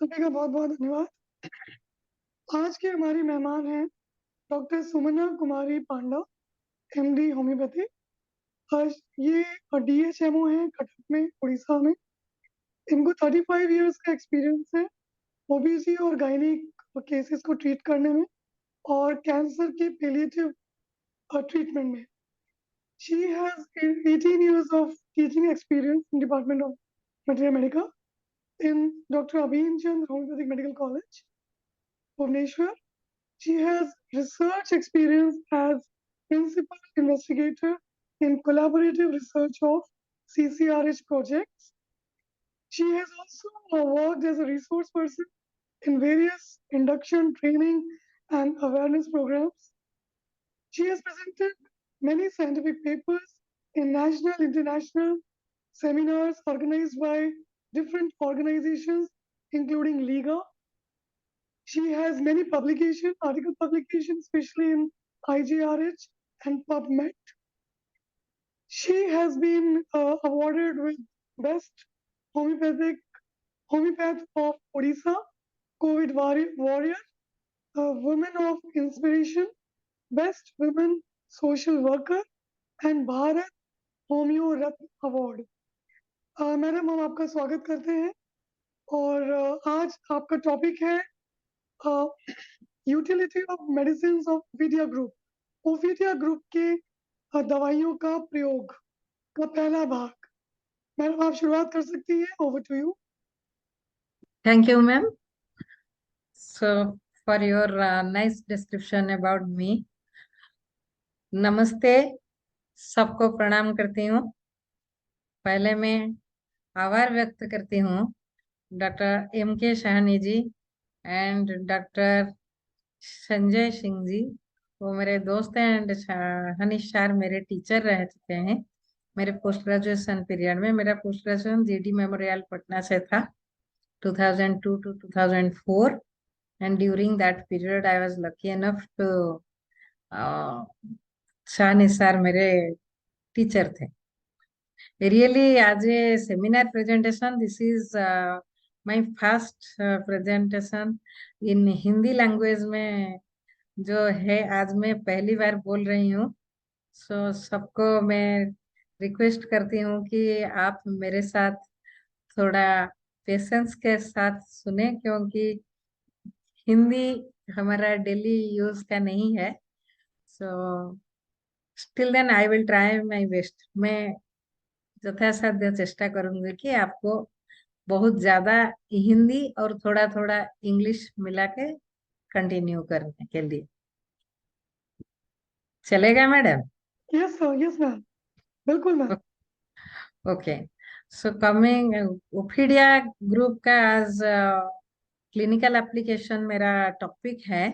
सभी का बहुत बहुत धन्यवाद। आज की हमारी मेहमान हैं डॉक्टर सुमना कुमारी पांडा, एमडी होम्योपैथी। आज ये DHMO हैं कटक में, उड़ीसा में। इनको 35 इयर्स का एक्सपीरियंस है ओबीसी और गायनिक केसेस को ट्रीट करने में और कैंसर के पेलिएटिव ट्रीटमेंट में। She has 18 years of teaching experience in Department of Veterinary Medical in Dr. Abhin Chand Homeopathic Medical College, Bhubaneswar. She has research experience as principal investigator in collaborative research of CCRH projects. She has also worked as a resource person in various induction, training, and awareness programs. She has presented many scientific papers in national, international seminars organized by different organizations, including Liga. She has many publications, article publications, especially in IGRH and PubMed. She has been awarded with Best Homeopath of Odisha, COVID Warrior, Women of Inspiration, Best Women Social Worker, and Bharat homeo Ratna award. Madam, हम आपका स्वागत करते हैं और आज आपका topic है utility of medicine of Ophidia group, Ophidia group के दवाइयों का प्रयोग का पहला भाग। मैडम, आप शुरुआत कर सकती हैं। Over to you. Thank you, ma'am. So, for your nice description about me. नमस्ते, सबको प्रणाम करती हूँ। पहले मैं आभार व्यक्त करती हूँ doctor M.K. Shahni ji and doctor Sanjay Singh ji. वो मेरे दोस्त हैं एंड हनीश सर मेरे टीचर रह चुके हैं मेरे पोस्ट ग्रेजुएशन पीरियड में। मेरा post graduation GD memorial Patna से था 2002 to 2004, and during that period I was lucky enough to Shahani sir मेरे टीचर थे। Really, as a seminar presentation, this is my first presentation in Hindi language में जो है आज मैं पहली बार बोल रही हूँ। सो सबको मैं रिक्वेस्ट करती हूँ कि आप मेरे साथ थोड़ा पेशेंस के साथ सुने, क्योंकि हिंदी हमारा डेली यूज का नहीं है। So still then I will try my best. मैं यथासाध्य चेष्टा करूंगी कि आपको बहुत ज्यादा हिंदी और थोड़ा थोड़ा इंग्लिश मिला के कंटिन्यू करने के लिए। चलेगा madam? Yes sir, yes ma'am, बिल्कुल ma'am. Okay, so coming ophidia group का आज क्लिनिकल एप्लीकेशन मेरा टॉपिक है।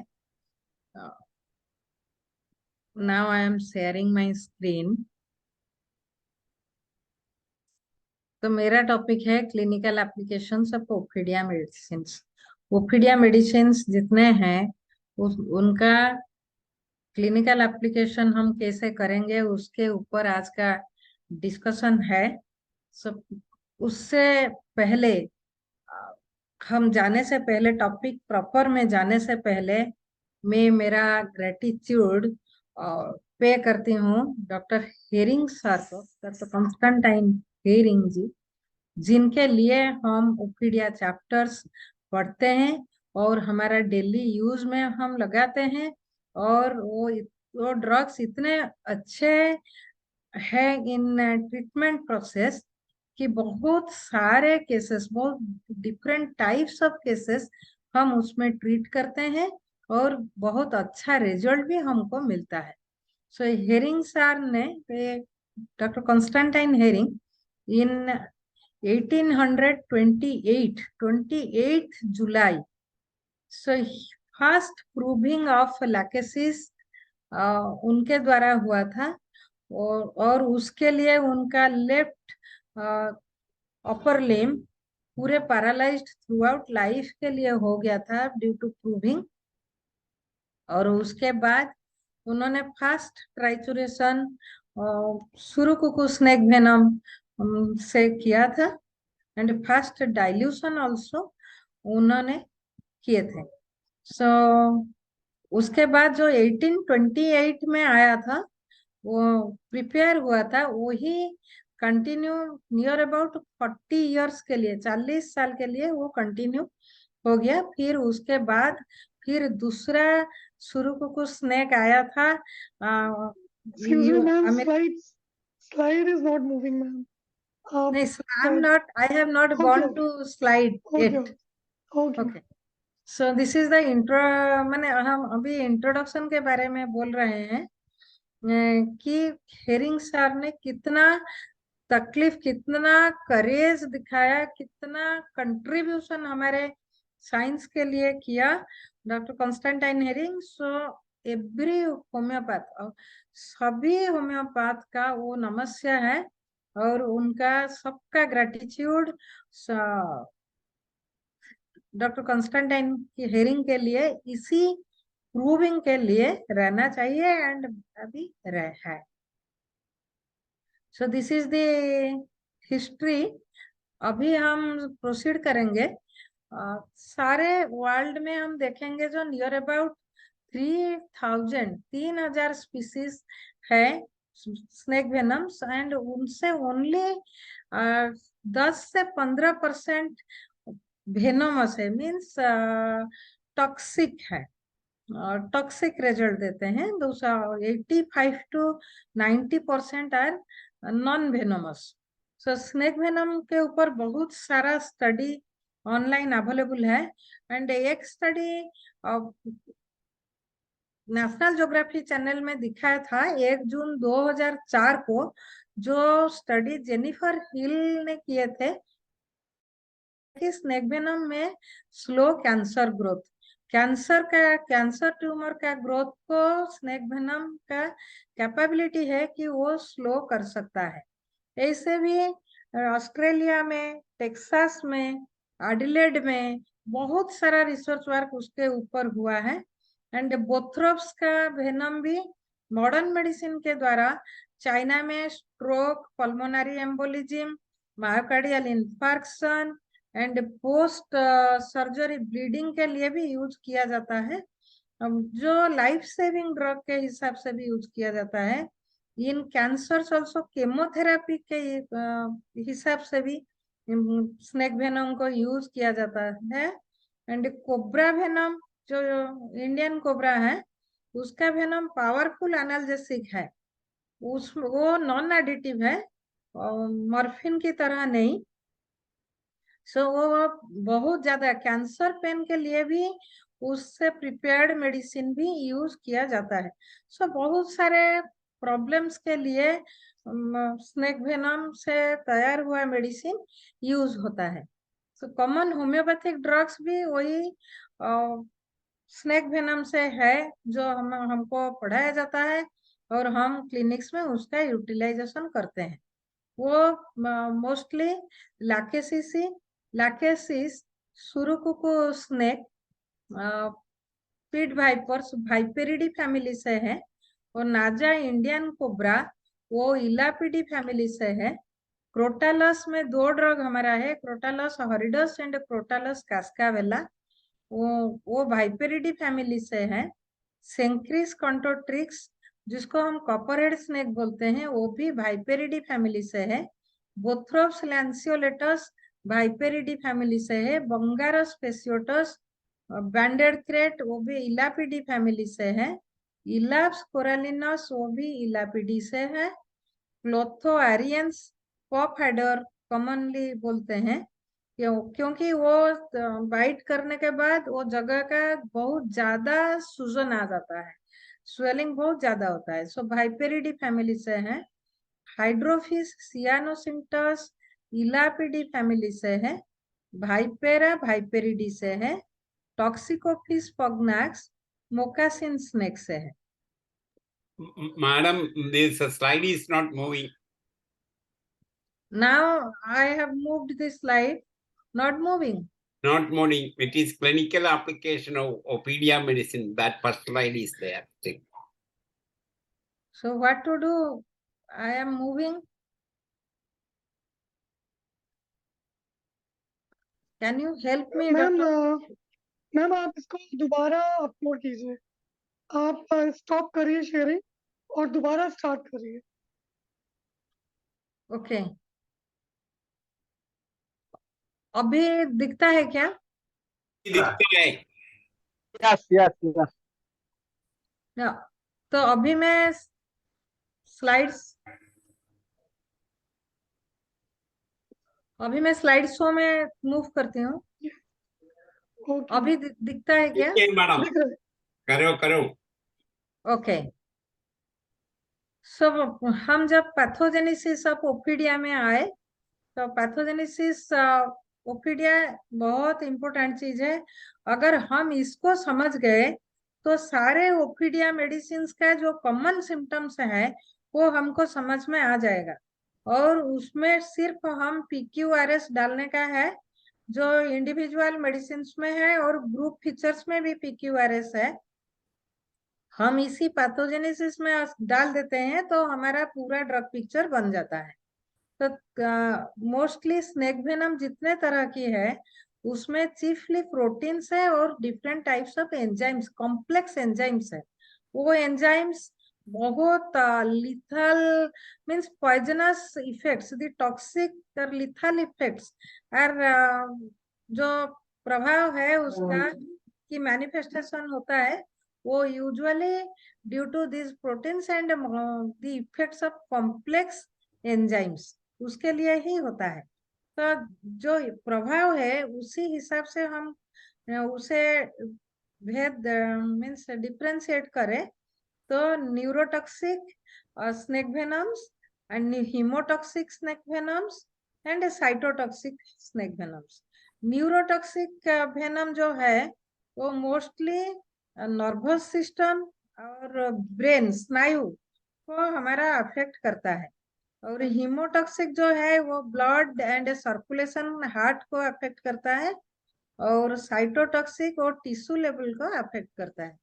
Now I am sharing my screen. तो मेरा टॉपिक है clinical applications of ophidia medicine. Ophidia medicine जितने हैं उनका क्लिनिकल एप्लीकेशन हम कैसे करेंगे उसके ऊपर आज का डिस्कशन है। सब उससे पहले हम जाने से पहले, टॉपिक प्रॉपर में जाने से पहले, मैं मेरा ग्रेटिट्यूड पे करती हूँ डॉक्टर हेरिंग सर को, डॉक्टर कॉन्स्टेंटाइन हेरिंग जी, जिनके लिए हम ओफिडिया चैप्टर्स पढ़ते हैं और हमारा डेली यूज में हम लगाते हैं। और वो ड्रग्स इतने अच्छे हैं इन ट्रीटमेंट प्रोसेस कि बहुत सारे केसेस, बहुत डिफरेंट टाइप्स ऑफ केसेस हम उसमें ट्रीट करते हैं और बहुत अच्छा रिजल्ट भी हमको मिलता है। सो हेरिंग सर ने, doctor Constantine herring, in 1828 28 July, so first proving of lachesis उनके द्वारा हुआ था। और उसके लिए उनका लेफ्ट अपर लिम्ब पूरे पैरालाइज्ड थ्रू आउट लाइफ के लिए हो गया था ड्यू टू प्रूविंग। और उसके बाद उन्होंने फर्स्ट ट्राइचुरेशन सुरुकुकु स्नेक वेनम से किया था एंड फर्स्ट डाइल्यूशन आल्सो उन्होंने किए थे। सो उसके बाद जो 1828 में आया था, वो प्रिपेयर हुआ था, वही कंटिन्यू नियर अबाउट 40 इयर्स के लिए, 40 साल के लिए वो कंटिन्यू हो गया। फिर उसके बाद फिर दूसरा सुरुकुकु स्नेक आया था। Excuse me, ma'am. Slide is not moving, ma'am. आप नहीं, I am not, I have not okay gone okay to slide okay it. Okay ma'am. Okay, so this is the intro. मैंने हम अभी इंट्रोडक्शन के बारे में बोल रहे हैं कि हेरिंग सर ने कितना तकलीफ, कितना करेज दिखाया, कितना कंट्रीब्यूशन हमारे साइंस के लिए किया, doctor Constantine herring. So every homeopath, सभी होम्योपैथ का वो नमस्या है, और उनका सबका ग्रेटिट्यूड डॉक्टर कॉन्स्टेंटाइन की हेरिंग के लिए, इसी प्रूविंग के लिए रहना चाहिए, एंड अभी रहा है। सो दिस इज द हिस्ट्री। अभी हम प्रोसीड करेंगे। सारे वर्ल्ड में हम देखेंगे जो नियर अबाउट 3,000 स्पीसीज है स्नेक वेनम्स, एंड उनसे ओनली 10 से 15% वेनमस है, मीन्स टॉक्सिक है, टॉक्सिक रिजल्ट देते हैं। 85 to 90% are non venomous. So snake venom के ऊपर बहुत सारा स्टडी ऑनलाइन अवेलेबल है, एंड एक स्टडी नेशनल ज्योग्राफी चैनल में दिखाया था 1 जून 2004 को, जो स्टडी जेनिफर हिल ने किए थे कि स्नेक वेनम में slow cancer growth, cancer tumour का ग्रोथ को स्नेक वेनम का कैपेबिलिटी है कि वो स्लो कर सकता है। ऐसे भी ऑस्ट्रेलिया में, टेक्सास में, एडिलेड में बहुत सारा रिसर्च वर्क उसके ऊपर हुआ है। एंड बोथ्रोप्स का वेनम भी मॉडर्न मेडिसिन के द्वारा चाइना में stroke, pulmonary embolism, myocardial infarction and post surgery bleeding के लिए भी यूज किया जाता है, जो लाइफ सेविंग ड्रग के हिसाब से भी यूज किया जाता है। इन कैंसर्स ऑल्सो केमोथेरेपी के हिसाब से भी स्नेक वेनम को यूज किया जाता है। एंड कोब्रा वेनम, जो इंडियन कोबरा है, उसका वेनम पावरफुल एनाल्जेसिक है, उस वो नॉन एडिटिव है, मॉर्फिन की तरह नहीं। सो वो बहुत ज्यादा कैंसर पेन के लिए भी उससे प्रिपेयर्ड मेडिसिन भी यूज किया जाता है। सो बहुत सारे प्रॉब्लम्स के लिए स्नेक वेनम से तैयार हुआ मेडिसिन यूज होता है। सो कॉमन होम्योपैथिक ड्रग्स भी वही स्नेक वेनम से है, जो हमको पढ़ाया जाता है, और हम क्लिनिक्स में उसका यूटिलाइजेशन करते हैं। वो मोस्टली लाकेसिस, सुरुकुकु स्नेक, पीट वाइपर्स, वाइपेरिडी फैमिली से है, और नाजा इंडियन कोबरा वो इलापिडी फैमिली से है। क्रोटालस में 2 ड्रग हमारा है, क्रोटालस हॉरिडस एंड क्रोटालस कास्कावेला, वो वाइपेरिडी फैमिली से है। सेंक्रिस कंटोट्रिक्स, जिसको हम कॉपरहेड स्नेक बोलते हैं, वो भी वाइपेरिडी फैमिली से है। बोथ्रोप्स लैंसियोलेटस वाइपेरिडी फैमिली से है। बंगारस पेसियोटस बैंडेड क्रेट, वो भी इलापिडी फैमिली से है। इलाप्स कोरालिनस, वो भी इलापिडी से है। क्लोथो एरियंस पॉप हेडर कॉमनली बोलते हैं, क्योंकि वो बाइट करने के बाद वो जगह का बहुत ज्यादा सूजन आ जाता है, स्वेलिंग बहुत ज्यादा होता है। सो वाइपेरिडी फैमिली से है। हाइड्रोफिस सियानोसिंटस इलापिडी फैमिली से है। वाइपेरा वाइपेरिडी से है। टॉक्सिकोफिस पग्नाक्स मोकासिन स्नेक से है। Madam, this slide is not moving. Now I have moved this slide, not moving. Not moving. It is clinical application of Opedia medicine. That first slide is there. So what to do? I am moving. Can you help me ma'am doctor? Ma'am आप इसको दोबारा upload कीजिए। आप stop करिए sharing और दोबारा start करिए। Okay, अभी दिखता है क्या? दिखता है। Yes, yes, yes. या, तो अभी मैं स्लाइड शो में मूव करती हूँ। ओके अभी दिखता है क्या? ठीक है मैडम, दिख रहा है। करो करो। ओके, सब हम जब पैथोजेनेसिस ऑफ ओपीडिया में आए, तो पैथोजेनेसिस ओपीडिया बहुत इंपॉर्टेंट चीज है। अगर हम इसको समझ गए तो सारे ओपीडिया मेडिसिन का जो कॉमन सिम्टम्स है वो हमको समझ में आ जाएगा। और उसमें सिर्फ हम PQRS डालने का है, जो इंडिविजुअल मेडिसिन में है, और ग्रुप फीचर्स में भी PQRS है। हम इसी पैथोजेनेसिस में डाल देते हैं तो हमारा पूरा ड्रग पिक्चर बन जाता है। तो मोस्टली स्नेक वेनम जितने तरह की है उसमें चीफली प्रोटीन्स है और different types of enzymes, complex enzymes है। वो एंजाइम्स बहुत lethal means poisonous effects, the toxic और लिथल इफेक्ट्स और जो प्रभाव है उसका की मैनिफेस्टेशन होता है वो usually due to this proteins and the effects of complex enzymes, उसके लिए ही होता है। तो जो प्रभाव है उसी हिसाब से हम उसे भेद मीन्स डिफरेंशिएट करें। तो neurotoxic snake venoms and haemotoxic snake venoms and cytotoxic snake venoms. Neurotoxic venom जो है वो मोस्टली नर्वस सिस्टम और ब्रेन, स्नायु को हमारा अफेक्ट करता है। और हीमोटॉक्सिक जो है वो ब्लड एंड सर्कुलेशन, हार्ट को अफेक्ट करता है। और साइटोटॉक्सिक और टिश्यू लेवल को अफेक्ट करता है।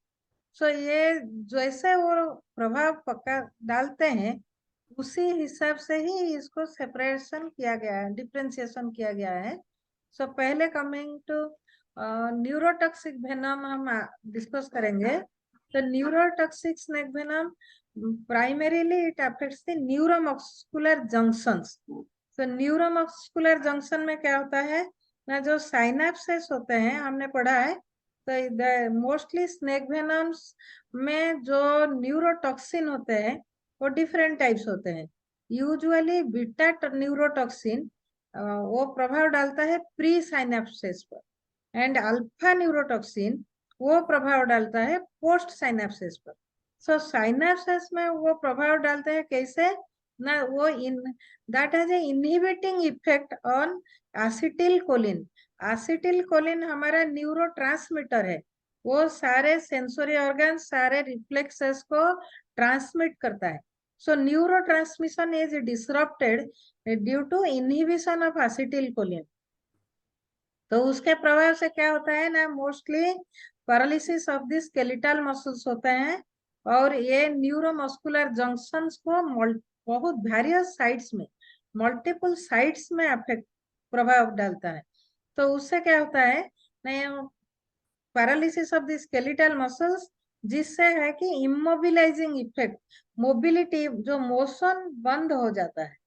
सो ये जैसे वो प्रभाव पक्का डालते हैं उसी हिसाब से ही इसको सेपरेशन किया गया है, डिफरेंशिएशन किया गया है। सो पहले कमिंग टू न्यूरोटॉक्सिक वेनम हम डिस्कस करेंगे। तो neurotoxic snake venom primarily it affects the neuromuscular junctions. तो न्यूरोमस्कुलर जंक्शन में क्या होता है ना, जो साइनेप्सेस होते हैं हमने पढ़ा है। तो मोस्टली स्नेक वेनम्स में जो न्यूरोटॉक्सिन होते हैं वो डिफरेंट टाइप्स होते हैं। यूजुअली बीटा न्यूरोटॉक्सिन वो प्रभाव डालता है प्री साइनेप्सिस पर, एंड अल्फा न्यूरोटॉक्सिन वो प्रभाव डालता है पोस्ट साइनेप्सिस पर। सो साइनेप्सिस में वो प्रभाव डालते हैं कैसे ना, वो in that has a inhibiting effect on acetylcholine. Acetylcholine हमारा न्यूरोट्रांसमीटर है, वो सारे सेंसरी ऑर्गन, सारे रिफ्लेक्सेस को ट्रांसमिट करता है। So neurotransmission is disrupted due to inhibition of acetylcholine. तो उसके प्रभाव से क्या होता है ना, mostly paralysis of the skeletal muscles होते हैं। और ये न्यूरोमस्कुलर जंक्शंस को बहुत वेरियस साइट्स में, मल्टीपल साइट्स में अफेक्ट प्रभाव डालता है। तो उससे क्या होता है ना, paralysis of the skeletal muscles, जिससे है कि इमोबिलाइजिंग इफेक्ट, मोबिलिटी, जो मोशन बंद हो जाता है।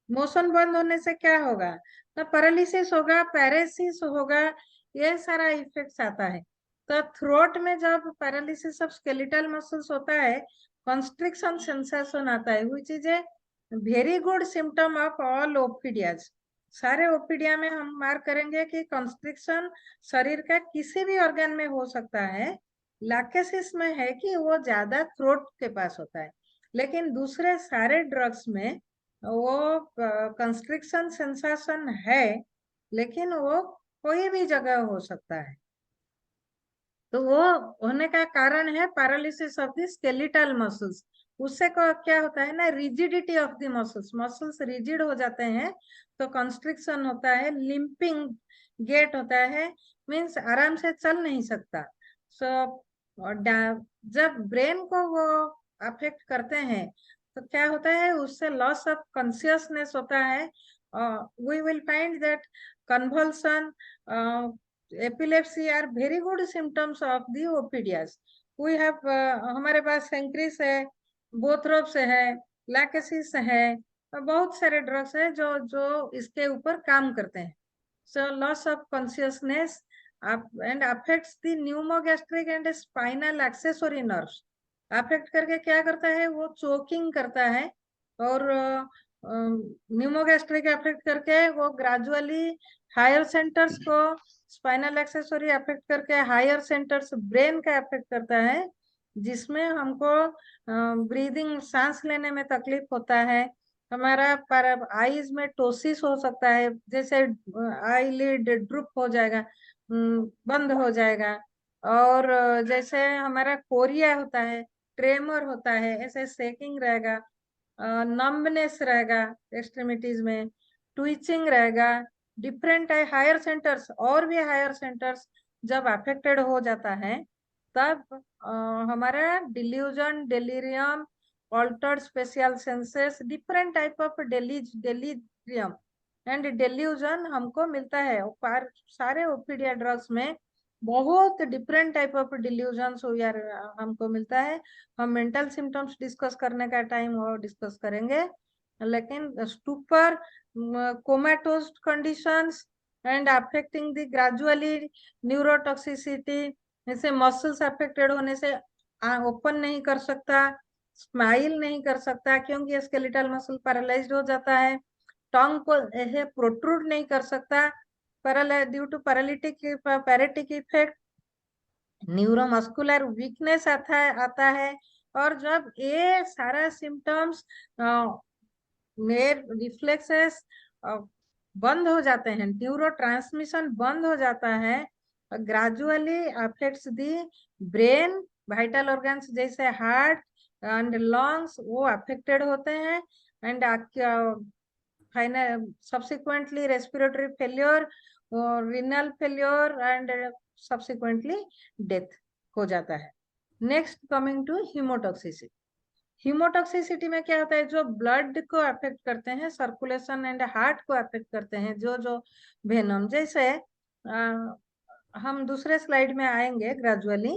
मोशन बंद होने से क्या होगा ना, पैरालिसिस होगा, पैरेसिस होगा, ये सारा इफेक्ट्स आता है। तो थ्रोट में जब पैरालिसिस ऑफ स्केलेटल मसल्स होता है, कंस्ट्रिक्शन सेंसेशन आता है, which is a very good symptom of all ophidias. सारे ओपीडिया में हम मार्क करेंगे कि कंस्ट्रिक्शन शरीर का किसी भी ऑर्गन में हो सकता है। लैकेसिस में है कि वो ज्यादा थ्रोट के पास होता है, लेकिन दूसरे सारे ड्रग्स में वो कंस्ट्रिक्शन सेंसेशन है, लेकिन वो कोई भी जगह हो सकता है। तो वो होने का कारण है paralysis of the skeletal muscles. उससे क्या होता है ना, rigidity of the muscles, muscles rigid हो जाते हैं। तो कंस्ट्रिक्शन होता है, लिंपिंग गेट होता है, मींस आराम से चल नहीं सकता। सो जब ब्रेन को वो अफेक्ट करते हैं तो क्या होता है, उससे लॉस ऑफ कॉन्शियसनेस होता है, we will find that convulsion, epilepsy are very good symptoms of the OPDs. We have हमारे पास सेंक्रिस है, बोथरोप्स है, लैकेसिस है, बहुत सारे ड्रग्स है जो इसके ऊपर काम करते हैं. So loss of consciousness and affects the pneumogastric and spinal accessory nerves. Affect करके क्या करता है, वो चोकिंग करता है, और न्यूमोगैस्ट्रिक अफेक्ट करके वो ग्रेजुअली हायर सेंटर्स को, स्पाइनल एक्सेसरी अफेक्ट करके हायर सेंटर्स ब्रेन का अफेक्ट करता है, जिसमें हमको ब्रीदिंग, सांस लेने में तकलीफ होता है. हमारा आईज में टोसिस हो सकता है, जैसे आईलिड ड्रूप हो जाएगा, बंद हो जाएगा, और जैसे हमारा कोरिया होता है, ट्रेमर होता है, ऐसे सेकिंग रहेगा, नंबनेस रहेगा एक्सट्रीमिटीज में, ट्विचिंग रहेगा. डिफरेंट है हायर सेंटर्स, और भी हायर सेंटर्स जब अफेक्टेड हो जाता है तब हमारा delusion, delirium, altered spatial senses, different type of delirium and delusion हमको मिलता है. सारे ओपीडिया ड्रग्स में बहुत डिफरेंट टाइप ऑफ डिल्यूजन्स हमको मिलता है. हम मेंटल सिम्टम्स डिस्कस करने का टाइम और डिस्कस करेंगे, लेकिन stupor, comatose conditions and affecting the gradually neurotoxicity, जैसे मसल्स अफेक्टेड होने से ओपन नहीं कर सकता, स्माइल नहीं कर सकता क्योंकि स्केलेटल मसल पैरालाइज्ड हो जाता है, टंग को प्रोट्रूड नहीं कर सकता due to paretic effect, neuromuscular weakness आता है. और जब ये सारा सिम्टम्स, नेर रिफ्लेक्सेस बंद हो जाते हैं, न्यूरो ट्रांसमिशन बंद हो जाता है, gradually affects the brain, vital organs जैसे हार्ट एंड लंग्स वो अफेक्टेड होते हैं, and final subsequently respiratory failure, renal failure and subsequently death हो जाता है. Next coming to haemotoxicity. Haemotoxicity में क्या होता है, जो ब्लड को अफेक्ट करते हैं, सर्कुलेशन एंड हार्ट को अफेक्ट करते हैं, जो वेनम, जैसे हम दूसरे स्लाइड में आएंगे ग्रेजुअली,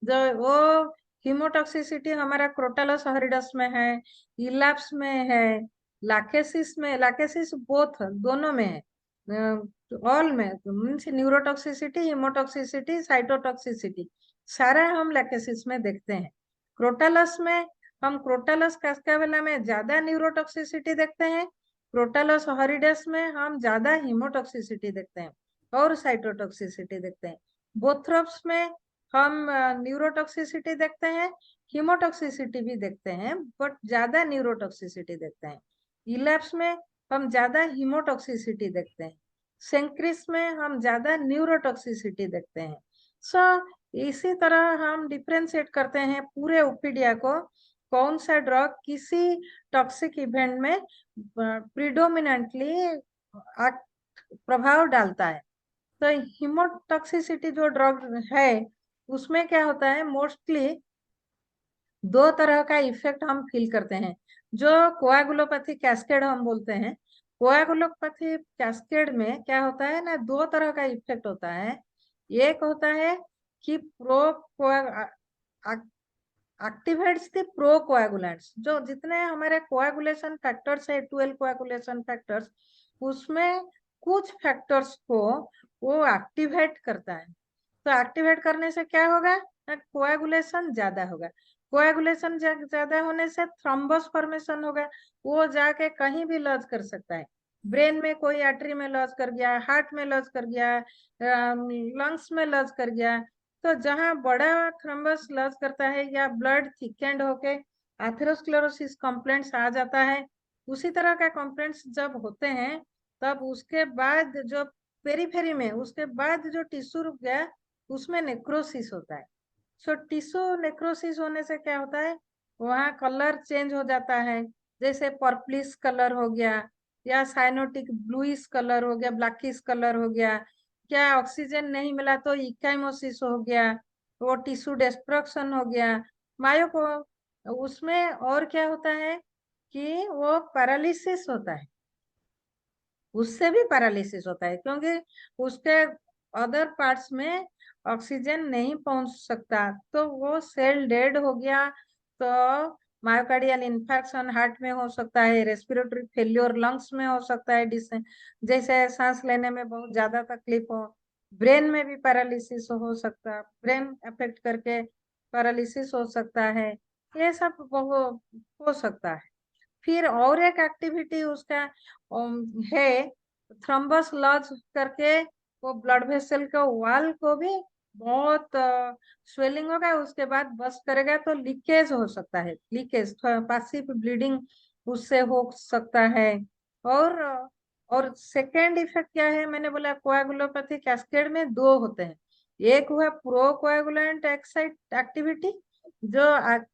जो वो हीमोटॉक्सिसिटी हमारा क्रोटालस हॉरिडस में है, इलैप्स में है, लाकेसिस में, लाकेसिस बोथ दोनों में है, ऑल में मीन्स न्यूरोटॉक्सिसिटी, हीमोटॉक्सिसिटी, साइटोटॉक्सिसिटी सारा हम लाकेसिस में देखते हैं. क्रोटालस में हम क्रोटालस कास्कावेला में ज्यादा न्यूरोटॉक्सिसिटी देखते हैं, क्रोटालस हॉरिडस में हम ज्यादा हीमोटॉक्सिसिटी देखते हैं और साइटोटॉक्सिसिटी देखते हैं. बोथ्रोप्स में हम न्यूरोटॉक्सिसिटी देखते हैं, हीमोटॉक्सिसिटी भी देखते हैं, बट ज्यादा न्यूरोटॉक्सिसिटी देखते हैं. इलैप्स में हम ज्यादा हीमोटॉक्सिसिटी देखते हैं, सेंक्रिस में हम ज्यादा न्यूरोटॉक्सिसिटी देखते हैं. इसी तरह हम डिफरेंशिएट करते हैं पूरे ओपीडिया को, कौन सा ड्रग किसी टॉक्सिक इवेंट में प्रीडोमिनेंटली प्रभाव डालता है. तो हीमोटॉक्सिसिटी जो ड्रग है उसमें क्या होता है, मोस्टली दो तरह का इफेक्ट हम फील करते हैं, जो कोआगुलोपैथी कैस्केड हम बोलते हैं. कोआगुलोपैथी कैस्केड में क्या होता है ना, दो तरह का इफेक्ट होता है. एक होता है कि एक्टिवेट्स द प्रोकोएगुलेंट्स, जो जितने हमारे कोएगुलेशन फैक्टर्स है, 12 कोएगुलेशन फैक्टर्स, उसमें कुछ फैक्टर्स को वो एक्टिवेट करता है. तो एक्टिवेट करने से क्या होगा, कोएगुलेशन ज्यादा होगा. कोएगुलेशन ज्यादा होने से थ्रोम्बस फॉर्मेशन होगा, वो जाके कहीं भी लॉज कर सकता है. ब्रेन में कोई आर्टरी में लॉज कर गया, हार्ट में लॉज कर गया, लंग्स में लॉज कर गया. तो जहां बड़ा थ्रोम्बस लॉज करता है या ब्लड थिकेंड होके एथेरोस्क्लेरोसिस कंप्लेंट्स आ जाता है, उसी तरह का कंप्लेंट्स जब होते हैं तब उसके बाद जो पेरीफेरी में, उसके बाद जो टिश्यू रुक गया उसमें नेक्रोसिस होता है. टिश्यू नेक्रोसिस होने से क्या होता है, वहाँ कलर चेंज हो जाता है, जैसे पर्पलिश कलर हो गया, या साइनोटिक ब्लूइश कलर हो गया, ब्लैकिश कलर हो गया. क्या ऑक्सीजन नहीं मिला तो इकाइमोसिस हो गया, वो टिश्यू डिस्ट्रक्शन हो गया. मायो को उसमें और क्या होता है कि वो पैरालिसिस होता है. उससे भी पैरालिसिस होता है, क्योंकि उसके अदर पार्ट्स में ऑक्सीजन नहीं पहुंच सकता, तो वो सेल डेड हो गया। तो मायोकार्डियल इन्फेक्शन हार्ट में हो सकता है, रेस्पिरेटरी फेल्योर लंग्स में हो सकता है, जैसे सांस लेने में बहुत ज्यादा तकलीफ हो। ब्रेन में भी पैरालिसिस हो सकता है, ब्रेन अफेक्ट करके पैरालिसिस हो सकता है, ये सब हो सकता है। फिर और एक एक्टिविटी उसका है, थ्रम्बस लॉज करके, वो ब्लड वेसल के वॉल को भी बहुत स्वेलिंग होगा, उसके बाद बस करेगा तो लीकेज हो सकता है, लीकेज पैसिव ब्लीडिंग उससे हो सकता है। और और सेकेंड इफेक्ट क्या है, मैंने बोला कोएगुलोपैथी कैस्केड में दो होते हैं। एक हुआ प्रो कोएगुलेंट एक्टिविटी, जो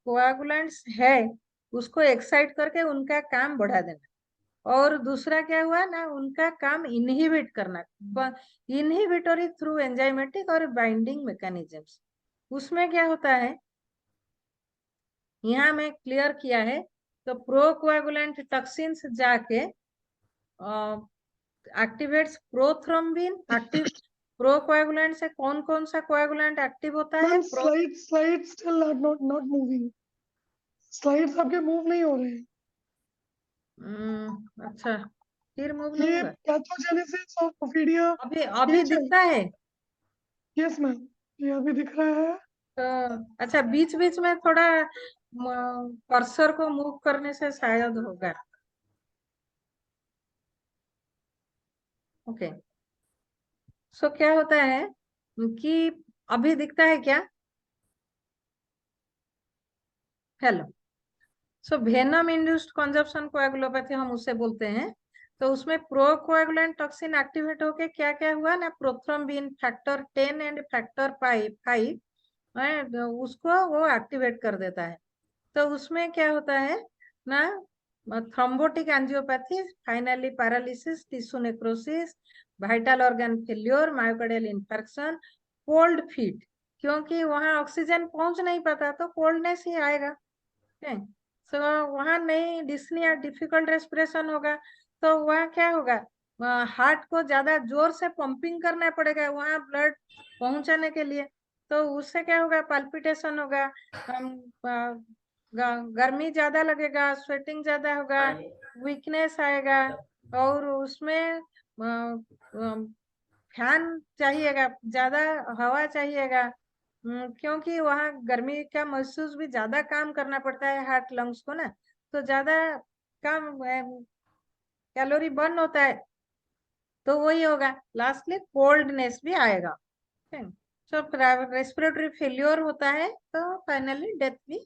कोएगुलेंट्स है उसको एक्साइट करके उनका काम बढ़ा देना, और दूसरा क्या हुआ ना, उनका काम इनहिबिट करना, इनहिबिटोरी थ्रू एंजाइमेटिक और बाइंडिंग मैकेनिज्म्स। उसमें क्या होता है, यहाँ में क्लियर किया है, तो प्रोकोएगुलेंट टॉक्सिन्स जाके एक्टिवेट्स प्रोथ्रोम्बिन एक्टिव। प्रोकोएगुलेंट से कौन कौन सा कोएगुलेंट एक्टिव होता है? Ma'am slide still not moving, slides आपके मूव नहीं हो रहे हैं। अच्छा, फिर मूव नहीं ये होगा। पैथोजेनेसिस ऑफ ओफिडिया अभी दिखता है यस मैम, ये अभी दिख रहा है। तो अच्छा, बीच बीच में थोड़ा कर्सर को मूव करने से शायद होगा। ओके, सो क्या होता है कि अभी दिखता है क्या? हेलो। सो वेनम इंड्यूस्ड कंजप्शन कोएगुलोपैथी हम उससे बोलते हैं। तो उसमें प्रो कोएगुलेंट टॉक्सिन एक्टिवेट होके क्या क्या हुआ ना, प्रोथ्रोम्बिन फैक्टर 10 एंड फैक्टर 5 उसको वो एक्टिवेट कर देता है। तो उसमें क्या होता है ना, thrombotic angiopathy, finally paralysis, tissue necrosis, vital organ failure, myocardial infection, cold feet, क्योंकि वहां ऑक्सीजन पहुंच नहीं पाता तो कोल्डनेस ही आएगा। तो वहां नहीं, डिस्निया डिफिकल्ट रेस्पिरेशन होगा, तो वहाँ क्या होगा, हार्ट को ज्यादा जोर से पंपिंग करना पड़ेगा वहां ब्लड पहुंचाने के लिए। तो उससे क्या होगा, पल्पिटेशन होगा, गर्मी ज्यादा लगेगा, स्वेटिंग ज्यादा होगा, वीकनेस आएगा, और उसमें फैन चाहिएगा, ज्यादा हवा चाहिएगा, क्योंकि वहाँ गर्मी का महसूस भी ज्यादा काम करना पड़ता है हार्ट लंग्स को ना, तो ज्यादा काम कैलोरी बर्न होता है, तो वही होगा, लास्टली कोल्डनेस भी आएगा। तो रेस्पिरेटरी फेल्योर होता है, तो फाइनली डेथ भी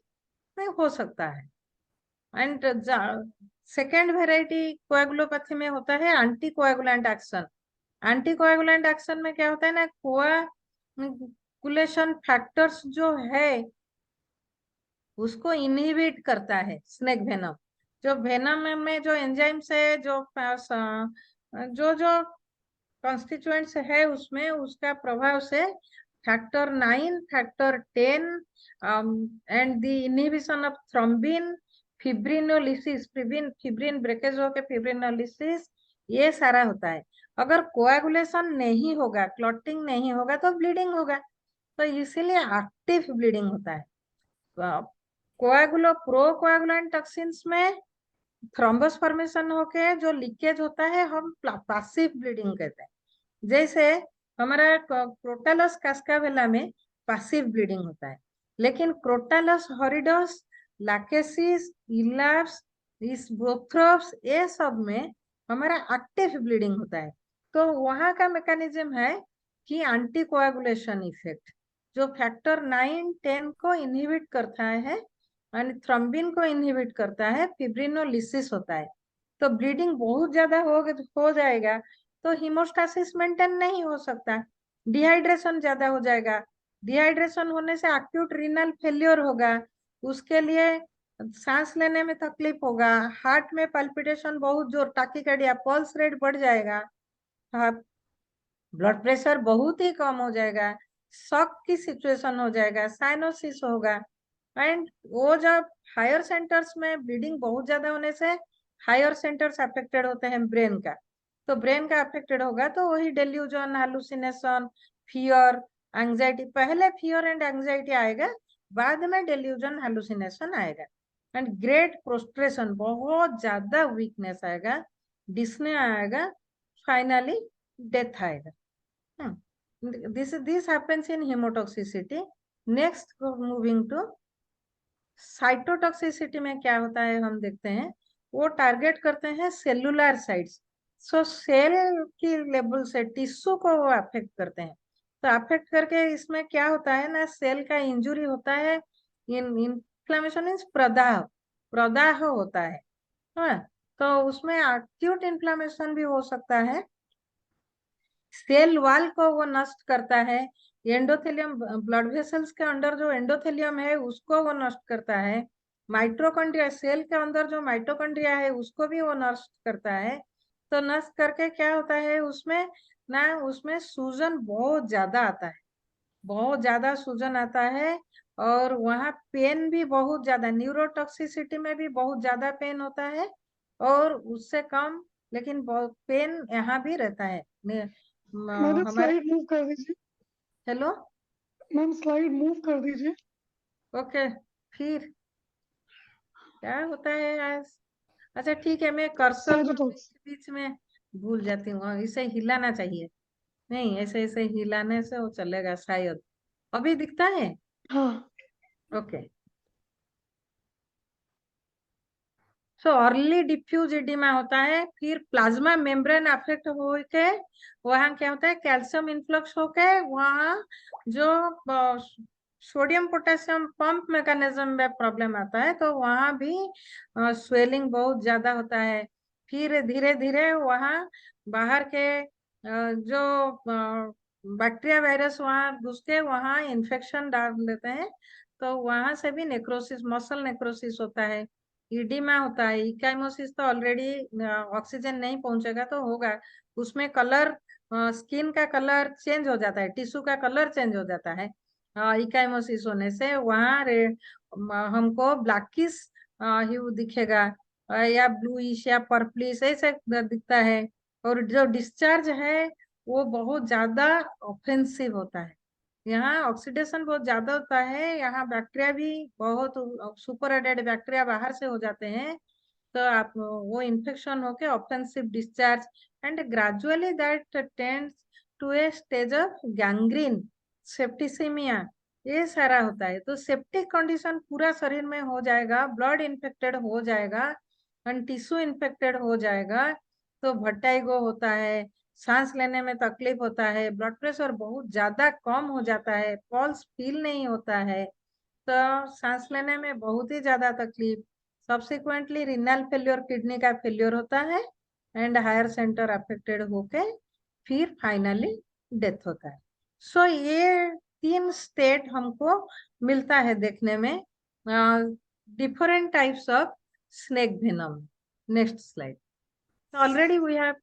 हो सकता है। एंड सेकेंड वेराइटी कोएगुलोपैथी में होता है anti coagulant action. Anti coagulant action में क्या होता है ना, कोएगुलेशन फैक्टर्स जो है उसको इनहिबिट करता है स्नेक वेनम। जो वेनम में जो एंजाइम्स है, जो जो कॉन्स्टिट्यूएंट्स है उसमें, उसका प्रभाव से factor 9, factor 10 and the inhibition of thrombin, fibrinolysis, fibrin breakage होकर फिब्रिनोलिसिस, ये सारा होता है। अगर कोएगुलेशन नहीं होगा, क्लॉटिंग नहीं होगा, तो ब्लीडिंग होगा, तो इसीलिए एक्टिव ब्लीडिंग होता है। प्रो कोएगुलेंट टॉक्सिन्स में थ्रोम्बस फॉर्मेशन होके जो लीकेज होता है हम पैसिव ब्लीडिंग कहते हैं। जैसे हमारा क्रोटालस कास्कावेला में पैसिव ब्लीडिंग होता है, लेकिन क्रोटालस हॉरिडोस, लैकेसिस, इलाप्स, इस बोथ्रोप्स, ये सब में हमारा एक्टिव ब्लीडिंग होता है। तो वहां का मैकेनिज्म है कि एंटी कोएगुलेशन इफेक्ट, जो फैक्टर 9, 10 को इनहिबिट करता है और थ्रोम्बिन को इनहिबिट करता है, फिब्रिनोलिसिस होता है। तो ब्लीडिंग बहुत ज्यादा हो जाएगा, तो हीमोस्टेसिस मेंटेन नहीं हो सकता, डिहाइड्रेशन ज्यादा हो जाएगा, डिहाइड्रेशन होने से एक्यूट रीनल फेल्योर होगा, उसके लिए सांस लेने में तकलीफ होगा, हार्ट में पल्पिटेशन बहुत जोर, टाकीकार्डिया, पल्स रेट बढ़ जाएगा, ब्लड प्रेशर बहुत ही कम हो जाएगा, शॉक की सिचुएशन हो जाएगा, साइनोसिस होगा। एंड वो जब हायर सेंटर्स में ब्लीडिंग बहुत ज्यादा होने से हायर सेंटर्स अफेक्टेड होते हैं ब्रेन का, तो ब्रेन का अफेक्टेड होगा तो वही डेल्यूजन, हालुसिनेशन, फियर, एंजाइटी, पहले फियर एंड एंजाइटी आएगा, बाद में डेल्यूजन, हालुसिनेशन आएगा, एंड ग्रेट प्रोस्ट्रेशन, बहुत ज्यादा वीकनेस आएगा, डिस्ने आएगा, फाइनली डेथ आएगा। This happens in haemotoxicity. Next moving to cytotoxicity में क्या होता है हम देखते हैं। वो टारगेट करते हैं सेलुलर साइट्स, सो सेल की लेवल से टिश्यू को वो अफेक्ट करते हैं। तो अफेक्ट करके इसमें क्या होता है ना, सेल का इंजुरी होता है, इन्फ्लेमेशन मीन्स प्रदाह, प्रदाह होता है। हाँ, तो उसमें एक्यूट इन्फ्लेमेशन भी हो सकता है, सेल वॉल को वो नष्ट करता है, एंडोथेलियम, ब्लड वेसल्स के अंदर जो एंडोथेलियम है उसको वो नष्ट करता है, माइटोकॉन्ड्रिया, सेल के अंदर जो माइटोकॉन्ड्रिया है उसको भी वो नष्ट करता है। तो नष्ट करके क्या होता है उसमें ना, उसमें सूजन बहुत ज्यादा आता है, बहुत ज्यादा सूजन आता है, और वहाँ पेन भी बहुत ज्यादा, न्यूरोटॉक्सिसिटी में भी बहुत ज्यादा पेन होता है, और उससे कम लेकिन बहुत पेन यहाँ भी रहता है। मैडम हमारे, स्लाइड मूव कर दीजिए। हेलो, मैम स्लाइड मूव कर दीजिए। ओके, फिर क्या होता है आज? अच्छा ठीक है, मैं कर्सर को साइटोटॉक्स। बीच बीच में भूल जाती हूँ, इसे हिलाना चाहिए, नहीं ऐसे ऐसे हिलाने से वो चलेगा शायद, अभी दिखता है, हाँ okay. So early diffuse oedema होता है, फिर प्लाज्मा मेम्ब्रेन अफेक्ट होके वहाँ क्या होता है, कैल्शियम इन्फ्लक्स होके वहाँ जो सोडियम पोटेशियम पंप मैकेनिज्म में प्रॉब्लम आता है, तो वहाँ भी स्वेलिंग बहुत ज्यादा होता है। फिर धीरे धीरे वहाँ बाहर के जो बैक्टीरिया वायरस वहाँ घुस के वहाँ इन्फेक्शन डाल देते हैं, तो वहाँ से भी नेक्रोसिस, मसल नेक्रोसिस होता है, इडिमा होता है, इकाइमोसिस तो ऑलरेडी ऑक्सीजन नहीं पहुंचेगा तो होगा, उसमें कलर, स्किन का कलर चेंज हो जाता है, टिश्यू का कलर चेंज हो जाता है, इकाइमोसिस होने से वहाँ हमको ब्लैकिश ह्यू दिखेगा, या ब्लूइश या पर्पलिश ऐसे दिखता है, और जो डिस्चार्ज है वो बहुत ज्यादा ऑफेंसिव होता है, यहाँ ऑक्सीडेशन बहुत ज्यादा होता है, यहाँ बैक्टीरिया भी बहुत, सुपर एडेड बैक्टीरिया बाहर से हो जाते हैं, तो आप वो इन्फेक्शन होके offensive discharge, and gradually that tends to a stage of gangrene, septicaemia, ये सारा होता है। तो सेप्टिक कंडीशन पूरा शरीर में हो जाएगा, ब्लड इन्फेक्टेड हो जाएगा, एंड टिश्यू इन्फेक्टेड हो जाएगा, तो भट्टाइगो होता है, सांस लेने में तकलीफ होता है, ब्लड प्रेशर बहुत ज्यादा कम हो जाता है, पल्स फील नहीं होता है, तो सांस लेने में बहुत ही ज्यादा तकलीफ, सब्सिक्वेंटली रिनल फेल्योर, किडनी का फेल्योर होता है, एंड हायर सेंटर अफेक्टेड होके फिर फाइनली डेथ होता है। सो ये 3 स्टेट हमको मिलता है देखने में different types of snake venom. Next slide. Already we have,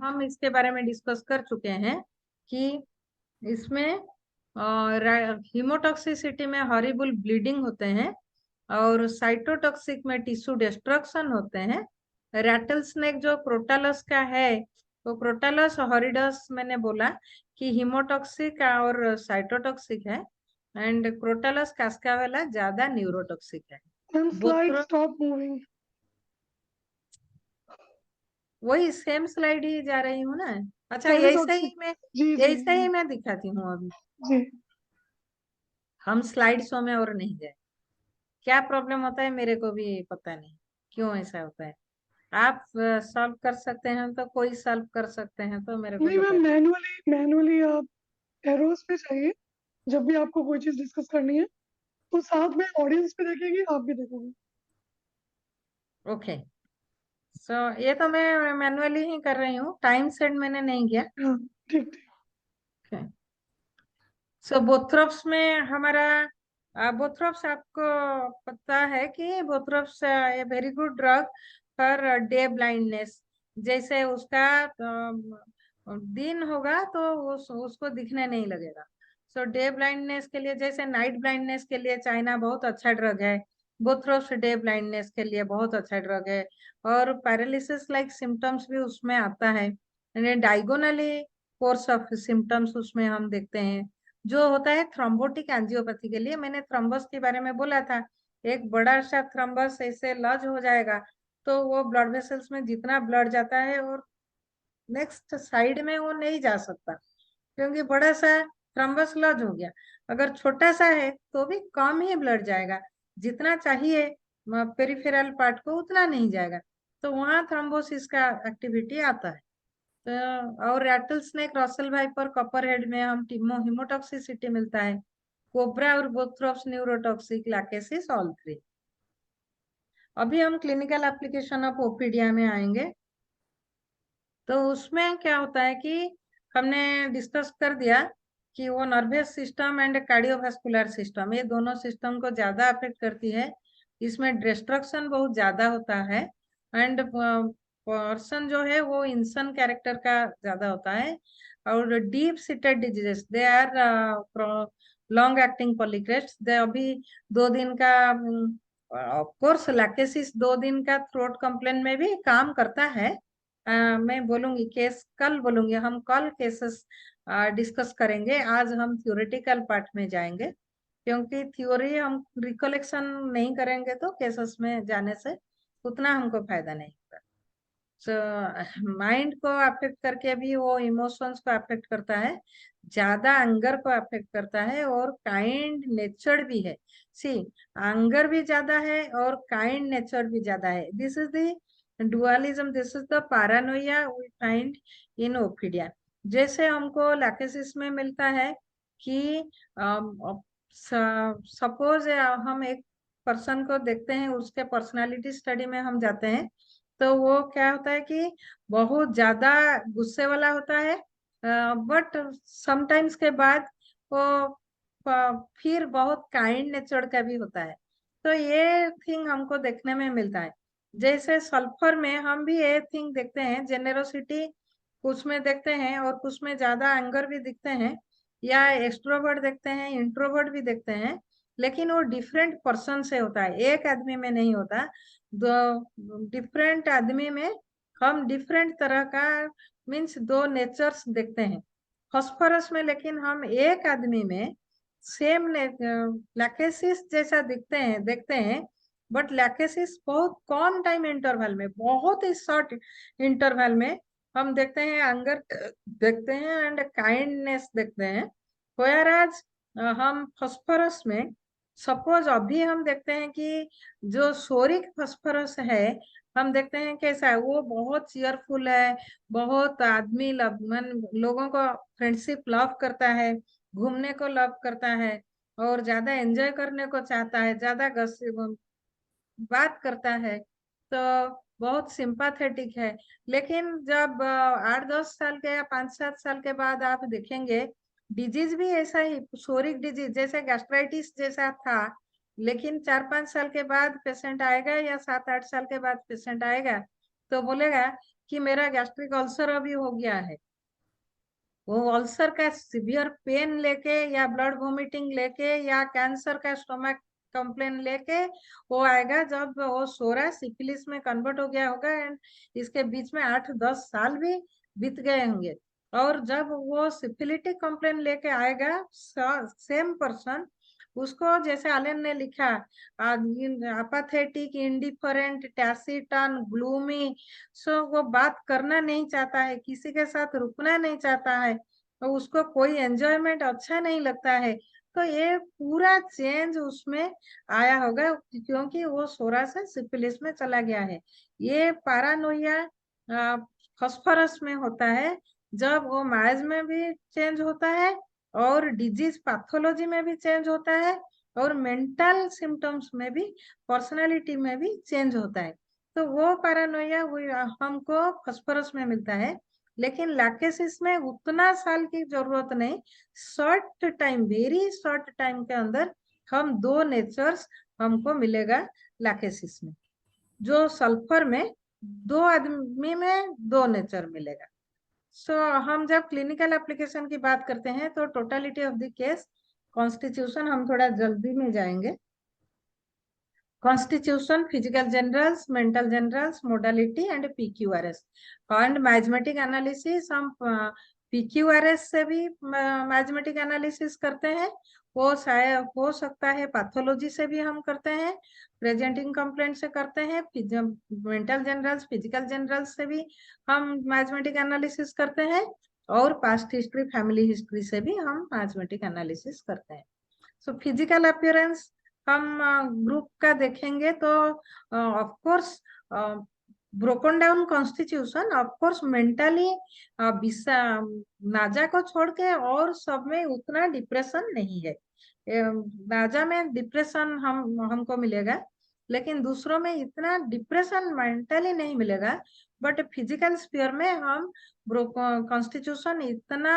हम इसके बारे में डिस्कस कर चुके हैं कि इसमें हीमोटॉक्सिसिटी में हॉरिबल ब्लीडिंग होते हैं, और साइटोटॉक्सिक में टिश्यू डिस्ट्रक्शन होते हैं। रैटल स्नेक जो क्रोटालस का है, तो क्रोटालस हॉरिडस मैंने बोला कि हीमोटॉक्सिक और साइटोटॉक्सिक है, एंड क्रोटालस कास्कावेला ज्यादा न्यूरोटॉक्सिक है। मैम स्लाइड बोथ्रो, स्टॉप मूविंग। वही सेम स्लाइड ही जा रही हूँ ना। अच्छा साइटोटॉक्सिक। जी जी ऐसे ही जी मैं दिखाती हूँ अभी, जी। हम स्लाइड शो में और नहीं गए, क्या प्रॉब्लम होता है मेरे को भी पता नहीं क्यों ऐसा होता है। आप सॉल्व कर सकते हैं तो कोई सॉल्व कर सकते हैं, तो मेरे को नहीं बता मैम, मैनुअली मैनुअली आप एरोस पे चाहिए जब भी आपको कोई चीज डिस्कस करनी है, तो साथ में ऑडियंस भी देखेगी, आप भी देखोगे। ओके। सो ये तो मैं मैनुअली ही कर रही हूँ, टाइम सेट मैंने नहीं किया। हाँ ठीक ठीक। सो बोथ्रोप्स में हमारा, बोथ्रोप्स आपको पता है कि Bothrops a very good drug for day blindness, जैसे उसका दिन होगा तो उसको दिखने नहीं लगेगा। सो डे ब्लाइंडनेस के लिए, जैसे नाइट ब्लाइंडनेस के लिए चाइना बहुत अच्छा ड्रग है, बोथ्रोप्स डे ब्लाइंडनेस के लिए बहुत अच्छा ड्रग है, और पैरालिसिस लाइक सिम्टम्स भी उसमें आता है। डायगोनली कोर्स ऑफ सिम्टम्स उसमें हम देखते हैं। जो होता है थ्रोम्बोटिक एंजियोपैथी के लिए, मैंने थ्रोम्बस के बारे में बोला था, एक बड़ा सा थ्रोम्बस ऐसे लज हो जाएगा तो वो ब्लड वेसल्स में जितना ब्लड जाता है और नेक्स्ट साइड में वो नहीं जा सकता, क्योंकि बड़ा सा थ्रोम्बस लज हो गया। अगर छोटा सा है तो भी कम ही ब्लड जाएगा, जितना चाहिए पेरिफेरल पार्ट को उतना नहीं जाएगा, तो वहां थ्रोम्बोसिस का एक्टिविटी आता है। तो और rattle snake, Russell viper, copper head में हम हिमोटॉक्सिसिटी मिलता है। कोबरा और bothrops neurotoxic, lachesis, all three. अभी हम क्लिनिकल एप्लीकेशन ऑफ ओपीडिया में आएंगे। तो उसमें क्या होता है कि हमने डिस्कस कर दिया कि वो nervous system and cardiovascular system, ये दोनों सिस्टम को ज्यादा अफेक्ट करती है। इसमें डिस्ट्रक्शन बहुत ज्यादा होता है एंड पर्सन जो है वो इंसान कैरेक्टर का ज्यादा होता है। और deep seated diseases, they are long acting polycrest, they अभी 2 दिन का ऑफ कोर्स लैकेसिस 2 दिन का थ्रोट कंप्लेन में भी काम करता है। मैं बोलूंगी केस, कल बोलूंगी, हम कल केसेस डिस्कस करेंगे। आज हम थ्योरेटिकल पार्ट में जाएंगे, क्योंकि थ्योरी हम रिकलेक्शन नहीं करेंगे तो केसेस में जाने से उतना हमको फायदा नहीं होगा। तो माइंड को अफेक्ट करके भी वो इमोशंस को अफेक्ट करता है, ज्यादा एंगर को अफेक्ट करता है, और काइंड नेचर भी है। सी, एंगर भी ज्यादा है और काइंड नेचर भी ज्यादा है। This is the dualism, this is the paranoia we find in ophidia. जैसे हमको लैकेसिस में मिलता है कि सपोज हम एक पर्सन को देखते हैं, उसके पर्सनालिटी स्टडी में हम जाते हैं, तो वो क्या होता है कि बहुत ज्यादा गुस्से वाला होता है, बट समटाइम्स के बाद वो फिर बहुत काइंड नेचर का भी होता है। तो ये थिंग हमको देखने में मिलता है। जैसे सल्फर में हम भी ये थिंग देखते हैं, जेनेरोसिटी कुछ में देखते हैं और कुछ में ज्यादा एंगर भी दिखते हैं, या एक्सट्रोवर्ट देखते हैं, इंट्रोवर्ट भी देखते हैं, लेकिन वो डिफरेंट पर्सन से होता है, एक आदमी में नहीं होता। दो डिफरेंट आदमी में हम डिफरेंट तरह का मीन्स 2 नेचर्स देखते हैं। फॉस्फोरस में लेकिन हम एक आदमी में सेम लैकेसिस जैसा देखते हैं, बट लैकेसिस बहुत कम टाइम इंटरवल में, बहुत ही शॉर्ट इंटरवल में हम देखते हैं, एंगर देखते हैं एंड काइंडनेस देखते हैं। व्हेयरएज हम फॉस्फोरस में सपोज अभी हम देखते हैं कि जो सोरिक फॉस्फोरस है, हम देखते हैं कैसा है, वो बहुत चीयरफुल है, बहुत आदमी लोगों को फ्रेंडशिप लव करता है, घूमने को लव करता है, और ज्यादा एंजॉय करने को चाहता है, ज्यादा बात करता है, तो बहुत सिंपाथेटिक है। लेकिन जब 8-10 साल के या 5-7 साल के बाद आप देखेंगे, डिजीज भी ऐसा ही, सोरिक डिजीज जैसे गैस्ट्राइटिस जैसा था, लेकिन 4-5 साल के बाद पेशेंट आएगा या 7-8 साल के बाद पेशेंट आएगा तो बोलेगा कि मेरा गैस्ट्रिक अल्सर अभी हो गया है। वो अल्सर का सीवियर पेन लेके या ब्लड वोमिटिंग लेके या कैंसर का स्टोमक कंप्लेन लेके वो आएगा जब वो सोरा सिफिलिस में कन्वर्ट हो गया होगा, एंड इसके बीच में 8-10 साल भी बीत गए होंगे। और जब वो सिफिलिटिक कंप्लेन लेके आएगा सेम पर्सन, उसको जैसे आलेन ने लिखा, अपाथेटिक, इंडिफरेंट, टैसिटन, ग्लूमी, सो वो बात करना नहीं चाहता है, किसी के साथ रुकना नहीं चाहता है, और उसको कोई एंजॉयमेंट अच्छा नहीं लगता है। तो ये पूरा चेंज उसमें आया होगा, क्योंकि वो सोरा से सिफिलिस में चला गया है। ये पैरानोया फॉस्फोरस में होता है, जब वो माइज में भी चेंज होता है और डिजीज पैथोलॉजी में भी चेंज होता है और मेंटल सिम्टम्स में भी, पर्सनालिटी में भी चेंज होता है। तो वो पैरानोया हमको फॉस्फोरस में मिलता है। लेकिन लैकेसिस में उतना साल की जरूरत नहीं, short time, very short time के अंदर हम 2 नेचर्स हमको मिलेगा लैकेसिस में, जो सल्फर में 2 आदमी में 2 नेचर मिलेगा। सो हम जब क्लिनिकल एप्लीकेशन की बात करते हैं तो totality of the case, constitution हम थोड़ा जल्दी में जाएंगे। constitution, physical generals, mental generals, modality and PQRS. And mathematic analysis हम PQRS से भी मैथमेटिक एनालिसिस करते हैं, वो शायद हो सकता है पैथोलॉजी से भी हम करते हैं, प्रेजेंटिंग कंप्लेंट से करते हैं, मेंटल जनरल्स, फिजिकल जनरल्स से भी हम मैथमेटिक एनालिसिस करते हैं, और पास्ट हिस्ट्री, फैमिली हिस्ट्री से भी हम मैथमेटिक एनालिसिस करते हैं। सो फिजिकल अपीयरेंस हम ग्रुप का देखेंगे तो of course broken down constitution, of course mentally नाजा को छोड़ के और सब में उतना डिप्रेशन नहीं है। नाजा में डिप्रेशन हमको मिलेगा, लेकिन दूसरों में इतना डिप्रेशन मेंटली नहीं मिलेगा, बट फिजिकल स्फीयर में हम कॉन्स्टिट्यूशन इतना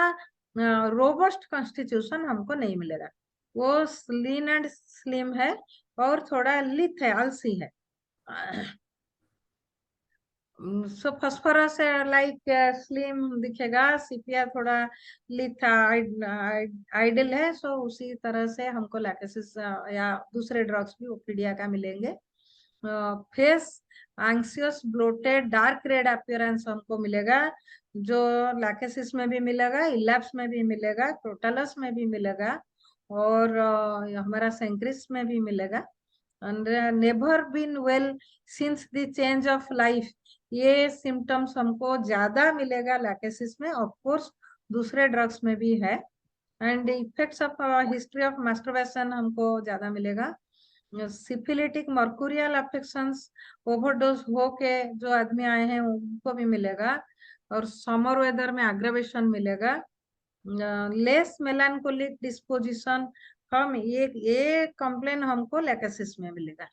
रोबस्ट कॉन्स्टिट्यूशन हमको नहीं मिलेगा। वो लीन एंड स्लिम है और थोड़ा लिथ है, आलसी है। सो फास्फोरस लाइक स्लिम दिखेगा, सिपिया थोड़ा लिथ आइडल है। सो उसी तरह से हमको लैकेसिस या दूसरे ड्रग्स भी ओपीडिया का मिलेंगे। Face anxious, bloated, dark red appearance हमको मिलेगा, जो लैकेसिस में भी मिलेगा, इलैप्स में भी मिलेगा, क्रोटालस में भी मिलेगा, और हमारा सेंक्रिस में भी मिलेगा। And never been well since the change of life, ये सिम्टम्स हमको ज्यादा मिलेगा लैकेसिस में, ऑफ कोर्स दूसरे ड्रग्स में भी है। And effects of history of masturbation हमको ज्यादा मिलेगा। सिफिलिटिक मर्कुरियल अफेक्शंस, ओवरडोज हो के जो आदमी आए हैं उनको भी मिलेगा, और समर वेदर में एग्रावेशन मिलेगा। लेस मेलानकोलिक डिस्पोजिशन, हम ये कंप्लेन हमको लैकेसिस में मिलेगा।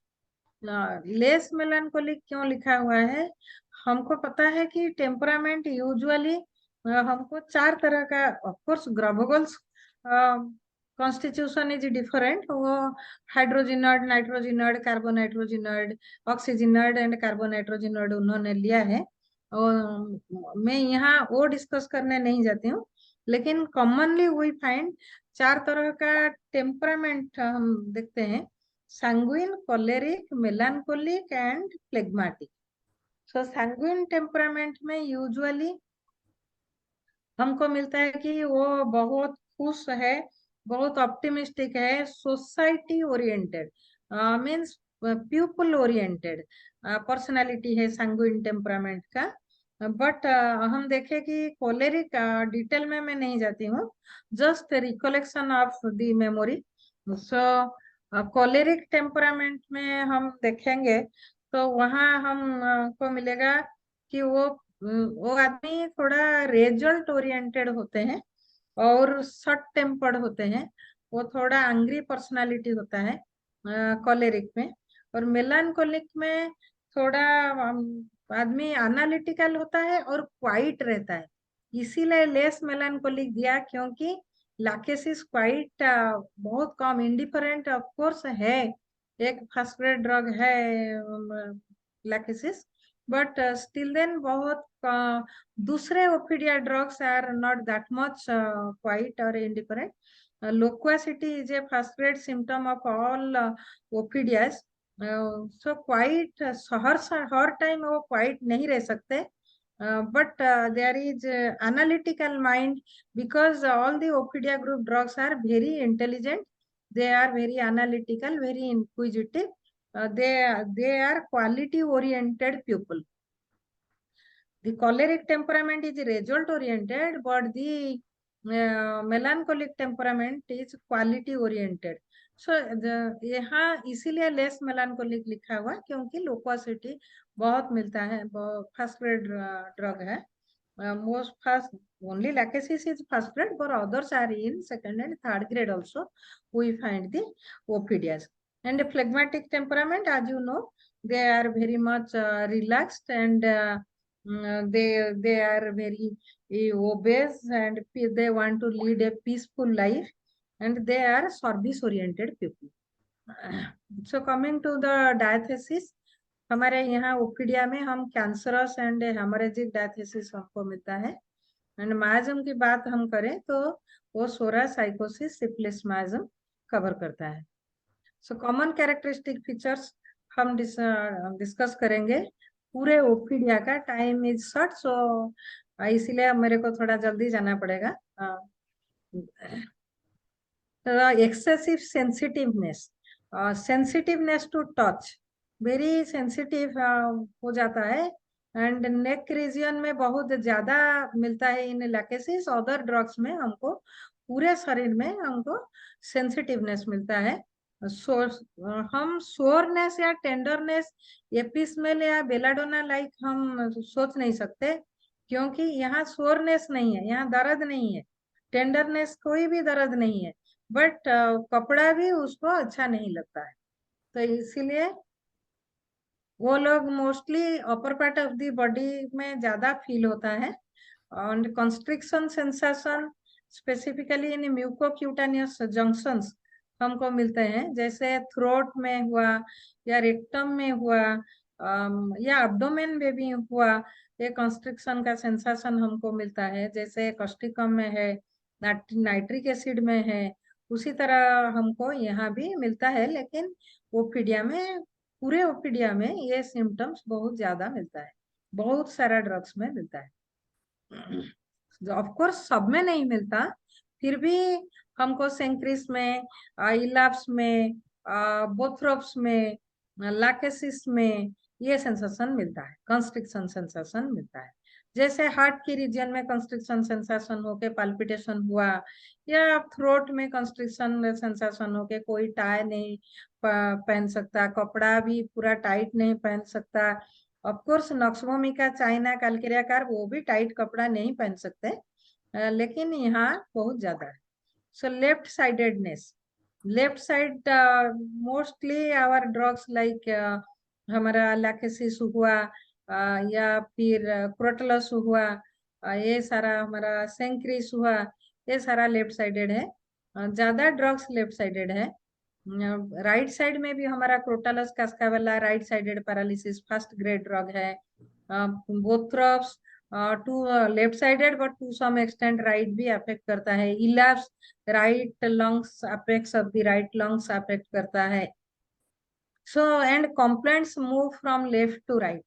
लेस मेलानकोलिक क्यों लिखा हुआ है? हमको पता है कि टेम्परामेंट यूजुअली हमको 4 तरह का, of course Grauvogl's constitution is different, वो हाइड्रोजिनॉइड, नाइट्रोजिनॉइड, कार्बोनाइट्रोजिनॉइड, ऑक्सीजिनॉइड एंड कार्बोनाइट्रोजिनॉइड उन्होंने लिया है, और मैं यहाँ वो डिस्कस करने नहीं जाती हूँ, लेकिन कॉमनली वी फाइंड 4 तरह का टेम्परामेंट हम देखते हैं, sanguine, choleric, melancholic and phlegmatic. So sanguine temperament में यूजुअली हमको मिलता है कि वो बहुत खुश है, बहुत ऑप्टिमिस्टिक है, society oriented, means people oriented personality है sanguine temperament का। बट हम देखें कि कोलेरिक, डिटेल में मैं नहीं जाती हूँ, just recollection of the memory. So choleric temperament में हम देखेंगे तो वहाँ हम को मिलेगा कि वो आदमी थोड़ा रिजल्ट ओरिएंटेड होते हैं और शॉर्ट टेम्पर्ड होते हैं, वो थोड़ा एंग्री पर्सनालिटी होता है कोलेरिक में। और मेलानकोलिक में थोड़ा आदमी एनालिटिकल होता है और क्वाइट रहता है, इसीलिए लेस मेलानकोलिक दिया, क्योंकि लैकेसिस क्वाइट बहुत कम, इंडिफरेंट ऑफ कोर्स है, एक फर्स्ट ग्रेड ड्रग है लैकेसिस, बट स्टिल देन बहुत दूसरे ophidia drugs are not that much quiet और indifferent. Loquacity is a first grade symptom of all ophidias. So quiet हर time वो quiet नहीं रह सकते, but there is analytical mind, because all the Ophidia group drugs are very intelligent, they are very analytical, very inquisitive, they are quality oriented people. The choleric temperament is result oriented, but the melancholic temperament is quality oriented. So यहाँ इसीलिए less मेलानकोलिक लिखा हुआ, क्योंकि लोक्वासिटी बहुत मिलता है, first grade drug है, most first only lackesis is first grade, but others are in second and third grade also we find the ophidias. And the phlegmatic temperament, as you know, they are very much relaxed, and they are very obese, and they want to lead a peaceful life, and they are service oriented people. So coming to the diathesis, हमारे यहाँ ओपीडिया में हम cancerous and haemorrhagic diathesis हमको मिलता है। And मायाजम की बात हम करें तो वो सोरा, साइकोसिस, सिफिलिस, मायाजम कवर करता है। सो कॉमन कैरेक्टरिस्टिक फीचर्स, हम डिस्कस करेंगे पूरे ओपीडिया का। टाइम इज शॉर्ट, सो इसीलिए मेरे को थोड़ा जल्दी जाना पड़ेगा। Excessive sensitiveness to touch, very sensitive हो जाता है। एंड नेक रीजन में बहुत ज्यादा मिलता है इन लैकेसिस। अदर ड्रग्स में हमको पूरे शरीर में हमको सेंसिटिवनेस मिलता है। हम सोरनेस या टेंडरनेस एपिस्मेल या बेलाडोना लाइक हम सोच नहीं सकते, क्योंकि यहाँ सोरनेस नहीं है, यहाँ दर्द नहीं है, टेंडरनेस कोई भी दर्द नहीं है, बट कपड़ा भी उसको अच्छा नहीं लगता है। तो इसीलिए वो लोग mostly upper part of the body में ज्यादा फील होता है। और constriction sensation specifically in mucocutaneous junctions हमको मिलते हैं, जैसे थ्रोट में हुआ या रेक्टम में हुआ या एब्डोमेन में भी हुआ। ये कंस्ट्रिक्शन का सेंसेशन हमको मिलता है, जैसे कॉस्टिकम में है, नाइट्रिक एसिड में है, उसी तरह हमको यहाँ भी मिलता है। लेकिन ओपीडिया में, पूरे ओपीडिया में ये सिम्टम्स बहुत ज्यादा मिलता है, बहुत सारा ड्रग्स में मिलता है। ऑफ कोर्स सब में नहीं मिलता, फिर भी हमको सेंक्रिस में, इलाप्स में, बोथ्रोप्स में, लाकेसिस में ये सेंसेशन मिलता है, कंस्ट्रिक्शन सेंसेशन मिलता है। जैसे हार्ट की रीजन में कंस्ट्रिक्शन सेंसेशन होके पाल्पिटेशन हुआ, या थ्रोट में कंस्ट्रिक्शन सेंसेशन होके कोई टाई नहीं पहन सकता, कपड़ा भी पूरा टाइट नहीं पहन सकता। Of course nux vomica, China, Calcarea car वो भी टाइट कपड़ा नहीं पहन सकते, लेकिन यहाँ बहुत ज्यादा है। So left sidedness, left side mostly our drugs like हमारा लैकेसिस हुआ या फिर क्रोटलस हुआ, ये सारा हमारा सेंक्रिस हुआ, ये सारा लेफ्ट साइडेड है। ज्यादा ड्रग्स लेफ्ट साइडेड है। राइट साइड में भी हमारा Crotalus Cascavella right sided paralysis first grade drug है। Bothrops to left sided but to some extent right भी अफेक्ट करता है। Elaps right lungs apex of the right lungs affect करता है। So and complaints move from left to right,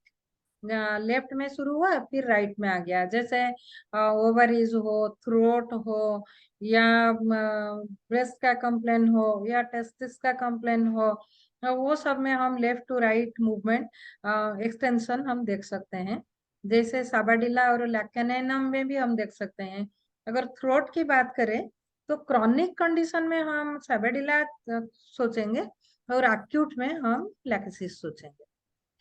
left में शुरू हुआ फिर राइट में आ गया, जैसे ओवरीज हो, थ्रोट हो, या ब्रेस्ट का कंप्लेन हो, या टेस्टिस का कंप्लेन हो, वो सब में हम left to right movement extension हम देख सकते हैं। जैसे साबाडिला और लैकेनेनम में भी हम देख सकते हैं। अगर थ्रोट की बात करें तो क्रॉनिक कंडीशन में हम साबाडिला सोचेंगे और एक्यूट में हम लैकेसिस सोचेंगे।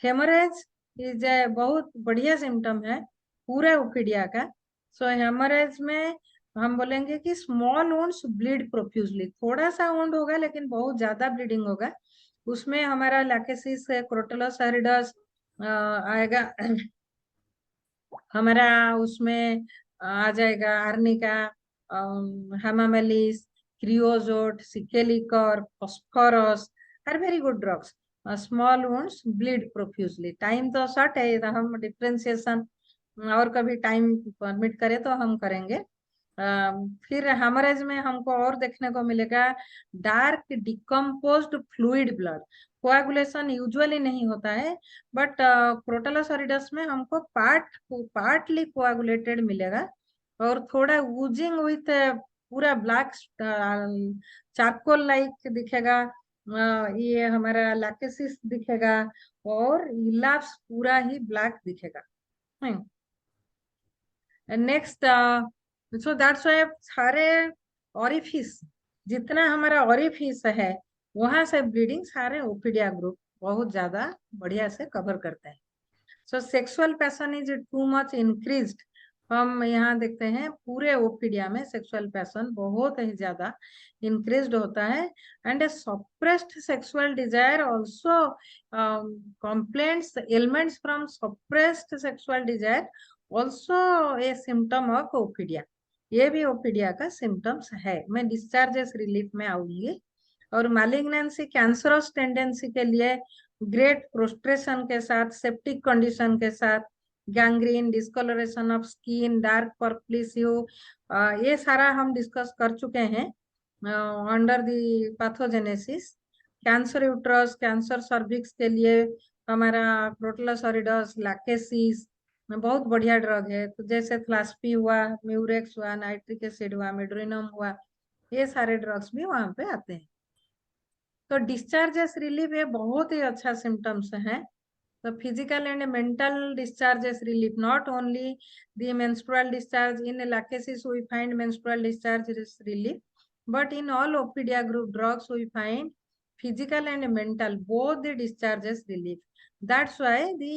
हेमोरेज इज ए बहुत बढ़िया सिम्टम है पूरे ओपीडिया का। सो हेमोरेज में हम बोलेंगे कि स्मॉल वुंड्स ब्लीड प्रोफ्यूजली, थोड़ा सा वुंड होगा लेकिन बहुत ज्यादा ब्लीडिंग होगा, उसमें हमारा लैकेसिस क्रोटलस एरिडस आएगा। हमारा उसमें आ जाएगा Arnica, Hamamelis, creosote, Secale cor, phosphorus are very good drugs. Small wounds bleed profusely. Time तो शॉर्ट है, तो हम डिफ्रेंसिएशन और कभी टाइम परमिट करे तो हम करेंगे। फिर हेमरेज में हमको और देखने को मिलेगा dark decomposed fluid blood. Coagulation usually नहीं होता है, बट क्रोटलोसोरिडस में हमको पार्टली कोआगुलेटेड मिलेगा, और थोड़ा वूजिंग विथ पूरा ब्लैक चारकोल लाइक दिखेगा। ये हमारा लैकेसिस दिखेगा, और इलाप्स पूरा ही ब्लैक दिखेगा। नेक्स्ट, सो दैट्स व्हाई सारे ऑरिफिस, जितना हमारा ऑरिफिस है वहां से ब्लीडिंग सारे ओपीडिया ग्रुप बहुत ज्यादा बढ़िया से कवर करते हैं। सो sexual passion is too much increased, हम यहाँ देखते हैं पूरे ओपीडिया में सेक्सुअल पैशन बहुत ही ज्यादा इंक्रीज्ड होता है। And a suppressed sexual desire also, complaints elements from suppressed sexual desire also a symptom of ophidia, ये भी ओपीडिया का सिम्टम्स है। मैं डिस्चार्जेस रिलीफ में आऊंगी। और मैलिग्नेंसी कैंसरस टेंडेंसी के लिए ग्रेट प्रोस्ट्रेशन के साथ, सेप्टिक कंडीशन के साथ, gangrene, discolouration of skin, dark purplish hue, ये सारा हम डिस्कस कर चुके हैं under the pathogenesis. Cancer uterus, cancer cervix के लिए हमारा क्रोटलोसोरिडस, लैकेसिस बहुत बढ़िया ड्रग है। तो जैसे थ्लास्पी हुआ, म्यूरेक्स हुआ, नाइट्रिक एसिड हुआ, मेड्रोनियम हुआ, ये सारे ड्रग्स भी वहां पे आते हैं। तो डिस्चार्जेस रिलीफ ये बहुत ही अच्छा सिम्टम्स है। तो physical and mental discharges relief, not only the menstrual discharge. In lachesis we find menstrual discharge relief, but in all ophidia group drugs we find physical and mental both the discharges relief. That's why the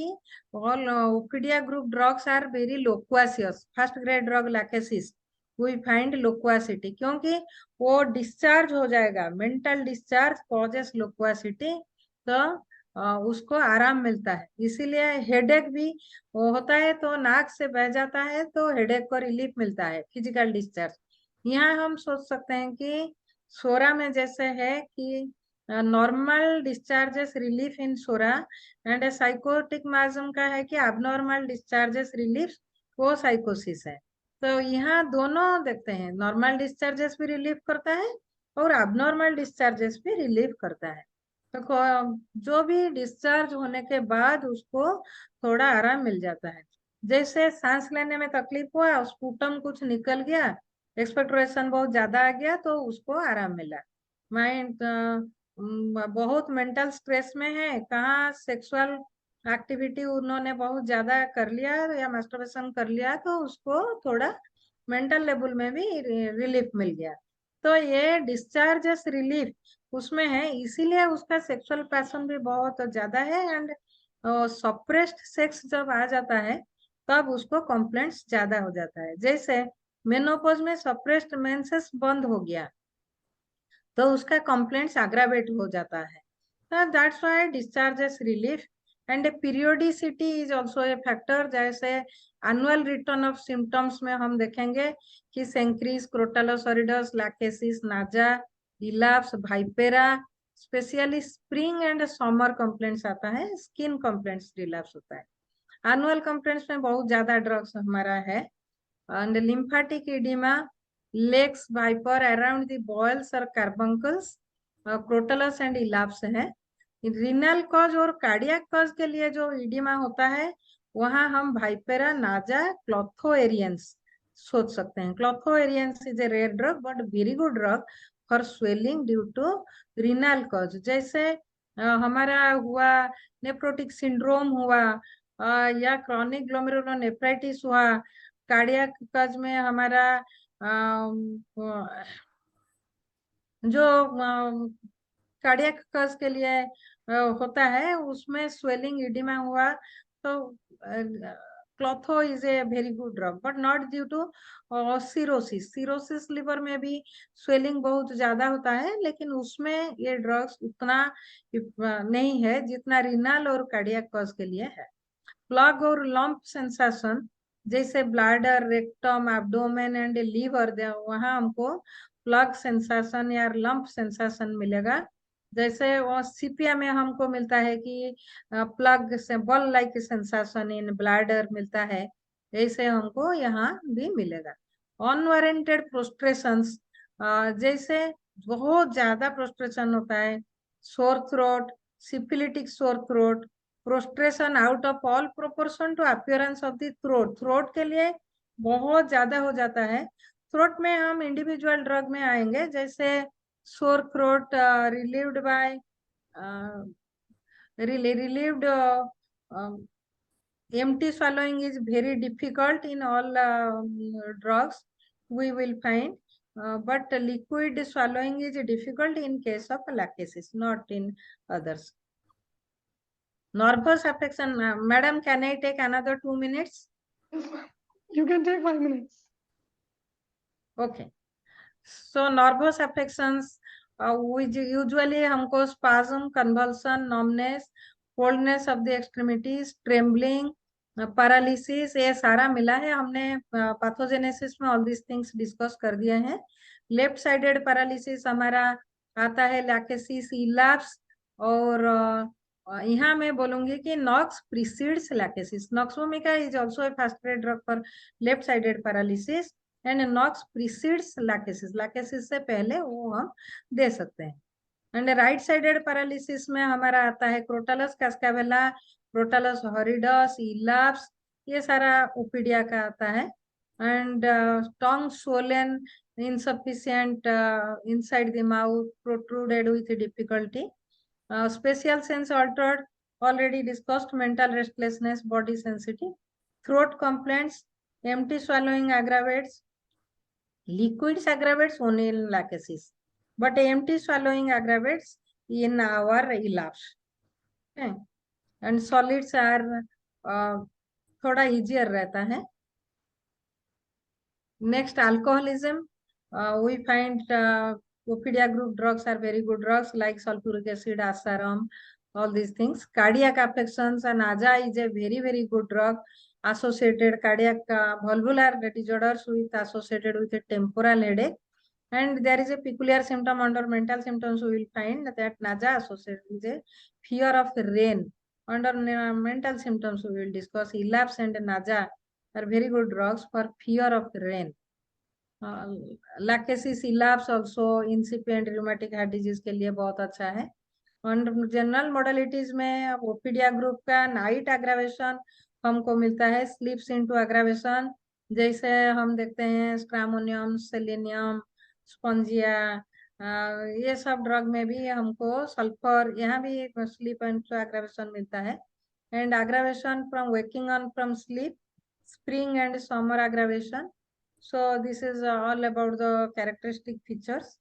all ophidia group drugs are very loquacious. First grade drug lachesis we find loquacity, क्योंकि वो discharge हो जाएगा, mental discharge causes लोक्वासिटी, तो उसको आराम मिलता है। इसीलिए हेडेक भी होता है तो नाक से बह जाता है तो हेडेक को रिलीफ मिलता है, फिजिकल डिस्चार्ज। यहाँ हम सोच सकते हैं कि सोरा में जैसे है कि normal discharges relief in psora, and psychotic miasm का है कि अबनॉर्मल डिस्चार्जेस रिलीफ, वो साइकोसिस है। तो यहाँ दोनों देखते हैं, नॉर्मल डिस्चार्जेस भी रिलीफ करता है और अबनॉर्मल डिस्चार्जेस भी रिलीफ करता है। तो जो भी डिस्चार्ज होने के बाद उसको थोड़ा आराम मिल जाता है। जैसे सांस लेने में तकलीफ हुआ, स्पूटम कुछ निकल गया, एक्सपेक्टोरेशन बहुत ज्यादा आ गया, तो उसको आराम मिला। माइंड बहुत मेंटल स्ट्रेस में है, कहाँ सेक्सुअल एक्टिविटी उन्होंने बहुत ज्यादा कर लिया या मास्टरबेशन कर लिया, तो उसको थोड़ा मेंटल लेवल में भी रिलीफ मिल गया। तो ये डिस्चार्जेस रिलीफ उसमें है, इसीलिए उसका सेक्सुअल पैशन भी बहुत ज्यादा है। एंड सप्रेस्ड सेक्स जब आ जाता है तब उसको कंप्लेंट्स ज्यादा हो जाता है। जैसे मेनोपॉज में सप्रेस्ड मेंसेस बंद हो गया तो उसका कंप्लेंट्स एग्रावेट हो जाता है। तो that's why discharges relief and periodicity is also a factor. जैसे एनुअल रिटर्न ऑफ सिम्टम्स में हम देखेंगे कि Cenchris, Crotalus horridus, Lachesis, Naja, Elaps, Vipera, specially spring and summer complaints आता है, स्किन कंप्लेंट्स रिलैप्स होता है। एनुअल कंप्लेंट्स में बहुत ज्यादा ड्रग्स हमारा है। And lymphatic oedema, legs, viper around the boils और कार्बंकल्स, क्रोटलस एंड इलाप्स है। रीनल कॉज और कार्डियक कॉज के लिए जो एडिमा होता है वहां हम वाइपेरा, नाजा, क्लोथोएरियंस सोच सकते हैं। क्लोथोएरियंस is a rare drug but very good drug for swelling due to renal cause. जैसे हमारा हुआ नेफ्रोटिक सिंड्रोम हुआ, या क्रॉनिक ग्लोमेरुलोनेफ्राइटिस हुआ, कार्डियक कॉज में हमारा जो कार्डियक कॉज के लिए होता है उसमें स्वेलिंग इडिमा हुआ, तो क्लोथो is a very good drug but not due to cirrhosis. Cirrhosis liver में भी स्वेलिंग बहुत ज्यादा होता है, लेकिन उसमें ये ड्रग्स उतना नहीं है जितना रीनल और कार्डियक कॉज के लिए है। प्लग और लंप सेंसेशन, जैसे bladder, rectum, abdomen and liver, वहां हमको प्लग सेंसेशन या लंप सेंसेशन मिलेगा। जैसे वो सीपिया में हमको मिलता है कि प्लग से ball like sensation in bladder मिलता है, ऐसे हमको यहाँ भी मिलेगा। अनवारंटेड प्रोस्ट्रेशंस, जैसे बहुत ज्यादा प्रोस्ट्रेशन होता है, sore throat, syphilitic sore throat, prostration out of all proportion to appearance of the throat, throat के लिए बहुत ज्यादा हो जाता है। थ्रोट में हम इंडिविजुअल ड्रग में आएंगे, जैसे sore throat relieved by relieved empty swallowing is very difficult in all drugs we will find, but liquid swallowing is difficult in case of lachesis, not in others. Nervous affection, madam, can I take another 2 minutes? You can take 5 minutes. Okay. So nervous affections, usually हमको spasm, convulsion, numbness, coldness of the extremities, trembling, paralysis, ये सारा मिला है। हमने pathogenesis में all this things discuss कर दिए हैं। लेफ्ट साइडेड पैरालिसिस हमारा आता है लैकेसिस, इलाप्स, और यहाँ मैं बोलूंगी कि nux precedes lachesis. Nux vomica is also a fast grade drug for left sided paralysis and nux precedes lachesis. Lachesis से पहले वो हम दे सकते हैं। एंड राइट साइडेड पैरालिसिस में हमारा आता है क्रोटालस कास्कावेला, क्रोटालस हॉरिडस, इलाप्स, ये सारा ओपीडिया का आता है। And tongue swollen, insufficient inside the mouth, protruded with difficulty, spatial sense altered, already discussed, mental restlessness, body sensitive, throat complaints, empty swallowing aggravates, liquids aggravates only in lachesis, but empty swallowing aggravates in our elapse. Okay. And solids are थोड़ा easier रहता है. Next, alcoholism. We find Ophidia group drugs are very good drugs like sulfuric acid, asaram, all these things. Cardiac affections, and AJA is a very, very good drug associated cardiac valvular disorders with associated with a temporal headache. And there is a peculiar symptom under mental symptoms. We will find that NAJA associated with a fear of rain. Under mental symptoms, we will discuss elapse and NAJA are very good drugs for fear of rain. Lachesis, elapse also incipient rheumatic heart disease के लिए बहुत अच्छा है. और general modalities में ओपीडिया group का night aggravation हमको मिलता है, स्लीप्स इनटू एग्रावेशन, जैसे हम देखते हैं स्ट्रामोनियम, सेलेनियम, स्पॉन्जिया, ये सब ड्रग में भी हमको सल्फर, यहाँ भी स्लीप इनटू एग्रावेशन मिलता है. And aggravation from waking on from sleep, spring and summer aggravation. So this is all about the characteristic features.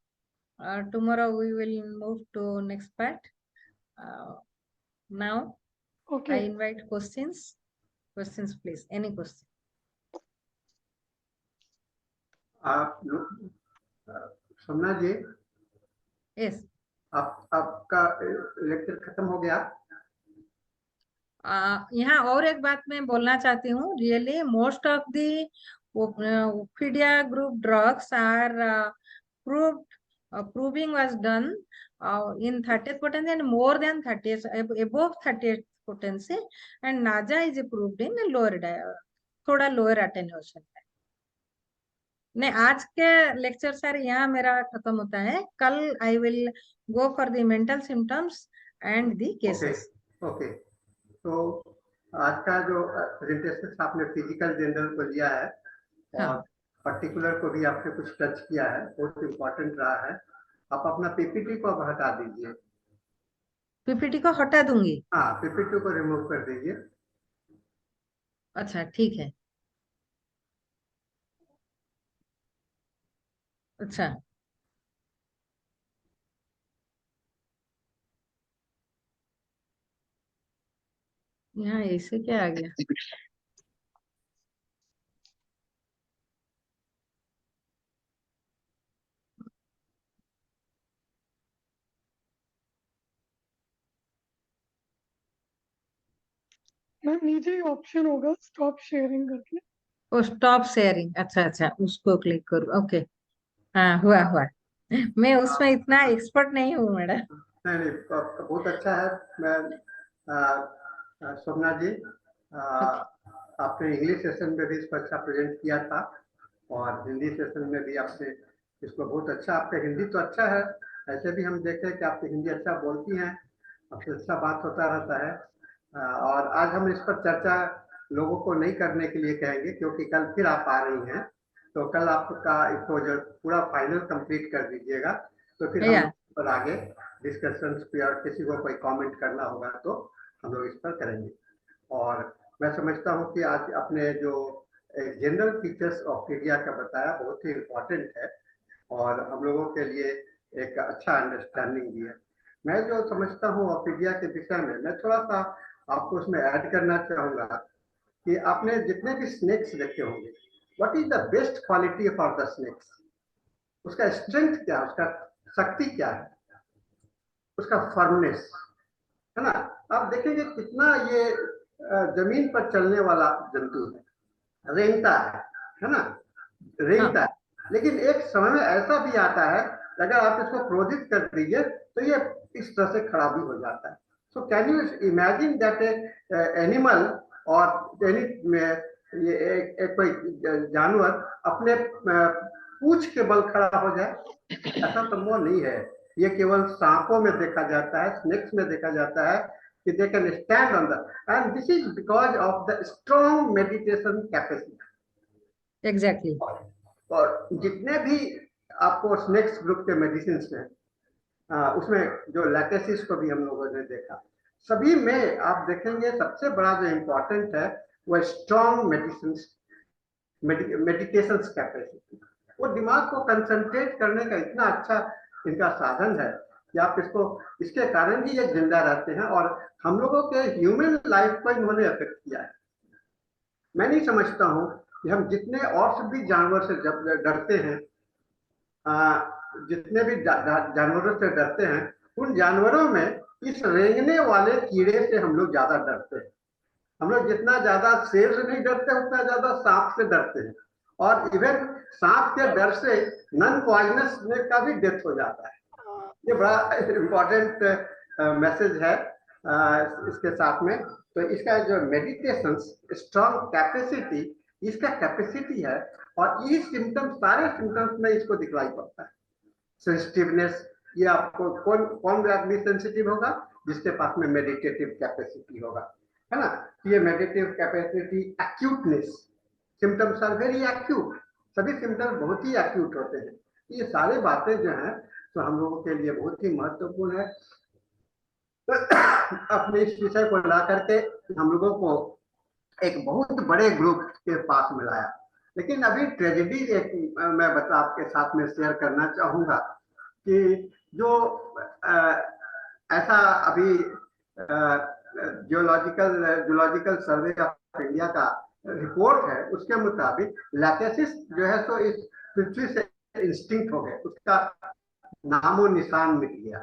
Tomorrow we will move to next part. Now I invite questions. Questions, please. Any question? सोमना जी, Yes. आपका lecture खत्म हो गया? यहाँ और एक बात मैं बोलना चाहती हूँ. रियली मोस्ट ऑफ द ओपीडिया group drugs are proving was done in 30th potency and more than 30th, above 30th potency, and NAJA is proved in lower, थोड़ा lower attenuation है. नहीं, आज के लेक्चर सर यहाँ मेरा खत्म होता है. कल I will go for the mental symptoms and the cases. Okay. तो आज का जो प्रेजेंटेशन आपने फिजिकल जनरल को लिया है और पर्टिकुलर को भी आपने कुछ टच किया है, बहुत इम्पोर्टेंट रहा है. आप अपना पीपीटी को अब हटा दीजिए. पीपीटी को हटा दूंगी? हाँ, पीपीटी को रिमूव कर दीजिए. अच्छा, ठीक है. अच्छा, यहाँ ऐसे क्या आ गया? मैम नीचे ऑप्शन होगा स्टॉप शेयरिंग करके. ओ, स्टॉप शेयरिंग. अच्छा अच्छा, उसको क्लिक करूँ. ओके, हाँ, हुआ हुआ. मैं उसमें इतना एक्सपर्ट नहीं हूँ मैडम. नहीं, बहुत अच्छा है. मैं सोमना जी, आपने इंग्लिश सेशन में भी इसको अच्छा प्रेजेंट किया था और हिंदी सेशन में भी आपने इसको बहुत अच्छा, आपका हिंदी तो अच्छा है, ऐसे भी हम देखे कि आपकी हिंदी अच्छा बोलती हैं, आपसे अच्छा बात होता रहता है. और आज हम इस पर चर्चा लोगों को नहीं करने के लिए कहेंगे क्योंकि कल फिर आप आ रही हैं, तो कल आपका इसको जो पूरा फाइनल कंप्लीट कर दीजिएगा, तो फिर हम पर आगे डिस्कशंस पे और किसी को कोई कमेंट करना होगा तो हम लोग इस पर करेंगे. और मैं समझता हूँ कि आज आपने जो जनरल फीचर्स ऑफ मीडिया का बताया बहुत ही इम्पोर्टेंट है और हम लोगों के लिए एक अच्छा अंडरस्टैंडिंग भी है. मैं जो समझता हूँ ऑफिडिया के विषय में, मैं थोड़ा सा आपको उसमें ऐड करना चाहूँगा कि आपने जितने भी स्नेक्स देखे होंगे, what is the best quality for the snakes? उसका स्ट्रेंथ क्या, उसका शक्ति क्या है, उसका फर्मनेस, है ना. आप देखेंगे कितना ये जमीन पर चलने वाला जंतु है, रेंगता है ना, रेंगता है. लेकिन एक समय में ऐसा भी आता है अगर आप इसको क्रोधित कर दीजिए तो ये इस तरह से खड़ा भी हो जाता है. So can you imagine that animal और ये कोई जानवर अपने पूंछ के बल खड़ा हो जाए? ऐसा संभव नहीं है. ये केवल सांपों में देखा जाता है, स्नेक्स में देखा जाता है कि they can stand on the, and this is because of the strong meditation capacity. Exactly. और जितने भी आपको स्नेक्स ग्रुप के मेडिसिन हैं, उसमें जो लैकेसिस को भी हम लोगों ने देखा, सभी में आप देखेंगे सबसे बड़ा जो इम्पोर्टेंट है वो स्ट्रॉन्ग मेडिटेशन कैपेसिटी। वो दिमाग को कंसंट्रेट करने का इतना अच्छा इनका साधन है कि आप इसके कारण ही ये जिंदा रहते हैं, और हम लोगों के ह्यूमन लाइफ को इन्होंने अफेक्ट किया है। मैं नहीं समझता हूँ कि हम जितने और सभी जानवर से जब डरते हैं, जितने भी जानवरों से डरते हैं, उन जानवरों में इस रेंगने वाले कीड़े से हम लोग ज्यादा डरते हैं। हम लोग जितना ज्यादा शेर से नहीं डरते, उतना ज्यादा सांप से डरते हैं, और इवन सांप के डर से नॉन पॉइजनस स्नेक का भी डेथ हो जाता है। ये बड़ा इम्पोर्टेंट मैसेज है इसके साथ में। तो इसका जो मेडिटेशन स्ट्रॉन्ग कैपेसिटी, इसका कैपेसिटी है, और ये सिम्टम्स, सारे सिम्टम्स में इसको दिखलाई पड़ता है। सेंसिटिवनेस, ये आपको कौन आदमी सेंसिटिव होगा? जिसके पास में मेडिटेटिव कैपेसिटी होगा, है ना। ये meditative capacity, acuteness, symptoms are very acute, सभी सिम्टम्स बहुत ही एक्यूट होते हैं। ये सारे बातें जो हैं तो हम लोगों के लिए बहुत ही महत्वपूर्ण है। अपने इस विषय को ला करके हम लोगों को एक बहुत बड़े ग्रुप के पास में लाया। लेकिन अभी ट्रेजेडी एक मैं आपके साथ में शेयर करना चाहूंगा कि जो ऐसा अभी जियोलॉजिकल सर्वे ऑफ इंडिया का रिपोर्ट है, उसके मुताबिक लैकेसिस जो है तो इस पृथ्वी से इंस्टिंक्ट हो गए, उसका नामो निशान मिट गया।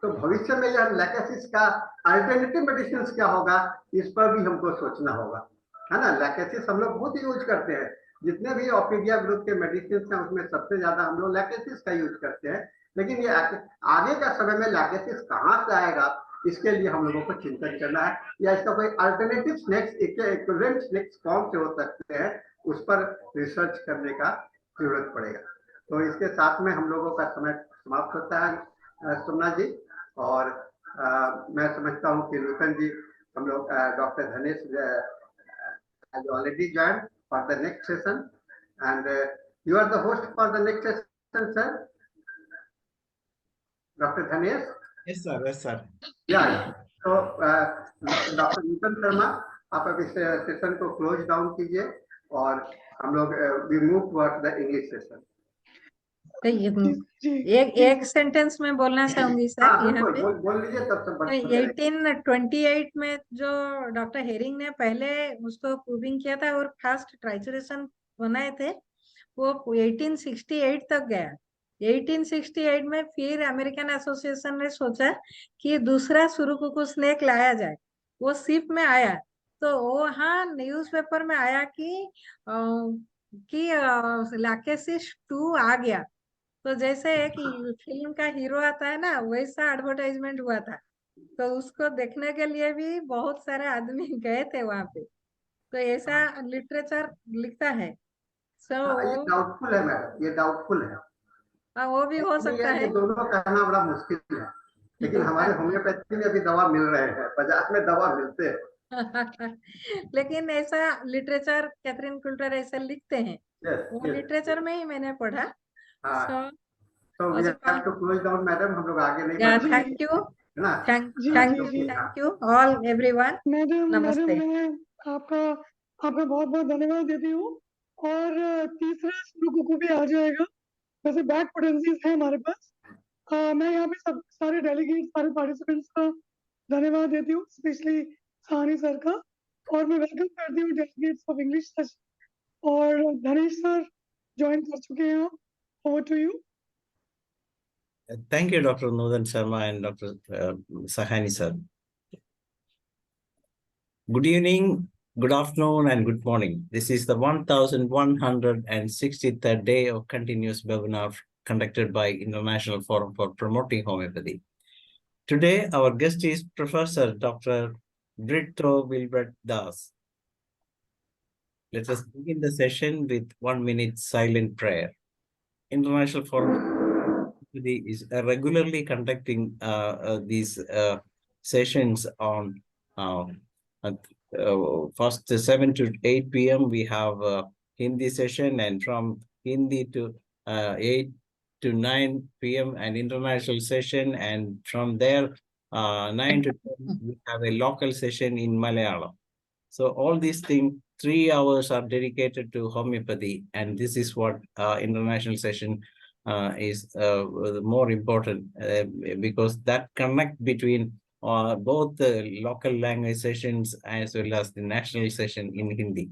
तो भविष्य में यह लैकेसिस का अल्टरनेटिव मेडिसिन क्या होगा, इस पर भी हमको सोचना होगा, है ना। लैकेसिस हम लोग बहुत यूज करते हैं, जितने भी ओपीडिया ग्रुप के मेडिसिन हैं उसमें सबसे ज्यादा हम लोग लैकेसिस का यूज करते हैं। लेकिन ये आगे का समय में लैकेसिस कहाँ से आएगा, इसके लिए हम लोगों को चिंतन करना है, या इसका कोई अल्टरनेटिव स्नेक्स, इक्विवेलेंट स्नेक्स कौन से हो सकते हैं, उस पर रिसर्च करने का जरूरत पड़ेगा। तो इसके साथ में हम लोगों का समय समाप्त होता है सोमनाथ जी, और मैं समझता हूँ कि नूतन जी, हम लोग doctor Dhanesh has already joined for the next session, and you are the host for the next session, sir. Dr. Dhanesh? Yes, sir. Yes, sir. Yeah. So, Dr. नूतन शर्मा, आप अब इस सेशन को क्लोज डाउन कीजिए, और हम लोग we move towards the English session. एक sentence में बोलना चाहूंगी सर यहाँ पे। बोल लीजिए, तब सब 1828 में जो डॉक्टर हेरिंग ने पहले उसको प्रूविंग किया था और फर्स्ट ट्राइचुरेशन बनाए थे, वो 1868 तक गया। 1868 में फिर अमेरिकन एसोसिएशन ने सोचा कि दूसरा सुरुकुकु स्नेक लाया जाए, वो शिप में आया, तो वहाँ न्यूज़पेपर में आया कि लैकेसिस 2 आ गया। तो जैसे एक फिल्म का हीरो आता है ना, वैसा एडवर्टाइजमेंट हुआ था, तो उसको देखने के लिए भी बहुत सारे आदमी गए थे वहां पे। तो ऐसा लिटरेचर लिखता है। ये डाउटफुल है मैडम, ये डाउटफुल है। हाँ, वो भी हो सकता है। ये दोनों कहना बड़ा मुश्किल है, लेकिन हमारे होम्योपैथी में भी दवा मिल रहे हैं, बाजार में दवा मिलते हैं। लेकिन ऐसा लिटरेचर कैथरीन कुल्टर ऐसा लिखते हैं, वो लिटरेचर में ही मैंने पढ़ा। So we have to close down, madam. हम लोग आगे नहीं बढ़ सकते। Thank you all everyone. Madam, नमस्ते। मैं आपका बहुत बहुत धन्यवाद देती हूँ। और तीसरा सुरुकुकु भी आ जाएगा, वैसे बैक पोटेंसीज है हमारे पास। मैं यहाँ पे सब सारे डेलीगेट, सारे पार्टिसिपेंट्स का धन्यवाद देती हूँ, स्पेशली सानी सर का, और मैं वेलकम करती हूँ डेलीगेट्स ऑफ इंग्लिश सेशन। और धनेश सर ज्वाइन कर चुके हैं, over to you. Thank you, Dr. Nudan Sharma and Dr. Sahani sir. Good evening, good afternoon, and good morning. This is the 1163rd day of continuous webinar conducted by International Forum for Promoting Homeopathy. Today, our guest is Professor Dr. BRITTO WILBERT Das. Let us begin the session with 1 minute silent prayer. International Forum Homeopathy is regularly conducting these sessions on first 7 to 8 p.m. we have a Hindi session, and from Hindi to 8 to 9 p.m. an international session, and from there 9 to 10 we have a local session in Malayalam. So all these things, 3 hours are dedicated to homeopathy, and this is what international session is more important because that connect between both the local language sessions as well as the national session in Hindi.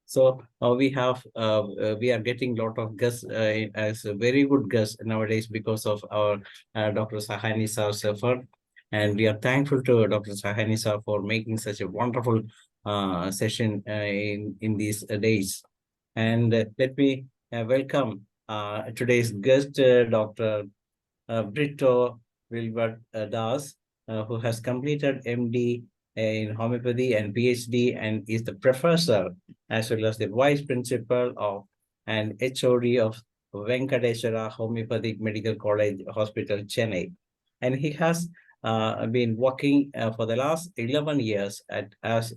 So we are getting a lot of guests as a very good guests nowadays because of our Dr. Sahani Sir's effort. And we are thankful to Dr. Sahani Sir for making such a wonderful session in these days. And let me welcome today's guest, Dr. BRITTO WILBERT Das, who has completed MD in homeopathy and PhD, and is the professor as well as the vice principal of and HOD of Venkateswara Homeopathic Medical College Hospital, Chennai. And he has been working for the last 11 years as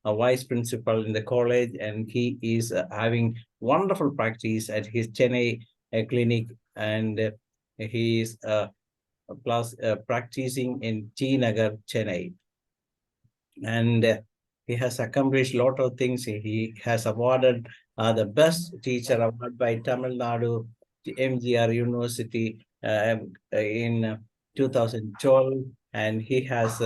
a vice principal in the college, and he is having wonderful practice at his Chennai clinic, and he is practicing in T Nagar, Chennai. And he has accomplished a lot of things. He has awarded the best teacher award by Tamil Nadu MGR University in 2012, and he has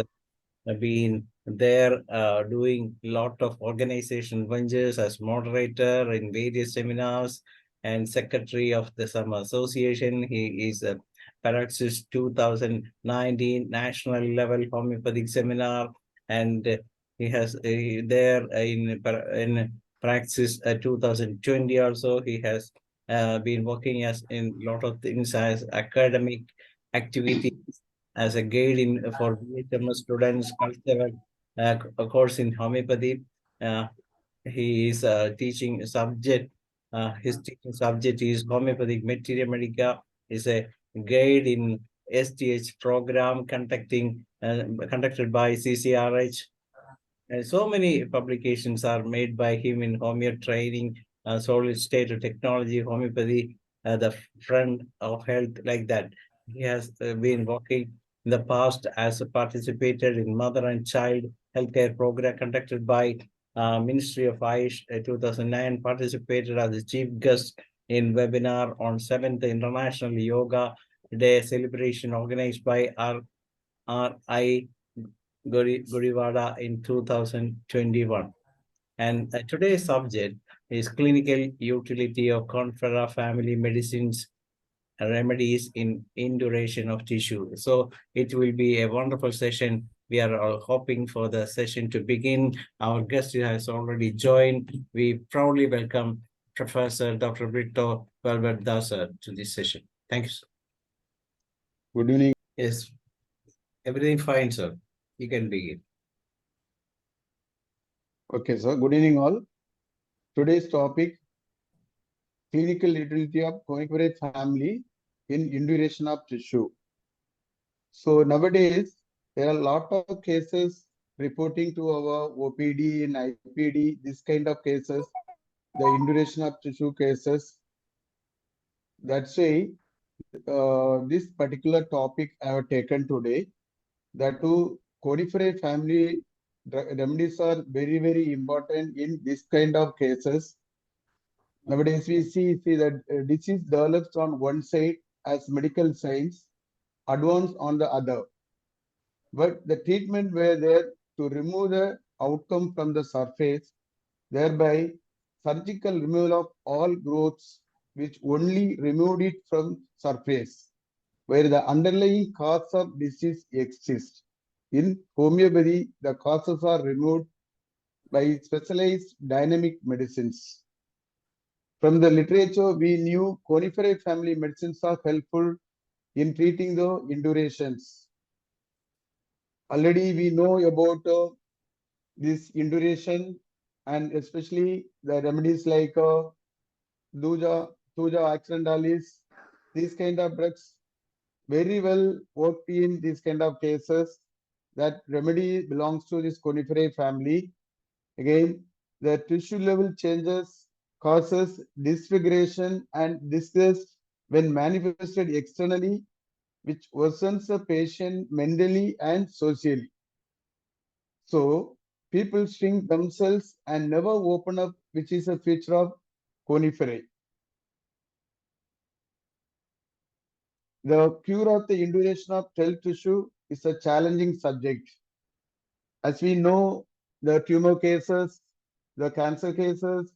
been there doing a lot of organization ventures as moderator in various seminars and secretary of the some association. He is a Paraxis 2019 national level homeopathic seminar, and he has there in Praxis 2020 also. He has been working as in a lot of things as academic activities, as a guide in for BHMS students, cultural a course in homeopathy. He is teaching subject. His teaching subject is homeopathic materia medica. Is a guide in STH program conducted by CCRH. And so many publications are made by him in homeo training, solid state of technology, homeopathy, the friend of health, like that. He has been working in the past as participated in mother and child healthcare program conducted by Ministry of Ayush 2009, participated as the chief guest in webinar on 7th International Yoga Day celebration organized by RI Gurivada in 2021. And today's subject is clinical utility of CONIFERA family medicines remedies in induration of tissue. So it will be a wonderful session. We are all hoping for the session to begin. Our guest has already joined. We proudly welcome Professor Dr. BRITTO WILBERT Das to this session. Thank you, sir. Good evening. Yes, everything fine, sir. You can begin. Okay, sir. Good evening, all. Today's topic: clinical utility of CONIFERA family in induration of tissue. So nowadays there are a lot of cases reporting to our OPD and IPD. This kind of cases, the induration of tissue cases. That's why this particular topic I have taken today. That too, CONIFERA family remedies are very, very important in this kind of cases. Nowadays, we see that disease develops on one side as medical science, advanced on the other. But the treatment were there to remove the outcome from the surface, thereby surgical removal of all growths which only removed it from surface, where the underlying cause of disease exists. In homeopathy, the causes are removed by specialized dynamic medicines. From the literature, we knew CONIFERA family medicines are helpful in treating the indurations. Already we know about this induration, and especially the remedies like Thuja accidentalis, these kind of drugs very well worked in these kind of cases. That remedy belongs to this Coniferae family. Again, the tissue level changes causes disfiguration and distress when manifested externally, which worsens the patient mentally and socially. So people shrink themselves and never open up, which is a feature of Coniferae. The cure of the induration of cell tissue is a challenging subject. As we know, the tumor cases, the cancer cases,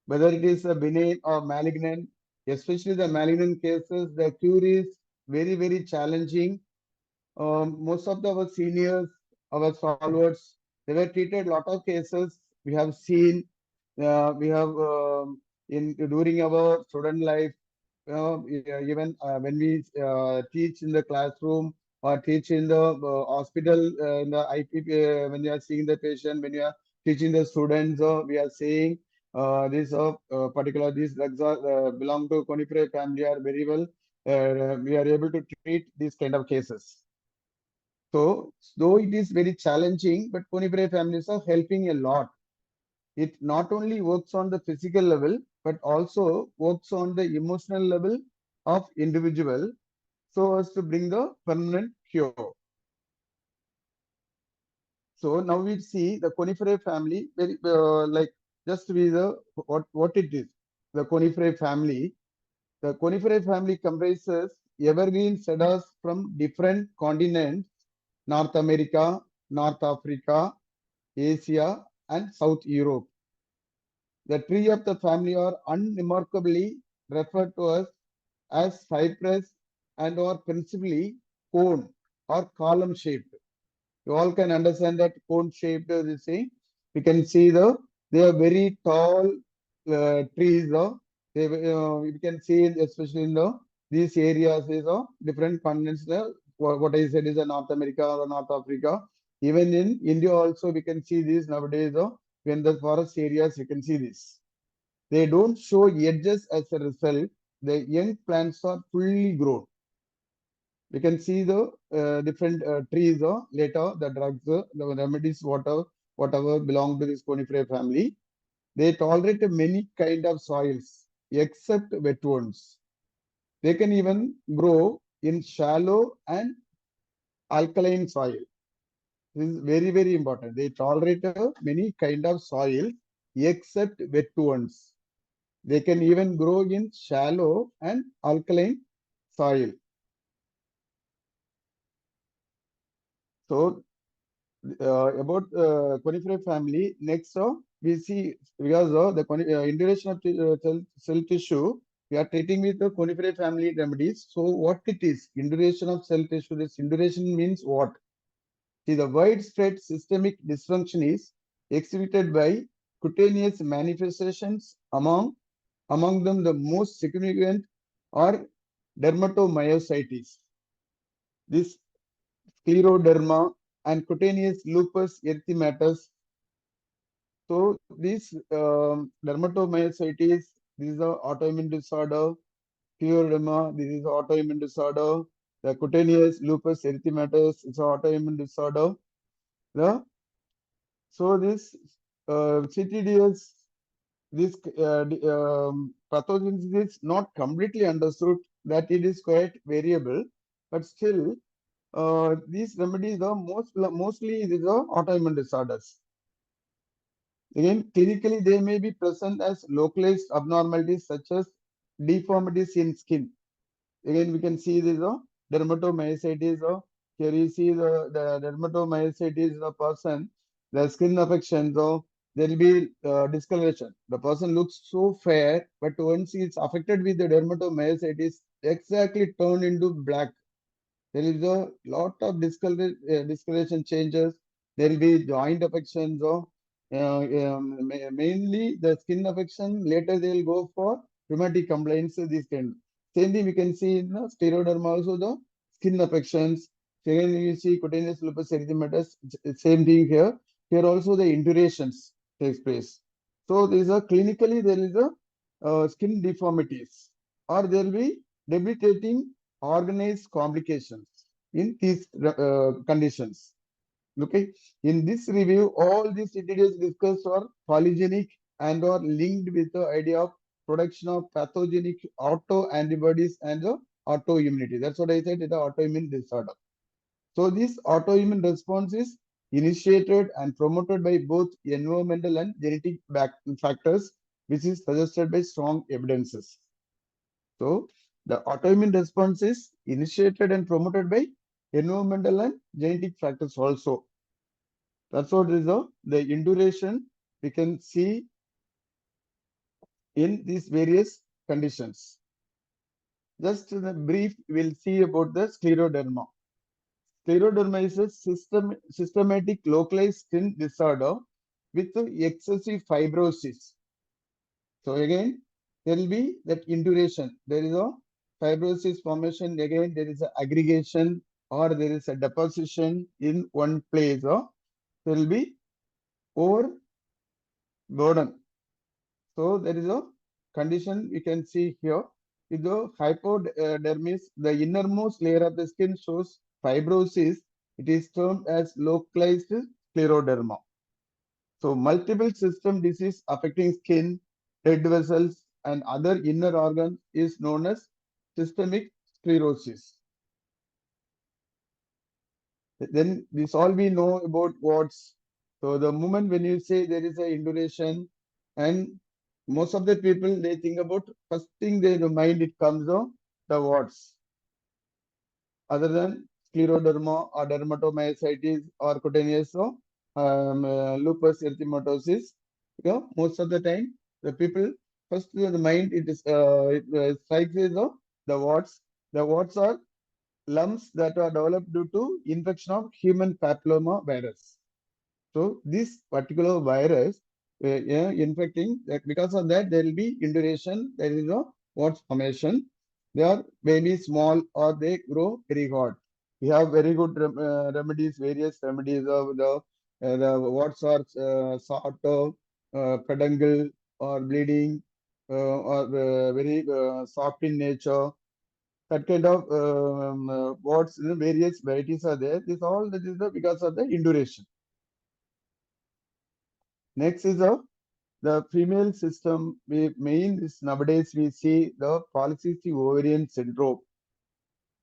whether it is a benign or malignant, especially the malignant cases, the cure is very, very challenging. Most of our seniors, our followers, they were treated a lot of cases. We have seen, we have in during our student life, even when we teach in the classroom or teach in the hospital, in the IPP, when you are seeing the patient, when you are teaching the students, we are saying this particular these drugs are belong to Coniferae family are very well. We are able to treat these kind of cases. So, though it is very challenging, but Coniferae families are helping a lot. It not only works on the physical level, but also works on the emotional level of individual, so as to bring the permanent cure. So now we see the Coniferae family, very like just to be the what it is. The Coniferae family. The Coniferae family comprises evergreen cedars from different continents: North America, North Africa, Asia, and South Europe. The tree of the family are unremarkably referred to as cypress and are principally cone or column shaped. You all can understand that cone shaped, this thing. We can see they are very tall trees. We can see especially in these areas is different continents. What I said is North America or North Africa. Even in India also we can see this nowadays. When the forest areas you can see this. They don't show edges as a result. The young plants are fully grown. We can see the different trees later, the drugs, the remedies, whatever belong to this Coniferae family. They tolerate many kind of soils except wet ones. They can even grow in shallow and alkaline soil. This is very, very important. They tolerate many kind of soil except wet ones. They can even grow in shallow and alkaline soil. So about Coniferae family, next we see, because the induration of cell tissue, we are treating with the Coniferae family remedies. So what it is, induration of cell tissue, this induration means what? See, the widespread systemic dysfunction is exhibited by cutaneous manifestations, among them the most significant are dermatomyositis, this scleroderma, and cutaneous lupus erythematosus. So this dermatomyositis, this is an autoimmune disorder. Scleroderma, this is an autoimmune disorder. The cutaneous lupus erythematosus is an autoimmune disorder. So this CTDS, this pathogenesis is not completely understood, that it is quite variable, but still these remedies are mostly these are autoimmune disorders. Again, clinically they may be present as localized abnormalities such as deformities in skin. Again, we can see this dermatomyositis. Here you see the dermatomyositis in a person, the skin affections. There will be discoloration. The person looks so fair, but once he is affected with the dermatomyositis, exactly turned into black. There is a lot of discoloration changes. There will be joint affections. Mainly the skin affection. Later they will go for rheumatic complaints. These kind. Same thing we can see in the scleroderma also, the skin affections. Second, you see cutaneous lupus erythematosus. Same thing here. Here also the indurations takes place. So these are clinically there is a skin deformities, or there will be debilitating organized complications in these conditions. Okay, in this review, all these entities discussed are polygenic and are linked with the idea of production of pathogenic autoantibodies and the autoimmunity. That's what I said, the autoimmune disorder. So this autoimmune response is initiated and promoted by both environmental and genetic factors, which is suggested by strong evidences. So the autoimmune response is initiated and promoted by environmental and genetic factors also. That's what is the induration we can see in these various conditions. Just in a brief, we'll see about the scleroderma. Scleroderma is a systematic localized skin disorder with excessive fibrosis. So again, there will be that induration. There is a fibrosis formation. Again, there is an aggregation or there is a deposition in one place. Or there will be overburden. So there is a condition we can see here. With the hypodermis, the innermost layer of the skin shows fibrosis. It is termed as localized scleroderma. So multiple system disease affecting skin, blood vessels, and other inner organs is known as systemic sclerosis. Then this all we know about warts. So the moment when you say there is a induration, and most of the people, they think about first thing they mind it comes on the warts. Other than scleroderma or dermatomyositis or cutaneous lupus erythematosus, most of the time the people first the mind it is strikes is the warts. The warts are lumps that are developed due to infection of human papilloma virus. So this particular virus infecting, because of that there will be induration, there is a warts formation. They are maybe small or they grow very hard. We have very good remedies, various remedies of the warts are sort of peduncle or bleeding or very soft in nature. That kind of warts, various varieties are there. This all that is because of the induration. Next is the female system. Nowadays we see the polycystic ovarian syndrome.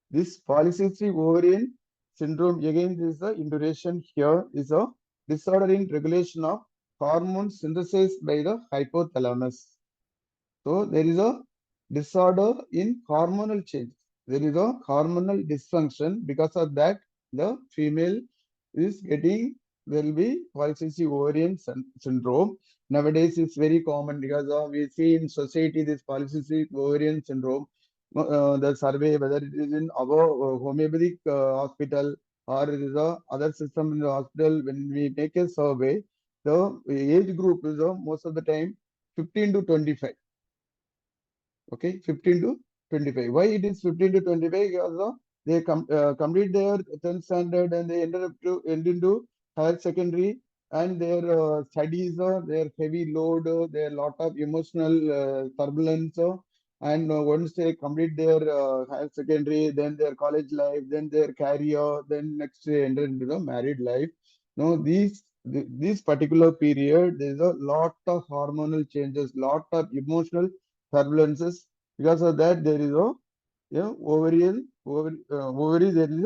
This polycystic ovarian syndrome, again, this is the induration here, is a disorder in regulation of hormone synthesis by the hypothalamus. So there is a disorder in hormonal change. There is a hormonal dysfunction. Because of that, the female is getting, there will be polycystic ovarian syndrome. Nowadays, it's very common because we see in society this polycystic ovarian syndrome. The survey, whether it is in our homeopathic hospital or it is a other system in the hospital, when we make a survey, the age group is most of the time 15 to 25. Okay, 15 to 25. Why it is 15 to 25? Because they complete their 10th standard and they end into higher secondary, and their studies, their heavy load, their lot of emotional turbulence, and once they complete their higher secondary, then their college life, then their career, then next they enter into the married life. Now this particular period, there is a lot of hormonal changes, lot of emotional turbulences. Because of that, there is a ovary, there is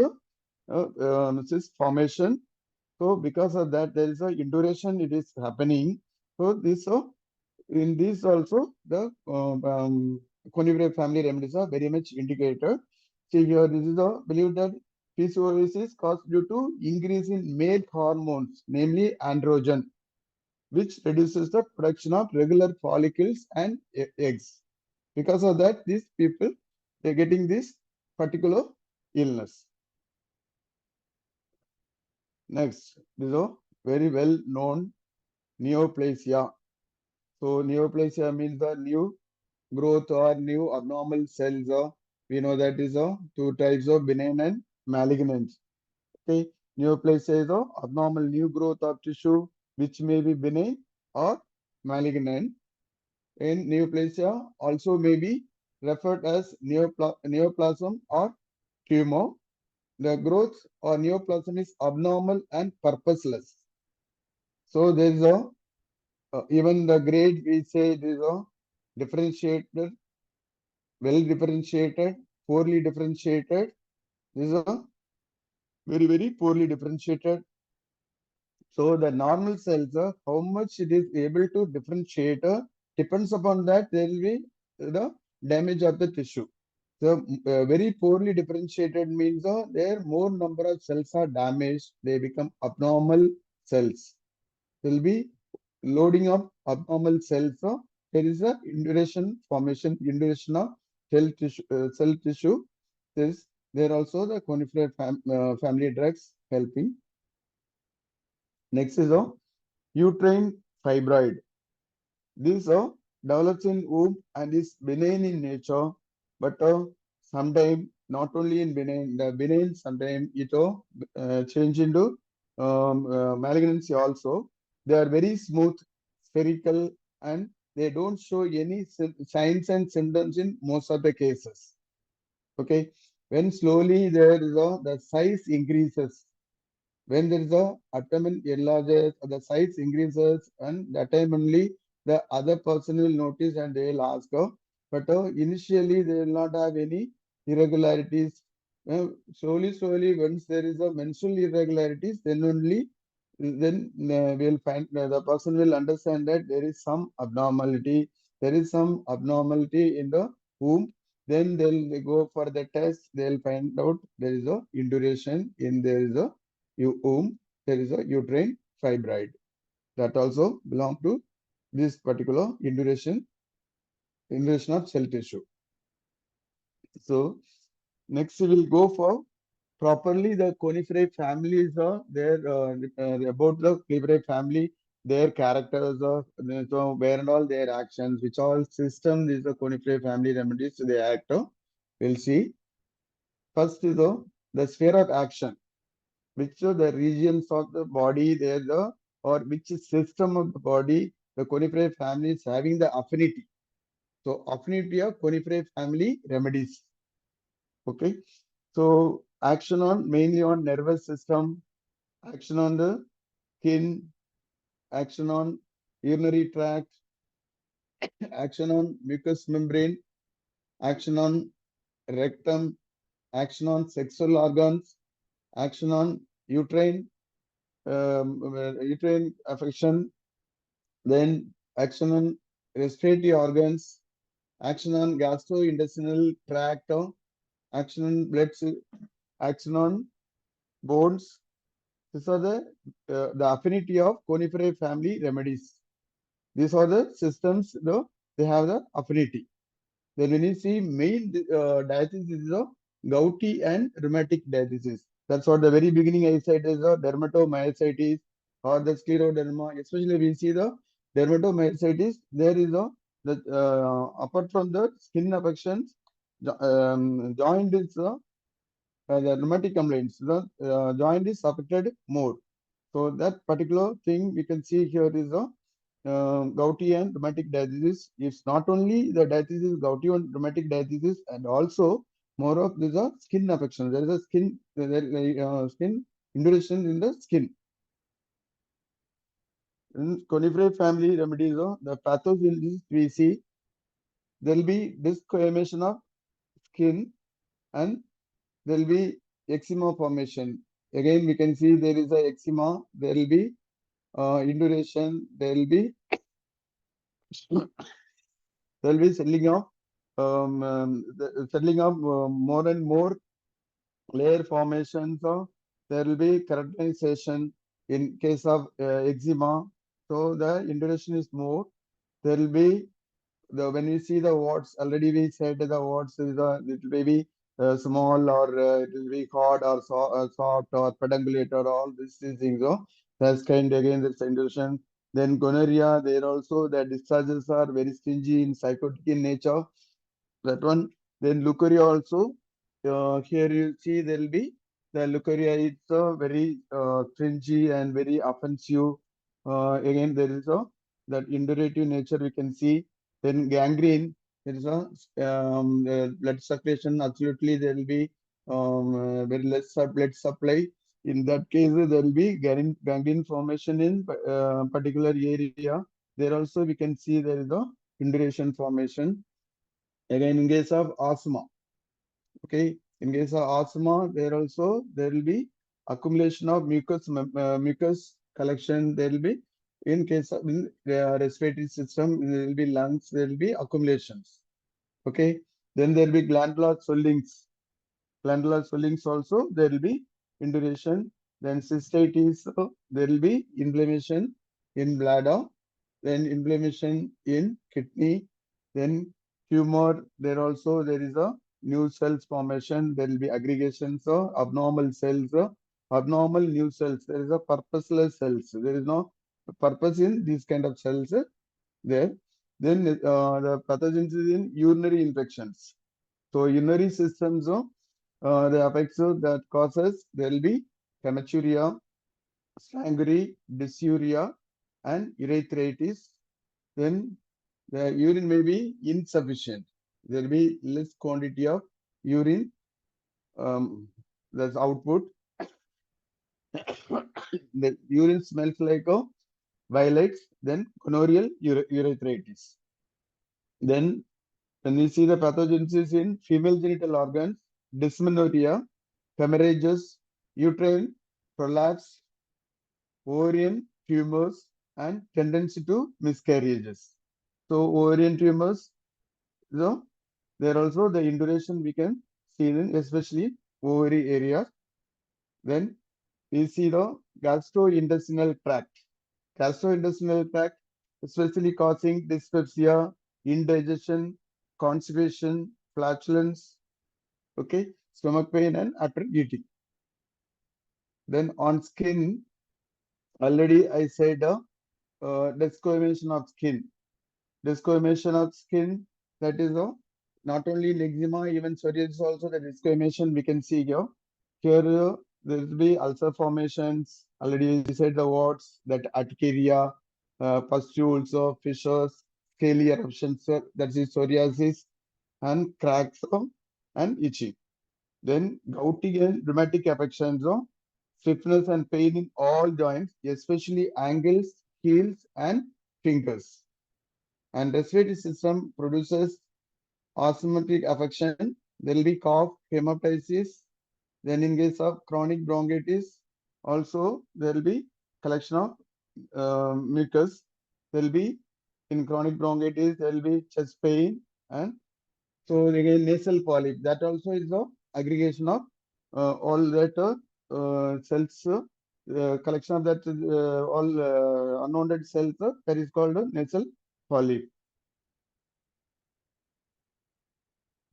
a cyst formation. So because of that, there is a induration, it is happening. So this in this also the CONIFERA family remedies are very much indicated. See here, this is a believed that PCOS is caused due to increase in male hormones, namely androgen, which reduces the production of regular follicles and eggs. Because of that, these people, they're getting this particular illness. Next, this is a very well known neoplasia. So neoplasia means the new growth or new abnormal cells. We know that is two types of benign and malignant. Okay, neoplasia is abnormal new growth of tissue which may be benign or malignant. And neoplasia also may be referred as neoplasm or tumor. The growth or neoplasm is abnormal and purposeless. So there is a even the grade we say there is a differentiated, well differentiated, poorly differentiated. This is a very poorly differentiated. So the normal cells, how much it is able to differentiate depends upon that there will be the damage of the tissue. So very poorly differentiated means there more number of cells are damaged. They become abnormal cells. There will be loading of abnormal cells. There is a induration formation, induration of cell tissue. There also the coniferous family drugs helping. Next is a uterine fibroid. This develops in womb and is benign in nature, but sometimes not only in benign, the benign sometimes it change into malignancy also. They are very smooth, spherical, and they don't show any signs and symptoms in most of the cases. Okay, when slowly there is the size increases. When there is a abdomen enlarges, the size increases, and that time only the other person will notice and they will ask her. But initially they will not have any irregularities. Slowly, once there is a menstrual irregularities, then only we'll find the person will understand that there is some abnormality. There is some abnormality in the womb. Then they'll go for the test. They'll find out there is a induration in there is a womb, there is a uterine fibroid that also belong to this particular induration of cell tissue. So next we will go for properly the coniferae families are there about the coniferae family, their characters of so where and all their actions, which all system is the coniferae family remedies they act. We'll see. First is the sphere of action. Which are the regions of the body there or which system of the body the coniferous family is having the affinity. So affinity of coniferous family remedies. Okay. So action on mainly on nervous system, action on the skin, action on urinary tract, action on mucous membrane, action on rectum, action on sexual organs, action on uterine uterine affection, then action on respiratory organs, action on gastrointestinal tract, action on blood, action on bones. These are the affinity of coniferous family remedies. These are the systems, they have the affinity. Then when you see main diathesis is gouty and rheumatic diathesis. That's what the very beginning I said is dermatomyositis or the scleroderma. Especially we see the dermatomyositis. There is apart from the skin affections, joint is the rheumatic complaints. The joint is affected more. So that particular thing we can see here is gouty and rheumatic diathesis. It's not only the diathesis, gouty and rheumatic diathesis, and also more of these are skin affection. There is a skin skin induration in the skin. In coniferous family remedies, the pathogens we see, there will be discoloration of skin and there will be eczema formation. Again, we can see there is a eczema, there will be induration, there will be settling of more and more layer formations. There will be keratinization in case of eczema. So the induration is more. There will be when we see the warts, already we said the warts is it may be small or it will be hard or soft or pedungulate or all these things. That's kind again that's induration. Then gonorrhea, there also the discharges are very stingy in psychotic in nature. That one. Then leukorrhea also. Here you see there will be the leukorrhea. It's very stringy and very offensive. Again, there is that indurative nature we can see. Then gangrene, there is a blood circulation. Absolutely, there will be very less blood supply. In that case, there will be ganglion formation in particular area. There also we can see there is a induration formation. Again, in case of asthma, okay, in case of asthma, there will be accumulation of mucus collection. There will be, in case of respiratory system, there will be lungs, there will be accumulations. Okay, then there will be glandular swellings. Glandular swellings also there will be induration. Then cystitis, there will be inflammation in bladder, then inflammation in kidney, then tumor. There is a new cells formation. There will be aggregations of abnormal cells, abnormal new cells. There is a purposeless cells. There is no purpose in these kind of cells there. Then the pathogens in urinary infections. So urinary systems, the effects that causes, there will be hematuria, strangury, dysuria, and urethritis. Then the urine may be insufficient. There will be less quantity of urine, that's output. The urine smells like violets, then gonorrheal urethritis. Then when we see the pathogenesis in female genital organs, dysmenorrhea, hemorrhages, uterine prolapse, ovarian tumors, and tendency to miscarriages. So ovarian tumors, so there also the induration we can see in especially ovary area. Then we see the gastrointestinal tract. Gastrointestinal tract especially causing dyspepsia, indigestion, constipation, flatulence, okay, stomach pain, and after eating. Then on skin, already I said discoloration of skin. Discoloration of skin, that is not only in eczema, even psoriasis also the discoloration we can see here. Here there will be ulcer formations. Already we said the words that urticaria, pustules, fissures, scaly eruptions, that is psoriasis, and cracks and itching. Then gouty and rheumatic affections, stiffness and pain in all joints, especially ankles, heels, and fingers. And respiratory system produces asthmatic affection. There will be cough, hemoptysis. Then in case of chronic bronchitis, also there will be collection of mucus. There will be in chronic bronchitis, there will be chest pain, and so again nasal polyp. That also is the aggregation of all that cells, collection of that all unwanted cells. That is called a nasal polyp.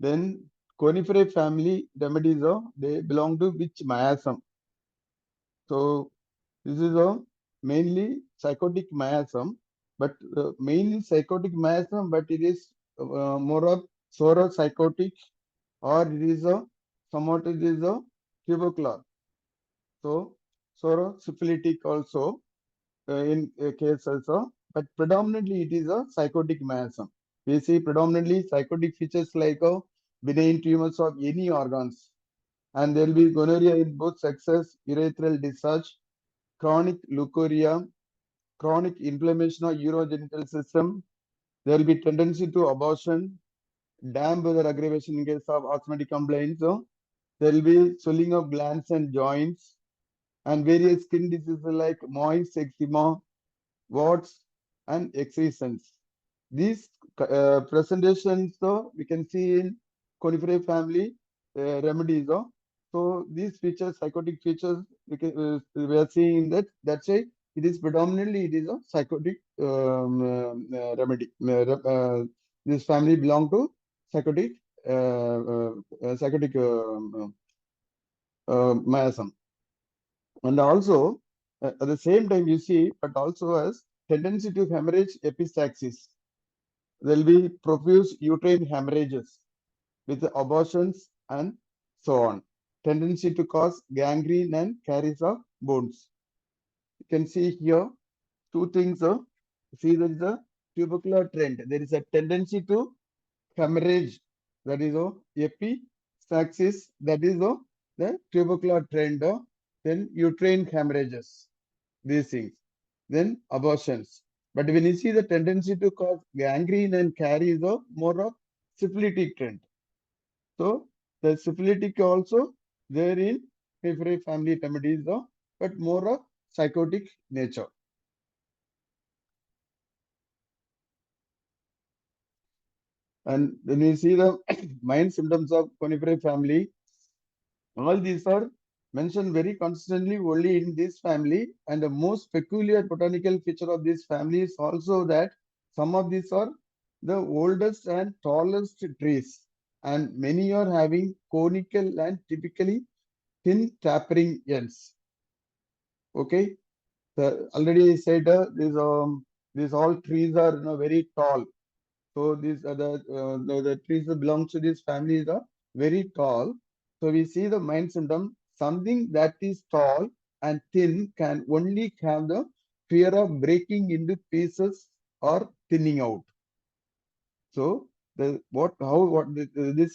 Then coniferae family remedies, they belong to which miasm? So this is a mainly psychotic miasm, but mainly psychotic miasm, but it is more of sauropsychotic, or it is a somewhat it is a tubercular. So saurosyphilitic also in a case also, but predominantly it is a psychotic miasm. We see predominantly psychotic features like benign tumors of any organs, and there will be gonorrhea in both sexes, urethral discharge, chronic leukorrhea, chronic inflammation of urogenital system. There will be tendency to abortion, damp weather aggravation in case of asthmatic complaints. There will be swelling of glands and joints, and various skin diseases like moist eczema, warts, and excrescence. These presentations, we can see in coniferae family remedies. So these features, psychotic features, we are seeing that. That's why it is predominantly it is a psychotic remedy. This family belong to psychotic miasm, and also at the same time you see, but also has tendency to hemorrhage epistaxis. There will be profuse uterine hemorrhages with abortions and so on. Tendency to cause gangrene and caries of bones. You can see here two things. See, there is a tubercular trend. There is a tendency to hemorrhage, that is axis, that is the tubercular trend, then uterine hemorrhages, these things, then abortions. But when you see the tendency to cause gangrene and carry is a more of syphilitic trend. So the syphilitic also there in Ifph family remedies, but more of psychotic nature. And when we see the mind symptoms of coniferous family, all these are mentioned very consistently only in this family. And the most peculiar botanical feature of this family is also that some of these are the oldest and tallest trees, and many are having conical and typically thin tapering ends. Okay, already I said these all trees are very tall. So these are the trees that belong to these families are very tall. So we see the mind symptom. Something that is tall and thin can only have the fear of breaking into pieces or thinning out. So this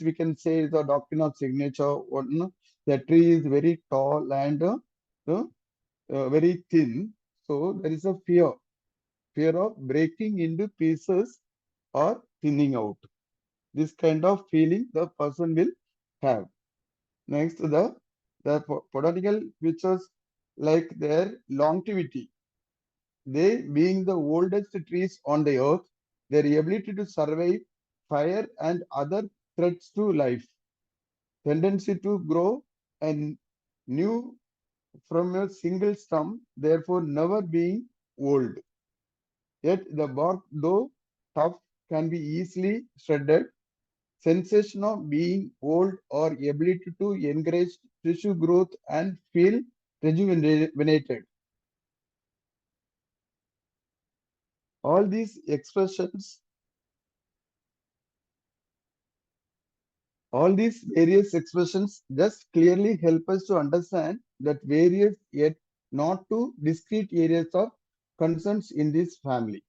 we can say is the doctrine of signature. The tree is very tall and very thin. So there is a fear of breaking into pieces or thinning out. This kind of feeling the person will have. Next, the botanical features like their longevity. They being the oldest trees on the earth, their ability to survive fire and other threats to life, tendency to grow and new from a single stem, therefore never being old. Yet the bark, though tough, can be easily shredded. Sensation of being old or ability to encourage tissue growth and feel rejuvenated. All these expressions, all these various expressions just clearly help us to understand that various yet not too discrete areas of concerns in this family.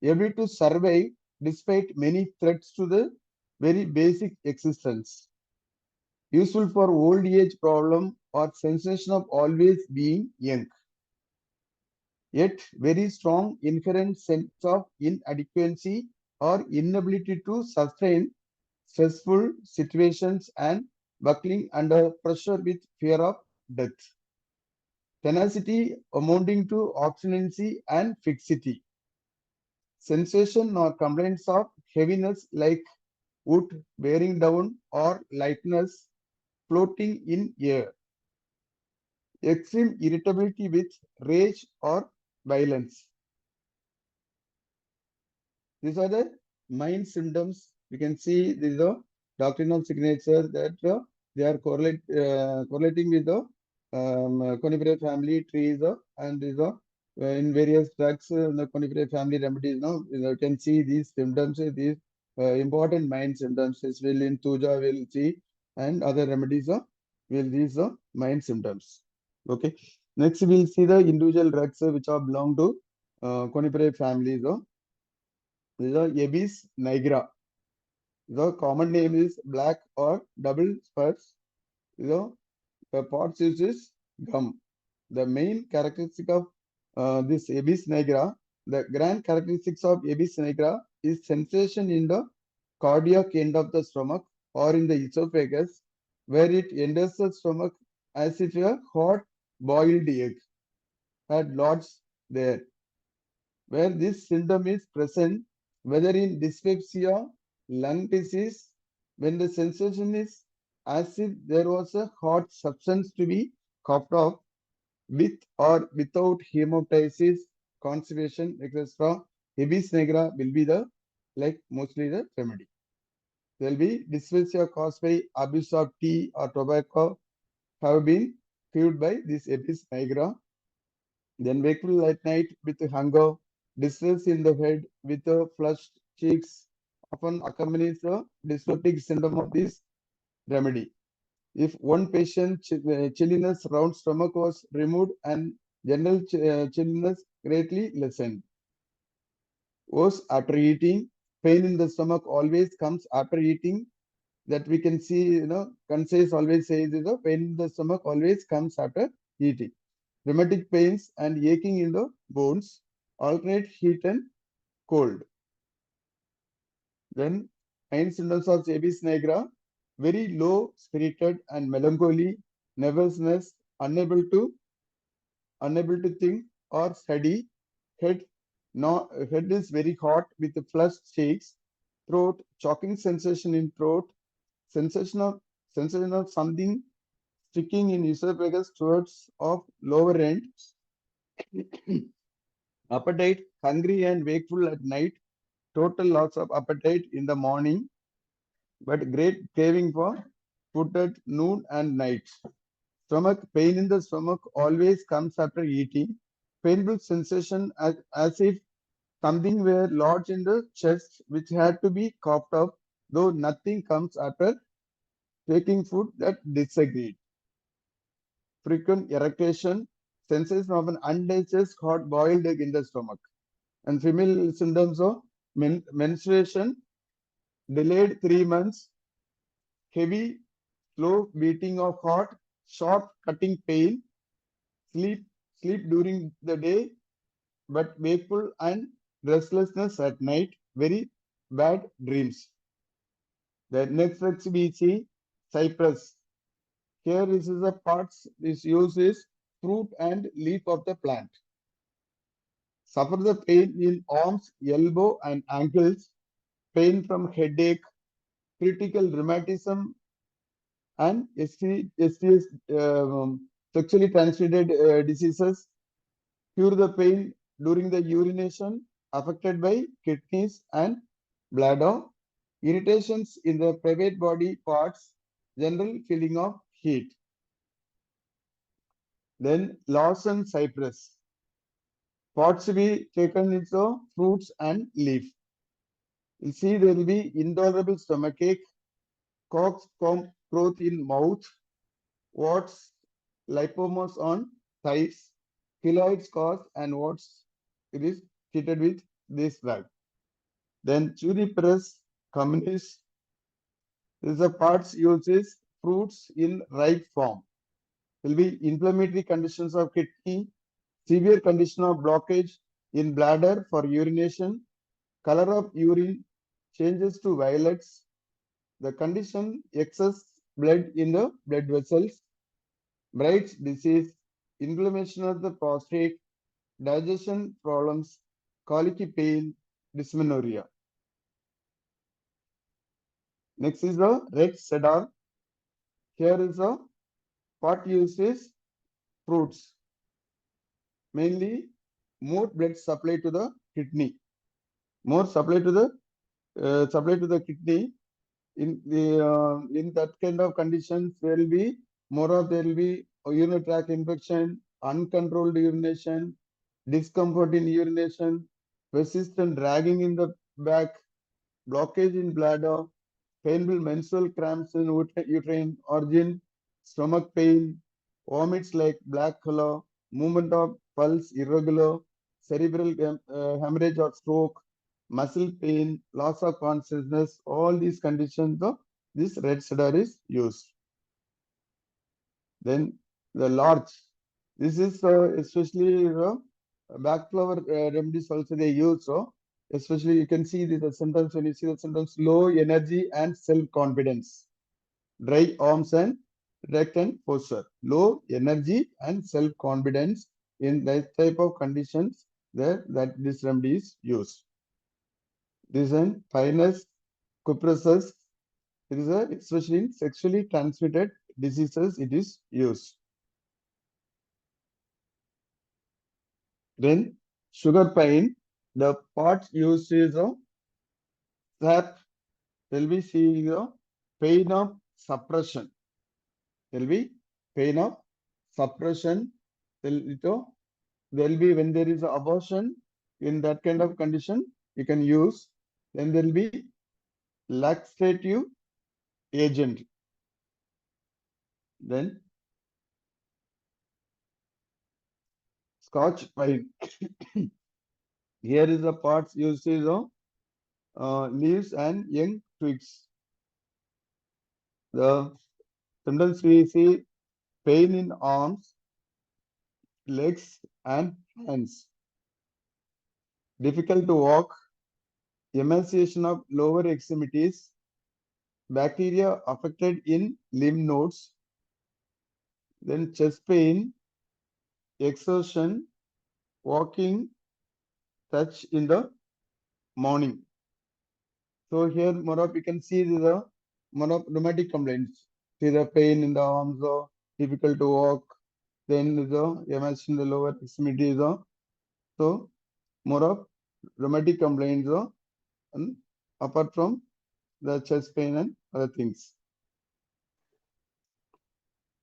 Able to survive despite many threats to the very basic existence. Useful for old age problem or sensation of always being young. Yet very strong inherent sense of inadequacy or inability to sustain stressful situations and buckling under pressure with fear of death. Tenacity amounting to obstinacy and fixity. Sensation or complaints of heaviness like wood bearing down or lightness floating in air. Extreme irritability with rage or violence. These are the mind symptoms. You can see these are doctrinal signature that they are correlating with the coniferous family trees, and these are in various drugs the coniferous family remedies. Now you can see these symptoms, these important mind symptoms. As well in Tuja will see, and other remedies will these mind symptoms. Okay. Next we'll see the individual drugs which are belong to coniferous families. These are Abies nigra. The common name is black or double spurs. The pot is gum. The main characteristic of this Abies nigra, the grand characteristics of Abies nigra is sensation in the cardiac end of the stomach or in the esophagus, where it enters the stomach as if a hot boiled egg had lodged there. Where this symptom is present, whether in dyspepsia, lung disease, when the sensation is as if there was a hot substance to be coughed off, with or without hemoptysis, constipation, etc. Abies nigra will be the mostly the remedy. There will be dyspepsia caused by abuse of tea or tobacco have been cured by this Abies nigra. Then wakeful at night with hunger, distress in the head with flushed cheeks often accompanies the dyspeptic symptom of this remedy. If one patient chilliness round stomach was removed and general chilliness greatly lessened. Was after eating, pain in the stomach always comes after eating that we can see, Concise always says, pain in the stomach always comes after eating. Rheumatic pains and aching in the bones, alternate heat and cold. Then 9 symptoms of Abies nigra, very low spirited and melancholy, nervousness, unable to think or study, head head is very hot with flushed cheeks, throat, choking sensation in throat, sensation of something sticking in esophagus towards of lower end, appetite, hungry and wakeful at night, total loss of appetite in the morning, but great craving for food at noon and night. Stomach pain in the stomach always comes after eating. Painful sensation as if something were lodged in the chest which had to be coughed up, though nothing comes after taking food that disagreed. Frequent erection, sensation of an undigested hot boiled egg in the stomach. And female symptoms of menstruation, delayed 3 months, heavy, slow beating of heart, sharp cutting pain, sleep during the day, but wakeful and restlessness at night, very bad dreams. The next we see cypress. Here is the parts this use is fruit and leaf of the plant. Suffer the pain in arms, elbow and ankles, pain from headache, critical rheumatism and STS, sexually transmitted diseases, cure the pain during the urination, affected by kidneys and bladder, irritations in the private body parts, general feeling of heat. Then Lawson cypress. Pots to be taken into fruits and leaf. You see there will be intolerable stomachache, cox growth in mouth, warts, lipomas on thighs, keloid scars and warts. It is treated with this drug. Then Churiperus communis. This is the parts uses fruits in ripe form. Will be inflammatory conditions of kidney, severe condition of blockage in bladder for urination, color of urine changes to violets, the condition excess blood in the blood vessels, Bright's disease, inflammation of the prostate, digestion problems, colicky pain, dysmenorrhea. Next is the red cedar. Here is a pot uses fruits. Mainly more blood supply to the kidney. More supply to the kidney. In that kind of conditions, there will be urinary tract infection, uncontrolled urination, discomfort in urination, persistent dragging in the back, blockage in bladder, painful menstrual cramps in uterine origin, stomach pain, vomits like black color, movement of pulse irregular, cerebral hemorrhage or stroke, muscle pain, loss of consciousness, all these conditions of this red cedar is used. Then the larch. This is especially back flower remedies also they use. So especially you can see the symptoms when you see the symptoms: low energy and self-confidence, dry arms and erect and posture, low energy and self-confidence. In that type of conditions, that this remedy is used. This is Pinus cupressus. It is especially in sexually transmitted diseases it is used. Then sugar pine, the part used is sap. There will be pain of suppression. There will be pain of suppression. There will be when there is abortion, in that kind of condition you can use. Then there will be laxative agent. Then Scotch pine. Here is the parts used is leaves and young twigs. The symptoms we see pain in arms, legs and hands, difficult to walk, emaciation of lower extremities, bacteria affected in lymph nodes, then chest pain, exhaustion, walking, touch in the morning. So here more of you can see the more of rheumatic complaints. See the pain in the arms, or difficult to walk, then the emaciation in the lower extremities. So more of rheumatic complaints, and apart from the chest pain and other things.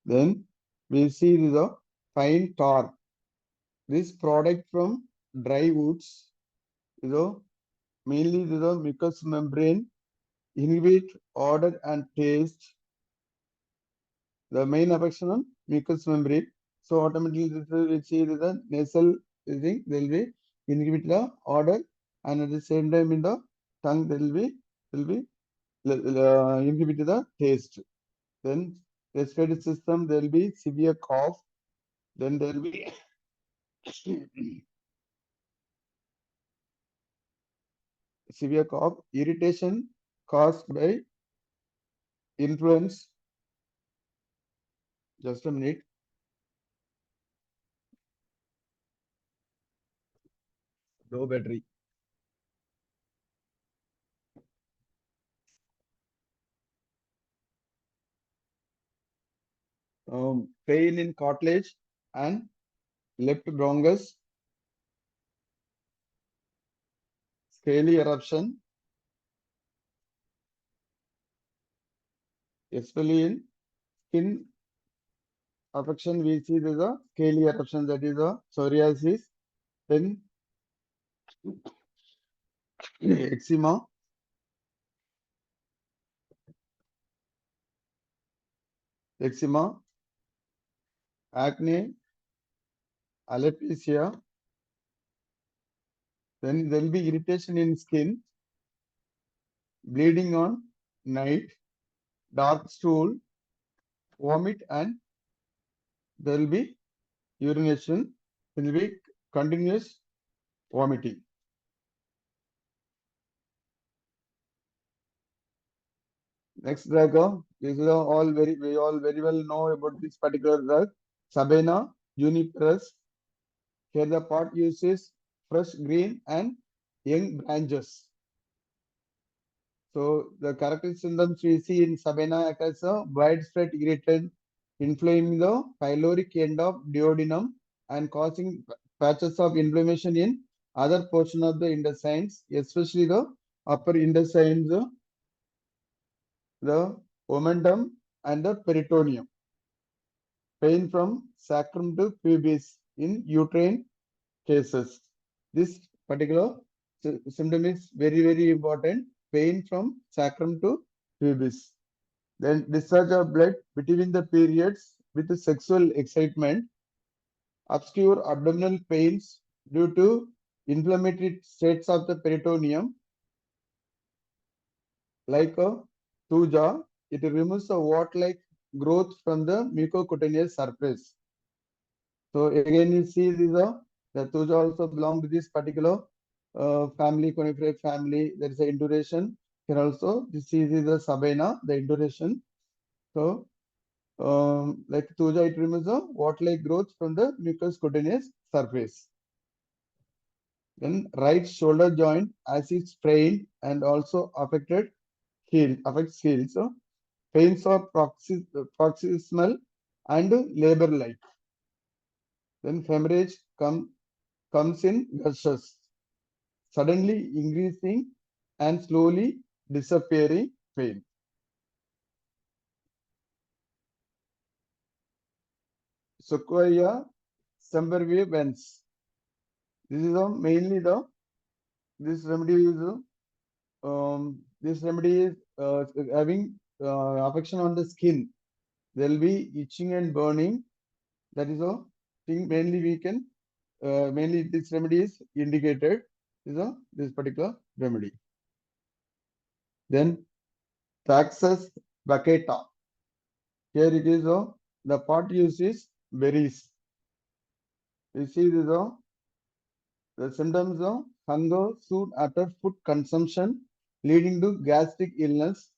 Then we see the fine tar. This product from dry woods, mainly the mucous membrane, inhibit odor and taste. The main affection on mucous membrane. So automatically this will see the nasal thing, they will be inhibit the odor, and at the same time in the tongue there will be inhibit the taste. Then respiratory system, there will be severe cough. Then there will be severe cough, irritation caused by influence. Just a minute. Low battery. Pain in cartilage and left bronchus, scaly eruption, especially in skin affection. We see there is a scaly eruption, that is a psoriasis. Then eczema, acne, alopecia. Then there will be irritation in skin, bleeding on night, dark stool, vomit, and there will be urination. There will be continuous vomiting. Next drug, we all very well know about this particular drug, Sabena juniperus. Here the pot uses fresh green and young branches. So the characteristic symptoms we see in Sabena as a widespread irritant, inflaming the pyloric end of duodenum and causing patches of inflammation in other portion of the intestines, especially the upper intestines, the omentum and the peritoneum. Pain from sacrum to pubis in uterine cases. This particular symptom is very important. Pain from sacrum to pubis. Then discharge of blood between the periods with sexual excitement. Obscure abdominal pains due to inflammatory states of the peritoneum, like a tuja. It removes the wart-like growth from the mucocutaneous surface. So again, you see these are the tuja also belong to this particular family, Conifera family. There is a induration here also. This is the Sabena, the induration. So like tuja, it removes the wart-like growth from the mucous cutaneous surface. Then right shoulder joint, as it's sprained and also affects heels. So pains are proximal and labor-like. Then hemorrhage comes in gushes, suddenly increasing and slowly disappearing pain. Sequoia sempervirens. This is mainly this remedy is having affection on the skin. There will be itching and burning. That is a thing mainly we can mainly this remedy is indicated. This particular remedy. Then Taxus baccata. Here it is the pot use is berries. You see this the symptoms of hunger soon after food consumption leading to gastric illness.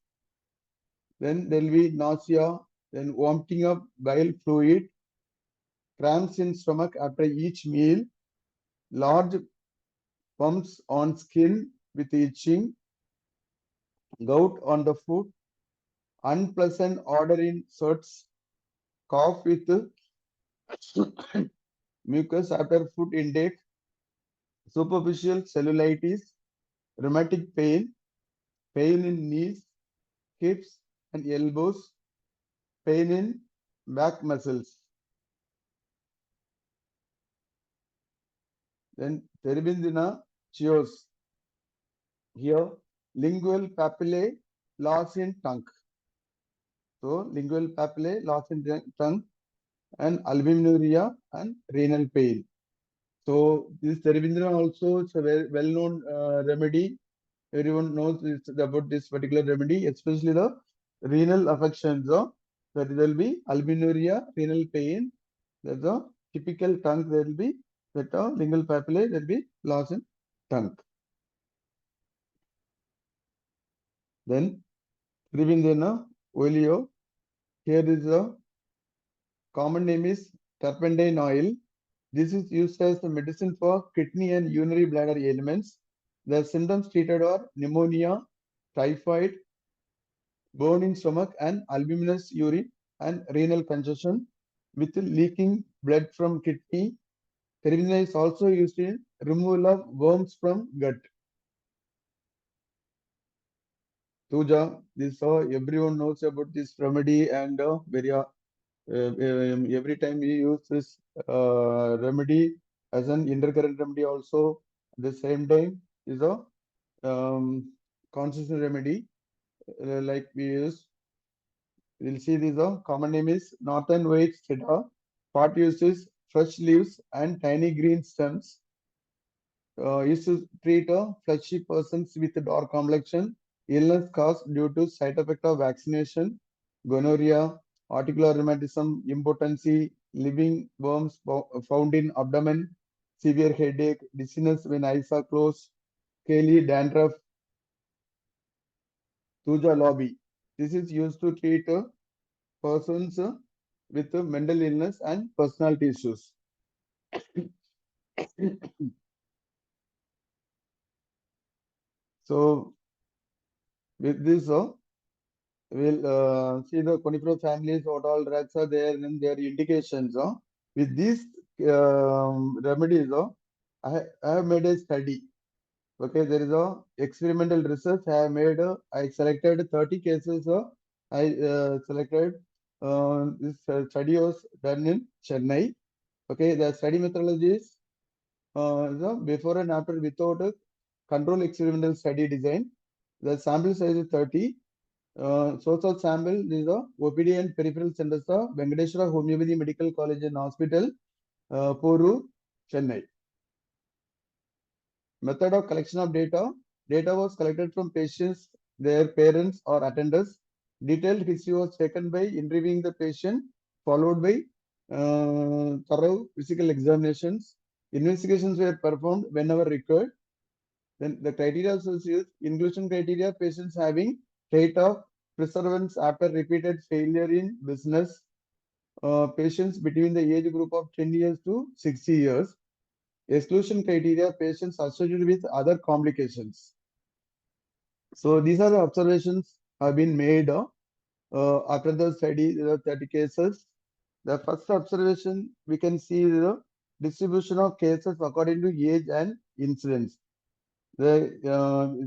Then there will be nausea, then vomiting of bile fluid, cramps in stomach after each meal, large bumps on skin with itching, gout on the foot, unpleasant odor in sweats, cough with mucus after food intake, superficial cellulitis, rheumatic pain, pain in knees, hips and elbows, pain in back muscles. Then terebinthina chews. Here, lingual papillae loss in tongue. So, lingual papillae loss in tongue and albuminuria and renal pain. So, this terebinthina also is a very well-known remedy. Everyone knows about this particular remedy, especially the renal affections. That there will be albuminuria, renal pain. That's a typical tongue. There will be that lingual papillae. There will be loss in tongue. Then Tribindena oleo. Here is a common name is turpentine oil. This is used as a medicine for kidney and urinary bladder ailments. The symptoms treated are pneumonia, typhoid, burning stomach, and albuminous urine and renal congestion with leaking blood from kidney. Terbinthina is also used in removal of worms from gut. Tuja, this everyone knows about this remedy and every time we use this remedy as an intercurrent remedy also at the same time is a constitutional remedy like we use. We'll see this common name is northern white cedar. Pot uses fresh leaves and tiny green stems. Used to treat fleshy persons with dark complexion, illness caused due to side effect of vaccination, gonorrhea, articular rheumatism, impotency, living worms found in abdomen, severe headache, dizziness when eyes are closed, scaly dandruff, Tuja lobby. This is used to treat persons with mental illness and personality issues. So, with this, we'll see the conifera families, what all drugs are there and their indications. With these remedies, I have made a study. Okay, there is a experimental research I have made. I selected 30 cases. I selected this study was done in Chennai. Okay, the study methodology is the before and after without a control experimental study design. The sample size is 30. Source of sample is the OPD and peripheral centers of Venkateshwara Homoeopathy Medical College and Hospital, Porur, Chennai. Method of collection of data. Data was collected from patients, their parents or attenders. Detailed history was taken by interviewing the patient, followed by thorough physical examinations. Investigations were performed whenever required. Then the criteria was used. Inclusion criteria: patients having rate of perseverance after repeated failure in business. Patients between the age group of 10 years to 60 years. Exclusion criteria: patients associated with other complications. So these are the observations have been made after the study. There are 30 cases. The first observation we can see the distribution of cases according to age and incidence. The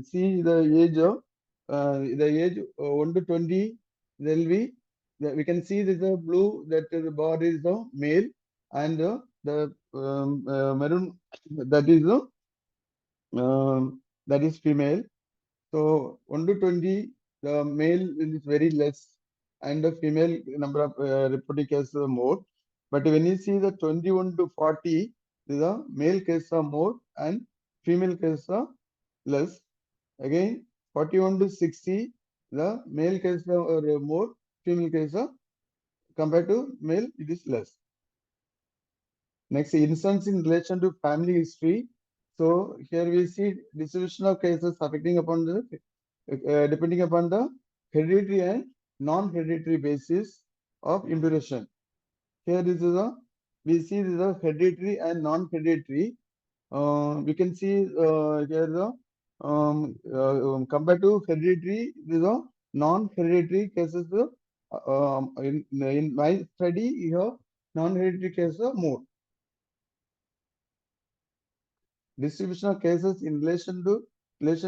see the age of the age 1 to 20. There will be we can see this blue that the bar is the male and the maroon that is the that is female. So 1 to 20, the male is very less and the female number of reported cases are more. But when you see the 21 to 40, the male cases are more and female cases are less. Again, 41 to 60, the male cases are more, female cases are compared to male, it is less. Next, instance in relation to family history. So here we see distribution of cases affecting upon the depending upon the hereditary and non-hereditary basis of induration. Here this is a we see this is a hereditary and non-hereditary. We can see here the compared to hereditary, this is a non-hereditary cases. In my study, here non-hereditary cases are more. Distribution of cases in relation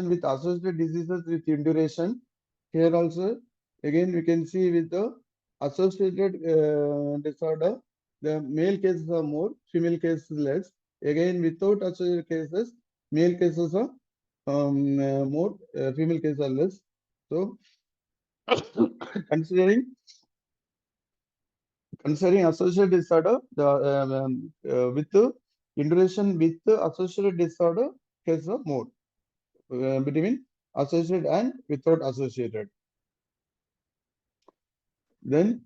with associated diseases with induration. Here also, again, we can see with the associated disorder, the male cases are more, female cases less. Again, without associated cases, male cases are more, female cases are less. So, considering associated disorder, with the induration with the associated disorder, cases are more between associated and without associated. Then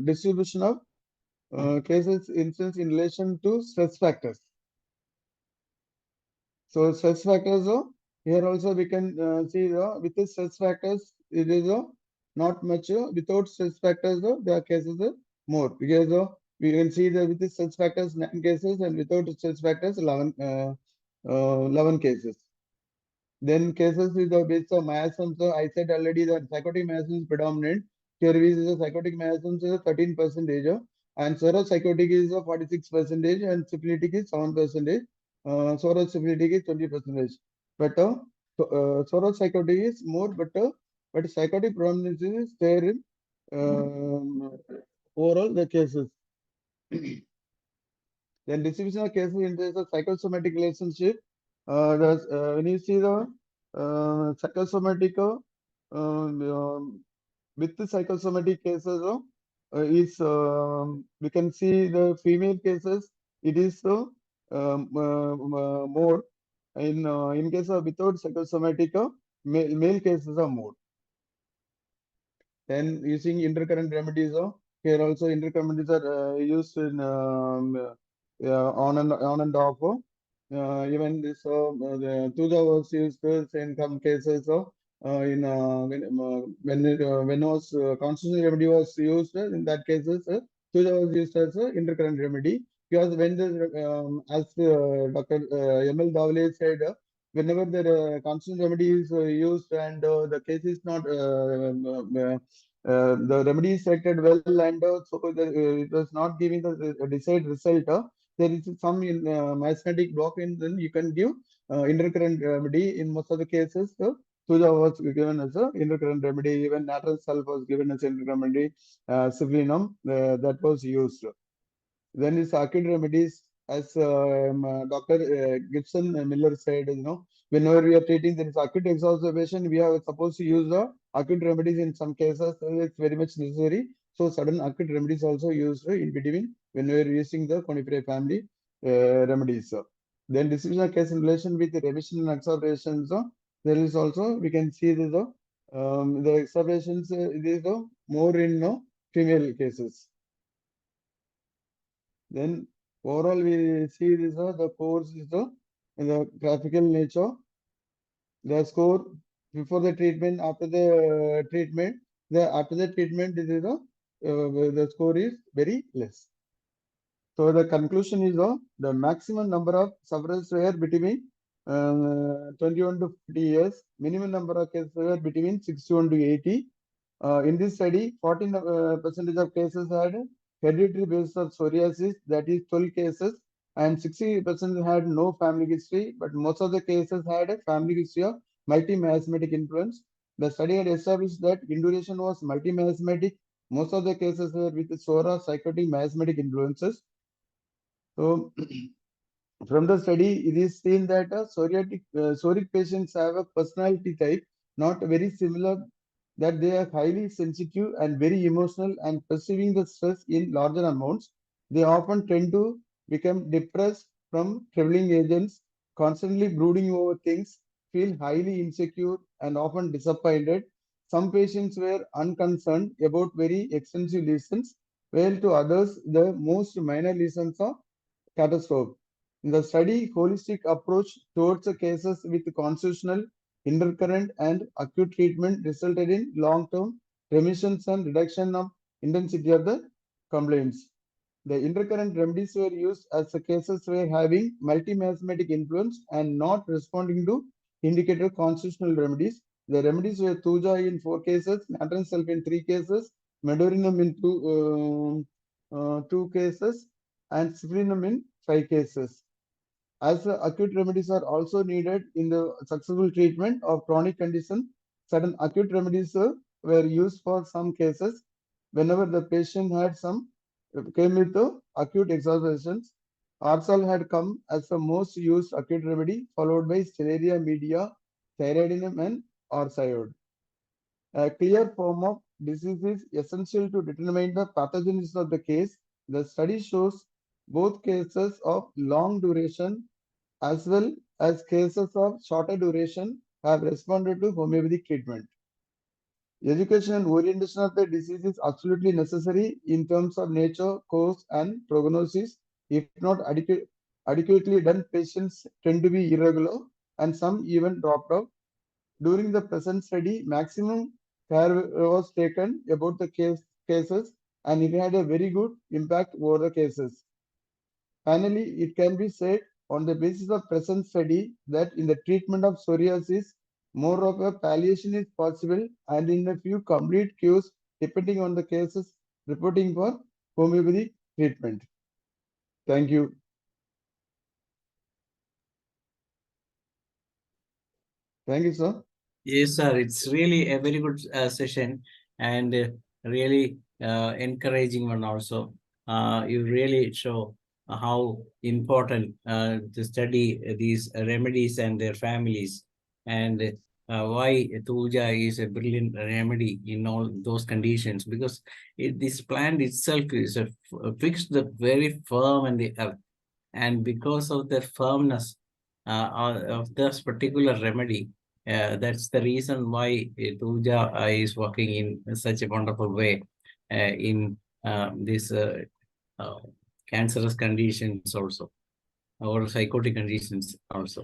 distribution of cases instance in relation to stress factors. So stress factors here also we can see with the stress factors it is not much. Without stress factors there are cases more, because we can see that with the stress factors 9 cases and without stress factors 11 cases. Then cases with the base of miasms. So I said already that psychotic miasm is predominant. Here we see the psychotic miasms is 13%, and psychotic is 46%, and syphilitic is 7%. Syphilitic is 20%. But psychotic is more, but psychotic predominance is there in overall the cases. Then distribution of cases in terms of psychosomatic relationship. When you see the psychosomatic with the psychosomatic cases is we can see the female cases it is more. In case of without psychosomatic male cases are more. Then using intercurrent remedies, here also intercurrent remedies are used in on and off. Even this the DHAS was used in some cases. When constitutional remedy was used, in that cases DHAS was used as an intercurrent remedy, because when the as Dr. M.L. Davle said, whenever the constitutional remedy is used and the case is not the remedy is selected well, and so it was not giving the desired result, there is some miasmatic block, and then you can give intercurrent remedy. In most of the cases, DHAS was given as an intercurrent remedy. Even natral self was given as intercurrent remedy. Syphilinum that was used. Then is acute remedies, as Dr. Gibson Miller said, whenever we are treating there is acute exacerbation, we are supposed to use the acute remedies. In some cases, it's very much necessary. So sudden acute remedies also used in between when we are using the CONIFERA family remedies. Then distribution of case in relation with the remission and exacerbations. There is also, we can see the exacerbations is more in female cases. Then overall we see this the course is the graphical nature. The score before the treatment, after the treatment, after the treatment this is the score is very less. So the conclusion is the maximum number of sufferers were between 21 to 50 years. Minimum number of cases were between 61 to 80. In this study, 14% of cases had hereditary basis of psoriasis, that is 12 cases, and 60% had no family history, but most of the cases had a family history of multi-miasmatic influence. The study had established that induration was multi-miasmatic. Most of the cases were with psora, psychotic, miasmatic influences. So, from the study, it is seen that psoriatic patients have a personality type not very similar, that they are highly sensitive and very emotional and perceiving the stress in larger amounts. They often tend to become depressed from troubling agents, constantly brooding over things, feel highly insecure and often disappointed. some patients were unconcerned about very extensive lesions, while to others the most minor lesions are catastrophic. In the study, holistic approach towards the cases with constitutional, intercurrent, and acute treatment resulted in long-term remissions and reduction of intensity of the complaints. The intercurrent remedies were used as the cases were having multi-miasmatic influence and not responding to indicated constitutional remedies. The remedies were Thuja in 4 cases, natron sulfate in 3 cases, medorinum in 2 cases, and cyprinum in 5 cases. As acute remedies are also needed in the successful treatment of chronic condition, certain acute remedies were used for some cases whenever the patient had came with the acute exacerbations. Arsal had come as the most used acute remedy, followed by Stellaria media, thyroidinum, and orsiod. A clear form of disease is essential to determine the pathogenesis of the case. The study shows both cases of long duration as well as cases of shorter duration have responded to homeopathic treatment. Education and orientation of the disease is absolutely necessary in terms of nature, course, and prognosis. If not adequately done, patients tend to be irregular and some even dropped out. During the present study, maximum care was taken about the cases and it had a very good impact over the cases. Finally, it can be said on the basis of present study that in the treatment of psoriasis, more of a palliation is possible and in a few complete cures depending on the cases reporting for homeopathic treatment. Thank you. Thank you, sir. Yes, sir. It's really a very good session and really encouraging one also. You really show how important to study these remedies and their families, and why Thuja is a brilliant remedy in all those conditions, because this plant itself is fixed, very firm in the earth, and because of the firmness of this particular remedy, that's the reason why Thuja is working in such a wonderful way in these cancerous conditions also, or psychotic conditions also.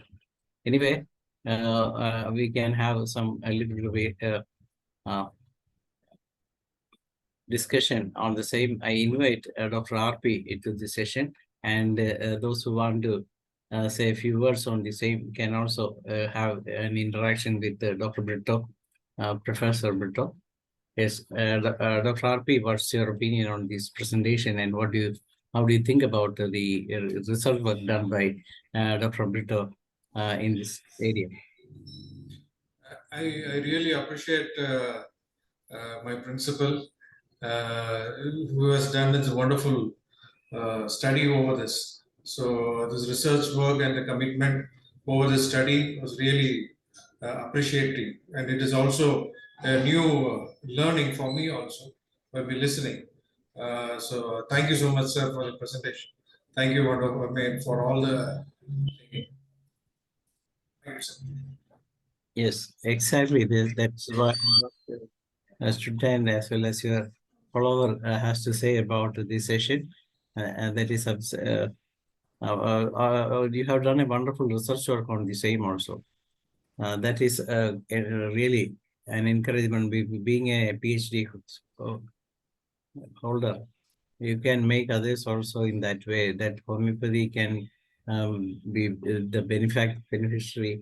Anyway, we can have a little bit discussion on the same. I invite Dr. RP into the session, and those who want to say a few words on the same can also have an interaction with Dr. BRITTO, Professor BRITTO. Yes, Dr. RP, what's your opinion on this presentation, and how do you think about the research work done by Dr. BRITTO in this area? I really appreciate my principal who has done this wonderful study over this. So this research work and the commitment over this study was really appreciating, and it is also a new learning for me also by listening. So thank you so much, sir, for the presentation. Thank you for all the. Thank you, sir. Yes, exactly. That's why a student as well as your follower has to say about this session. And that is, you have done a wonderful research work on the same also. That is really an encouragement. Being a PhD holder, you can make others also in that way, that homeopathy can be the beneficiary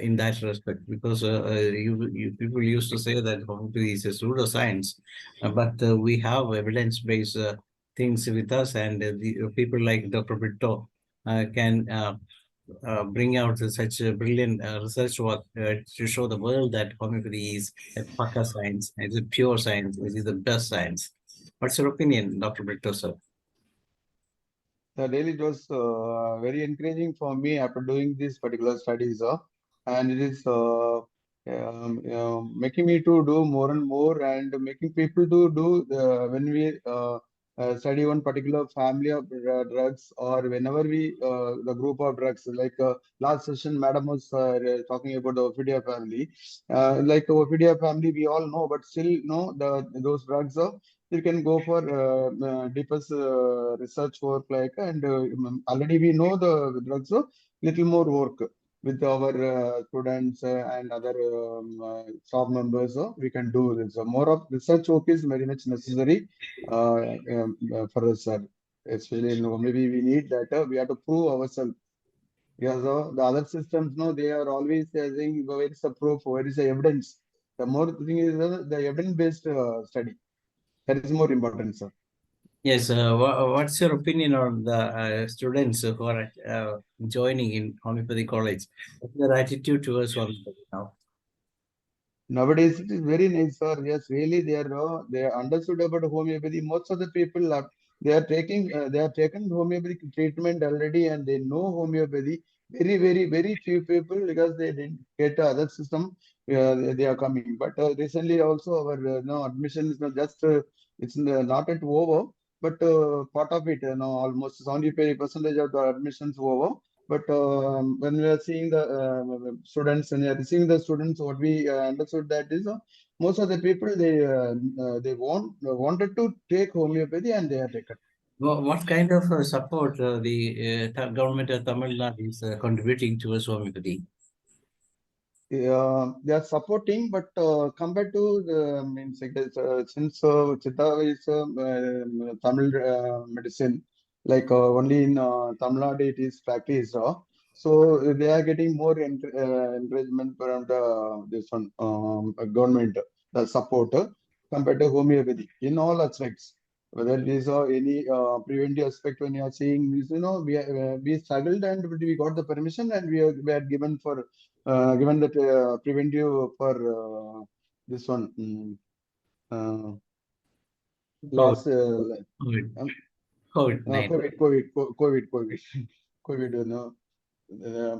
in that respect, because you people used to say that homeopathy is a pseudoscience, but we have evidence-based things with us, and the people like Dr. BRITTO can bring out such a brilliant research work to show the world that homeopathy is a paka science, it's a pure science, it is the best science. What's your opinion, Dr. BRITTO, sir? Really, it was very encouraging for me after doing this particular studies, and it is making me to do more and more, and making people to do when we study one particular family of drugs, or whenever we the group of drugs, like last session madam was talking about the Ophidia family, like the Ophidia family we all know, but still know those drugs you can go for deepest research work, like, and already we know the drugs, little more work with our students and other staff members, we can do this. More of research work is very much necessary for us, sir. Especially, maybe we need that. We have to prove ourselves. Because the other systems, no, they are always saying, where is the proof, where is the evidence? The more thing is the evidence-based study. That is more important, sir. Yes, what's your opinion on the students who are joining in homeopathy college? What's their attitude towards homeopathy now? Nowadays, it is very nice, sir. Yes, really, they are understood about homeopathy. Most of the people are they are taken homeopathic treatment already, and they know homeopathy. Very few people, because they didn't get other system. They are coming. But recently also our no admission is not just it's not at over, but part of it, almost 75% of the admissions over. But when we are seeing the students, and we are receiving the students, what we understood that is most of the people they wanted to take homeopathy, and they are taken. What kind of support the government of Tamil Nadu is contributing towards homeopathy? They are supporting, but compared to the means, since Chitta is Tamil medicine, like only in Tamil Nadu it is practiced, so they are getting more encouragement from this one government, the support compared to homeopathy in all aspects. Whether it is any preventive aspect, when you are seeing this, we struggled, and we got the permission, and we are given for. Given that preventive for this one last COVID. COVID, no.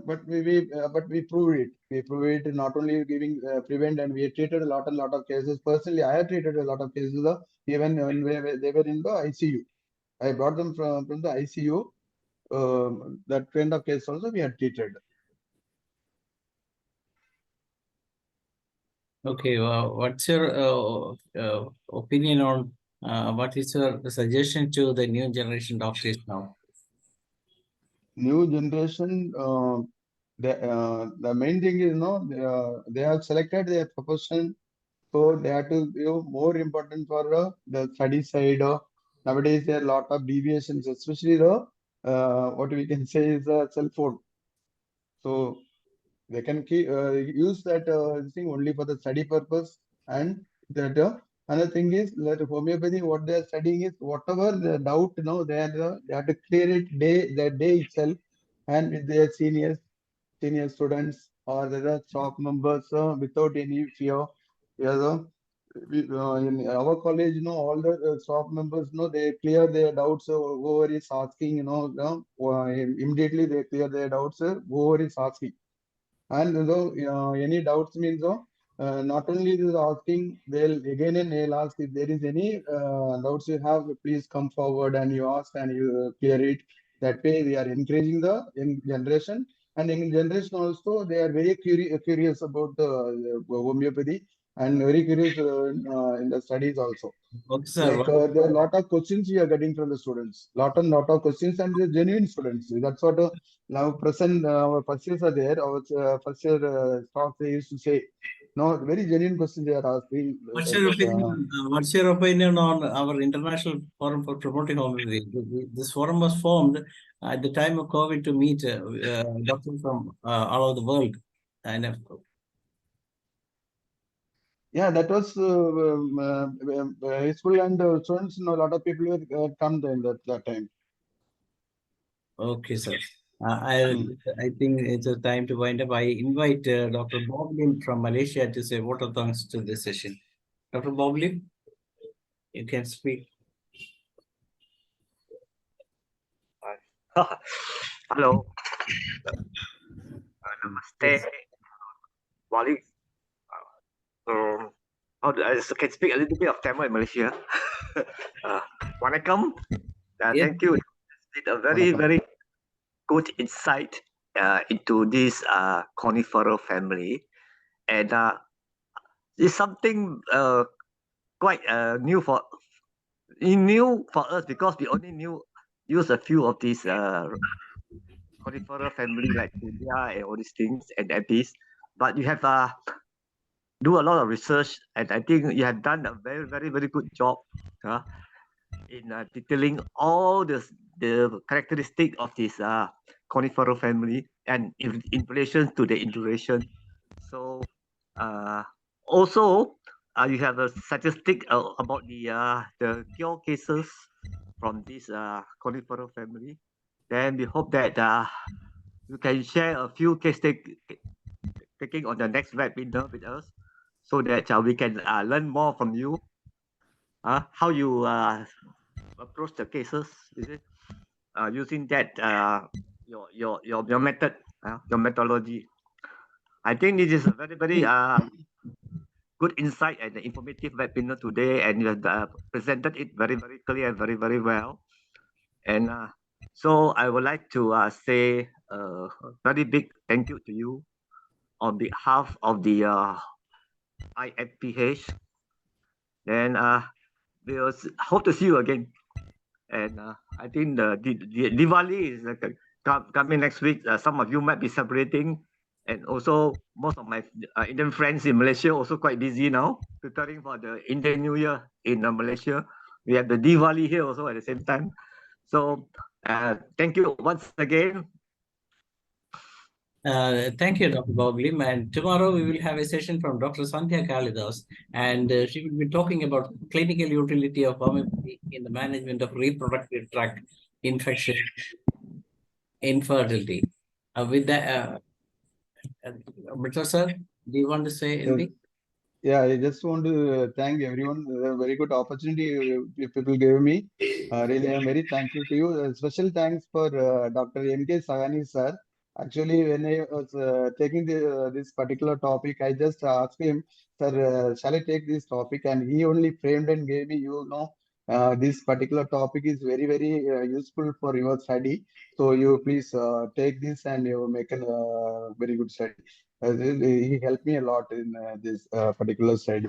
But we prove it. We prove it not only giving prevent, and we have treated a lot of cases. Personally, I have treated a lot of cases even when they were in the ICU. I brought them from the ICU. That kind of case also we had treated. Okay, what's your opinion on what is your suggestion to the new generation doctors now? New generation, the main thing is they have selected their profession, so they have to give more important for the study side. Nowadays there are a lot of deviations, especially the what we can say is cell phone. So they can use that thing only for the study purpose, and that another thing is that homeopathy, what they are studying is whatever the doubt, they have to clear it that day itself, and with their senior students or the staff members without any fear. Yeah, in our college, all the staff members, they clear their doubts. Whoever is asking, immediately they clear their doubts. Whoever is asking. And any doubts means not only this asking, they'll ask if there is any doubts you have, please come forward and you ask and you clear it. That way we are encouraging the young generation, and in generation also they are very curious about the homeopathy, and very curious in the studies also. Okay, sir. Like there are a lot of questions we are getting from the students, lot of questions, and the genuine students. That's what now present our first years are there. Our first year staff, they used to say, no, very genuine questions they are asking. What's your opinion on our international forum for promoting homeopathy? This forum was formed at the time of COVID to meet doctors from all over the world. And yeah, that was useful, and students, a lot of people will come there that time. Okay, sir. I think it's a time to wind up. I invite Dr. Bob Lim from Malaysia to say a vote of thanks to this session. Dr. Bob Lim, you can speak. Hello. Namaste. Wali. I can speak a little bit of Tamil in Malaysia. Welcome. Yes. Thank you. It's a very, very good insight into this coniferal family. And it's something quite new for us because we only use a few of these coniferal family like India and all these things and this. But you have do a lot of research, and I think you have done a very, very, very good job in detailing all the characteristics of this coniferal family and in relation to the induration. So also you have a statistic about the cure cases from this coniferal family. Then we hope that you can share a few case taking on the next webinar with us, so that we can learn more from you. How you approach the cases, is it? Using that your method, your methodology. I think this is a very, very good insight and informative webinar today, and you have presented it very, very clear and very, very well. And so I would like to say a very big thank you to you on behalf of the Ifph. Then we'll hope to see you again. And I think the Diwali is coming next week. Some of you might be celebrating, and also most of my Indian friends in Malaysia also quite busy now preparing for the Indian New Year in Malaysia. We have the Diwali here also at the same time. So thank you once again. Thank you, Dr. Boblim. And tomorrow we will have a session from Dr. Sandhya Kalidas, and she will be talking about clinical utility of homeopathy in the management of reproductive tract infection, infertility. With that, BRITTO sir, do you want to say anything? Yeah, I just want to thank everyone. A very good opportunity people gave me. Really, I'm very thankful to you. Special thanks for Dr. M.K. Sagani sir. Actually, when I was taking this particular topic, I just asked him, sir, shall I take this topic? And he only framed and gave me, this particular topic is very, very useful for your study. So you please take this and you make a very good study. He helped me a lot in this particular study.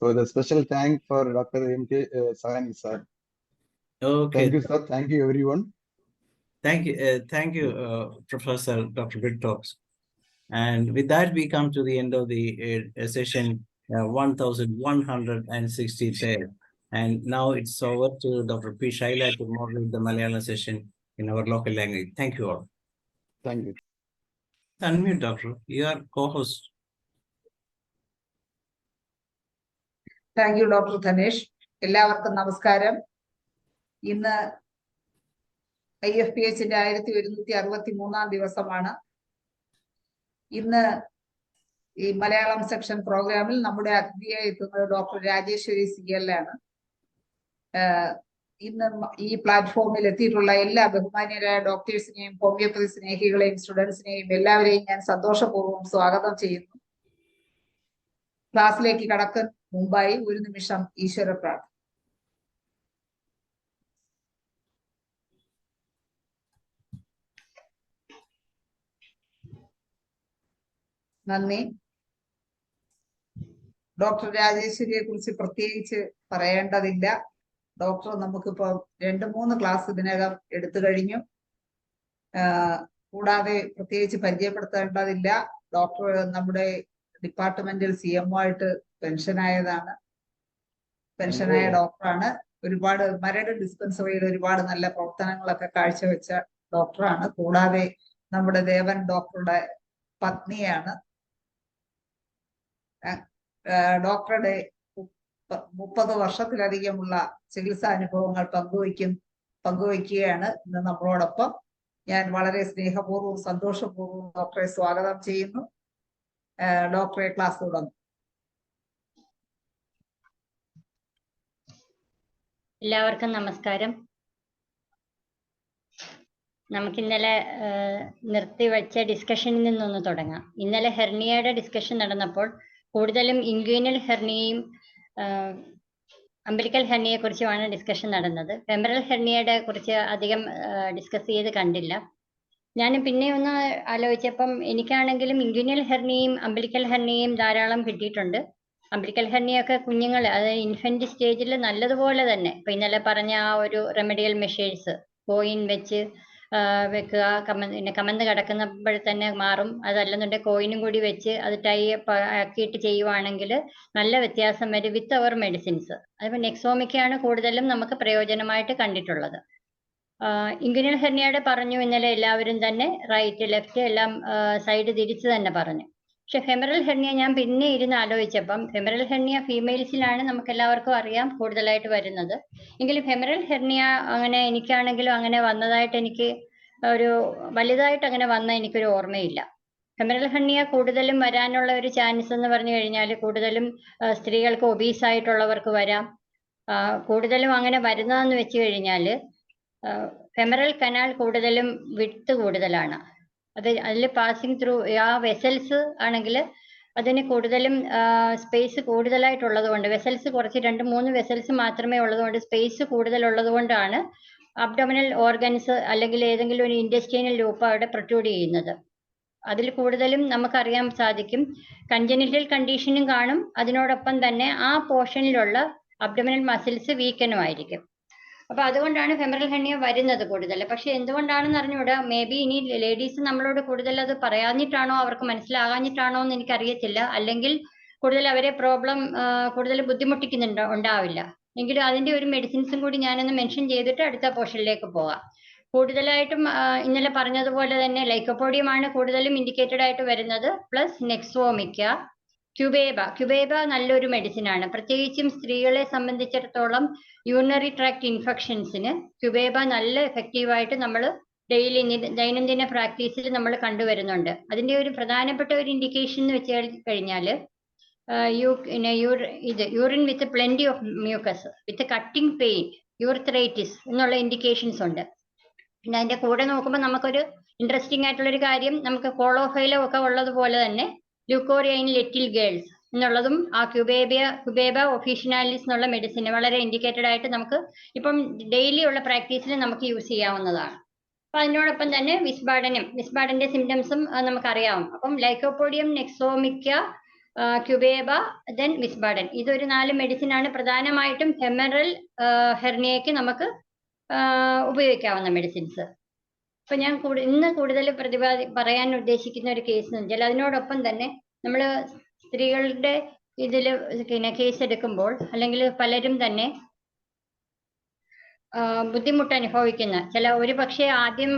So the special thank for Dr. M.K. Sagani sir. Okay. Thank you, sir. Thank you, everyone. Thank you, Professor Dr. BRITTO. And with that, we come to the end of the session 1160. And now it's over to Dr. P. Shaila to moderate the Malayalam session in our local language. Thank you all. Thank you. Unmute, Doctor. You are co-host. Thank you, Dr. Dhanesh. എല്ലാവർക്കും നമസ്കാരം. ഇന്ന് IFPHന്റെ 1163 ദിവസമാണ്. ഇന്ന് ഈ Malayalam section പ്രോഗ്രാമിൽ നമ്മുടെ അതിഥിയായി എത്തുന്നത് ഡോക്ടർ രാജേശ്വരി CL ആണ്. ഇന്ന് ഈ പ്ലാറ്റ്ഫോമിൽ എത്തിയിട്ടുള്ള എല്ലാ ബഹുമാന്യരായ ഡോക്ടേഴ്സിനെയും ഹോമിയോപ്പതി സ്നേഹികളെയും സ്റ്റുഡൻസിനെയും എല്ലാവരെയും ഞാൻ സന്തോഷപൂർവ്വം സ്വാഗതം ചെയ്യുന്നു. ക്ലാസ്സിലേക്ക് കടക്കുന്ന മുമ്പായി ഒരു നിമിഷം ഈശ്വര പ്രാർത്ഥന. നന്ദി. ഡോക്ടർ രാജേശ്വരിയെ കുറിച്ച് പ്രത്യേകിച്ച് പറയേണ്ടതില്ല. ഡോക്ടർ നമുക്കിപ്പോൾ 2-3 ക്ലാസ് ഇതിനകം എടുത്തു കഴിഞ്ഞു. കൂടാതെ പ്രത്യേകിച്ച് പരിചയപ്പെടുത്തേണ്ടതില്ല. ഡോക്ടർ നമ്മുടെ ഡിപ്പാർട്ട്മെന്റിൽ CMO ആയിട്ട് പെൻഷനായതാണ്. പെൻഷനായ ഡോക്ടറാണ്. ഒരുപാട് മരട് ഡിസ്പെൻസറിയിൽ ഒരുപാട് നല്ല പ്രവർത്തനങ്ങളൊക്കെ കാഴ്ചവെച്ച ഡോക്ടറാണ്. കൂടാതെ നമ്മുടെ ദേവൻ ഡോക്ടറുടെ പത്നിയാണ്. ഡോക്ടറുടെ 30 വർഷത്തിലധികമുള്ള ചികിത്സാ അനുഭവങ്ങൾ പങ്കുവയ്ക്കുകയാണ് ഇന്ന് നമ്മളോടൊപ്പം. ഞാൻ വളരെ സ്നേഹപൂർവ്വം സന്തോഷപൂർവ്വം ഡോക്ടറെ സ്വാഗതം ചെയ്യുന്നു. ഡോക്ടറെ ക്ലാസ് തുടങ്ങും. എല്ലാവർക്കും നമസ്കാരം. നമുക്ക് ഇന്നലെ നിർത്തിവെച്ച ഡിസ്കഷനിൽ നിന്നൊന്ന് തുടങ്ങാം. ഇന്നലെ ഹെർണിയയുടെ ഡിസ്കഷൻ നടന്നപ്പോൾ കൂടുതലും ഇൻഗ്വിനൽ ഹെർണിയയും അംബിലിക്കൽ ഹെർണിയെ കുറിച്ചുമാണ് ഡിസ്കഷൻ നടന്നത്. ഫെമറൽ ഹെർണിയയുടെ കുറിച്ച് അധികം ഡിസ്കസ് ചെയ്ത് കണ്ടില്ല. ഞാൻ പിന്നെ ഒന്ന് ആലോചിച്ചപ്പം എനിക്കാണെങ്കിലും ഇൻഗ്വിനൽ ഹെർണിയും അംബിലിക്കൽ ഹെർണിയും ധാരാളം കിട്ടിയിട്ടുണ്ട്. അംബിലിക്കൽ ഹെർണിയൊക്കെ കുഞ്ഞുങ്ങൾ, അതായത് ഇൻഫന്റ് സ്റ്റേജിൽ നല്ലതുപോലെ തന്നെ ഇപ്പൊ ഇന്നലെ പറഞ്ഞ ആ ഒരു റെമഡിയൽ മെഷേഴ്സ്, കോയിൻ വെച്ച് വെക്കുക, കമന്ന് കിടക്കുന്നപ്പോൾ തന്നെ മാറും. അതല്ലെന്നുണ്ടെങ്കിൽ കോയിനും കൂടി വെച്ച് അത് ടൈ ആക്കിയിട്ട് ചെയ്യുവാണെങ്കിൽ നല്ല വ്യത്യാസം വരും വിത്ത് അവർ മെഡിസിൻസ്. അതിപ്പോൾ നെക്സോമിക്കയാണ് കൂടുതലും നമുക്ക് പ്രയോജനമായിട്ട് കണ്ടിട്ടുള്ളത്. ഇൻഗ്വിനൽ ഹെർണിയയുടെ പറഞ്ഞു ഇന്നലെ എല്ലാവരും തന്നെ, റൈറ്റ് ലെഫ്റ്റ് എല്ലാം സൈഡ് തിരിച്ച് തന്നെ പറഞ്ഞു. പക്ഷെ ഫെമറൽ ഹെർണിയ ഞാൻ പിന്നെ ഇരുന്ന് ആലോചിച്ചപ്പം ഫെമറൽ ഹെർണിയ ഫീമെയിൽസിലാണ് നമുക്ക് എല്ലാവർക്കും അറിയാം കൂടുതലായിട്ട് വരുന്നത്. എങ്കിലും ഫെമറൽ ഹെർണിയ അങ്ങനെ എനിക്കാണെങ്കിലും അങ്ങനെ വന്നതായിട്ട് എനിക്ക് ഒരു വലുതായിട്ട് അങ്ങനെ വന്ന എനിക്കൊരു ഓർമ്മയില്ല. ഫെമറൽ ഹെർണിയ കൂടുതലും വരാനുള്ള ഒരു ചാൻസ് എന്ന് പറഞ്ഞു കഴിഞ്ഞാൽ കൂടുതലും സ്ത്രീകൾക്ക് ഒബീസ് ആയിട്ടുള്ളവർക്ക് വരാം. കൂടുതലും അങ്ങനെ വരുന്നതെന്ന് വെച്ച് കഴിഞ്ഞാൽ ഫെമറൽ കനാൽ കൂടുതലും വിഡ്ത്ത് കൂടുതലാണ്. അതിൽ പാസിങ് ത്രൂ ആ വെസൽസ് ആണെങ്കിൽ അതിന് കൂടുതലും സ്പേസ് കൂടുതലായിട്ടുള്ളത് കൊണ്ട്, വെസൽസ് കുറച്ച് 2-3 വെസൽസ് മാത്രമേ ഉള്ളതുകൊണ്ട് സ്പേസ് കൂടുതലുള്ളത് കൊണ്ടാണ് അബ്ഡോമിനൽ ഓർഗൻസ് അല്ലെങ്കിൽ ഏതെങ്കിലും ഒരു ഇൻറ്റെസ്റ്റൈനൽ ലൂപ്പ് അവിടെ പ്രൊട്രൂഡ് ചെയ്യുന്നത്. അതിൽ കൂടുതലും നമുക്കറിയാൻ സാധിക്കും കൺജനിറ്റൽ കണ്ടീഷനും കാണും, അതിനോടൊപ്പം തന്നെ ആ പോർഷനിലുള്ള അബ്ഡോമിനൽ മസിൽസ് വീക്കനുമായിരിക്കും. അപ്പൊ അതുകൊണ്ടാണ് ഫെമറൽ ഹെർണിയ വരുന്നത് കൂടുതൽ. പക്ഷെ എന്തുകൊണ്ടാണെന്ന് അറിഞ്ഞൂടാ, മേ ബി ഇനി ലേഡീസ് നമ്മളോട് കൂടുതൽ അത് പറയാഞ്ഞിട്ടാണോ അവർക്ക് മനസ്സിലാകാഞ്ഞിട്ടാണോ എന്ന് എനിക്കറിയത്തില്ല. അല്ലെങ്കിൽ കൂടുതൽ അവരെ പ്രോബ്ലം കൂടുതൽ ഉണ്ടാവില്ല. എങ്കിലും അതിന്റെ ഒരു മെഡിസിൻസും കൂടി ഞാനൊന്ന് മെൻഷൻ ചെയ്തിട്ട് അടുത്ത പോർഷനിലേക്ക് പോകാം. കൂടുതലായിട്ടും ഇന്നലെ പറഞ്ഞതുപോലെ തന്നെ ലൈക്കോപോഡിയമാണ് കൂടുതലും ഇൻഡിക്കേറ്റഡ് ആയിട്ട് വരുന്നത്, പ്ലസ് നെക്സോമിക്ക, ക്യുബേബ നല്ലൊരു മെഡിസിൻ ആണ്. പ്രത്യേകിച്ചും സ്ത്രീകളെ സംബന്ധിച്ചിടത്തോളം യൂറിനറി ട്രാക്ട് ഇൻഫെക്ഷൻസിന് ക്യുബേബ നല്ല എഫക്റ്റീവായിട്ട് നമ്മൾ ഡെയിലി ദൈനംദിന പ്രാക്ടീസിൽ നമ്മൾ കണ്ടുവരുന്നുണ്ട്. അതിന്റെ ഒരു പ്രധാനപ്പെട്ട ഒരു ഇൻഡിക്കേഷൻ എന്ന് വെച്ച് കഴിഞ്ഞാൽ urine with plenty of mucus with cutting pain, urethritis എന്നുള്ള ഇൻഡിക്കേഷൻസ് ഉണ്ട്. പിന്നെ അതിന്റെ കൂടെ നോക്കുമ്പോൾ നമുക്കൊരു ഇൻട്രസ്റ്റിംഗ് ആയിട്ടുള്ളൊരു കാര്യം, നമുക്ക് കോളോഫൈലം ഒക്കെ ഉള്ളതുപോലെ തന്നെ ല്യൂക്കോറിയ ഇൻ ലിറ്റിൽ ഗേൾസ് എന്നുള്ളതും ആ ക്യുബേബ ഒഫീഷ്യനാലിസ് എന്നുള്ള മെഡിസിൻ വളരെ ഇൻഡിക്കേറ്റഡ് ആയിട്ട് നമുക്ക് ഇപ്പം ഡെയിലി ഉള്ള പ്രാക്ടീസിൽ നമുക്ക് യൂസ് ചെയ്യാവുന്നതാണ്. അപ്പൊ അതിനോടൊപ്പം തന്നെ വിസ്ബാഡന്റെ സിംറ്റംസും നമുക്കറിയാം. അപ്പം ലൈക്കോപോഡിയം, നെക്സോമിക്ക, ക്യുബേബ, ദെൻ വിസ്ബാഡൻ, ഇതൊരു 4 മെഡിസിൻ ആണ് പ്രധാനമായിട്ടും ഫെമറൽ ഹെർണിയയ്ക്ക് നമുക്ക് ഉപയോഗിക്കാവുന്ന മെഡിസിൻസ്. അപ്പൊ ഞാൻ ഇന്ന് കൂടുതൽ പറയാൻ ഉദ്ദേശിക്കുന്ന ഒരു കേസ് എന്ന് വെച്ചാൽ അതിനോടൊപ്പം തന്നെ നമ്മൾ സ്ത്രീകളുടെ ഇതിൽ കേസ് എടുക്കുമ്പോൾ അല്ലെങ്കിൽ പലരും തന്നെ ബുദ്ധിമുട്ട് അനുഭവിക്കുന്ന ഒരു പക്ഷേ ആദ്യം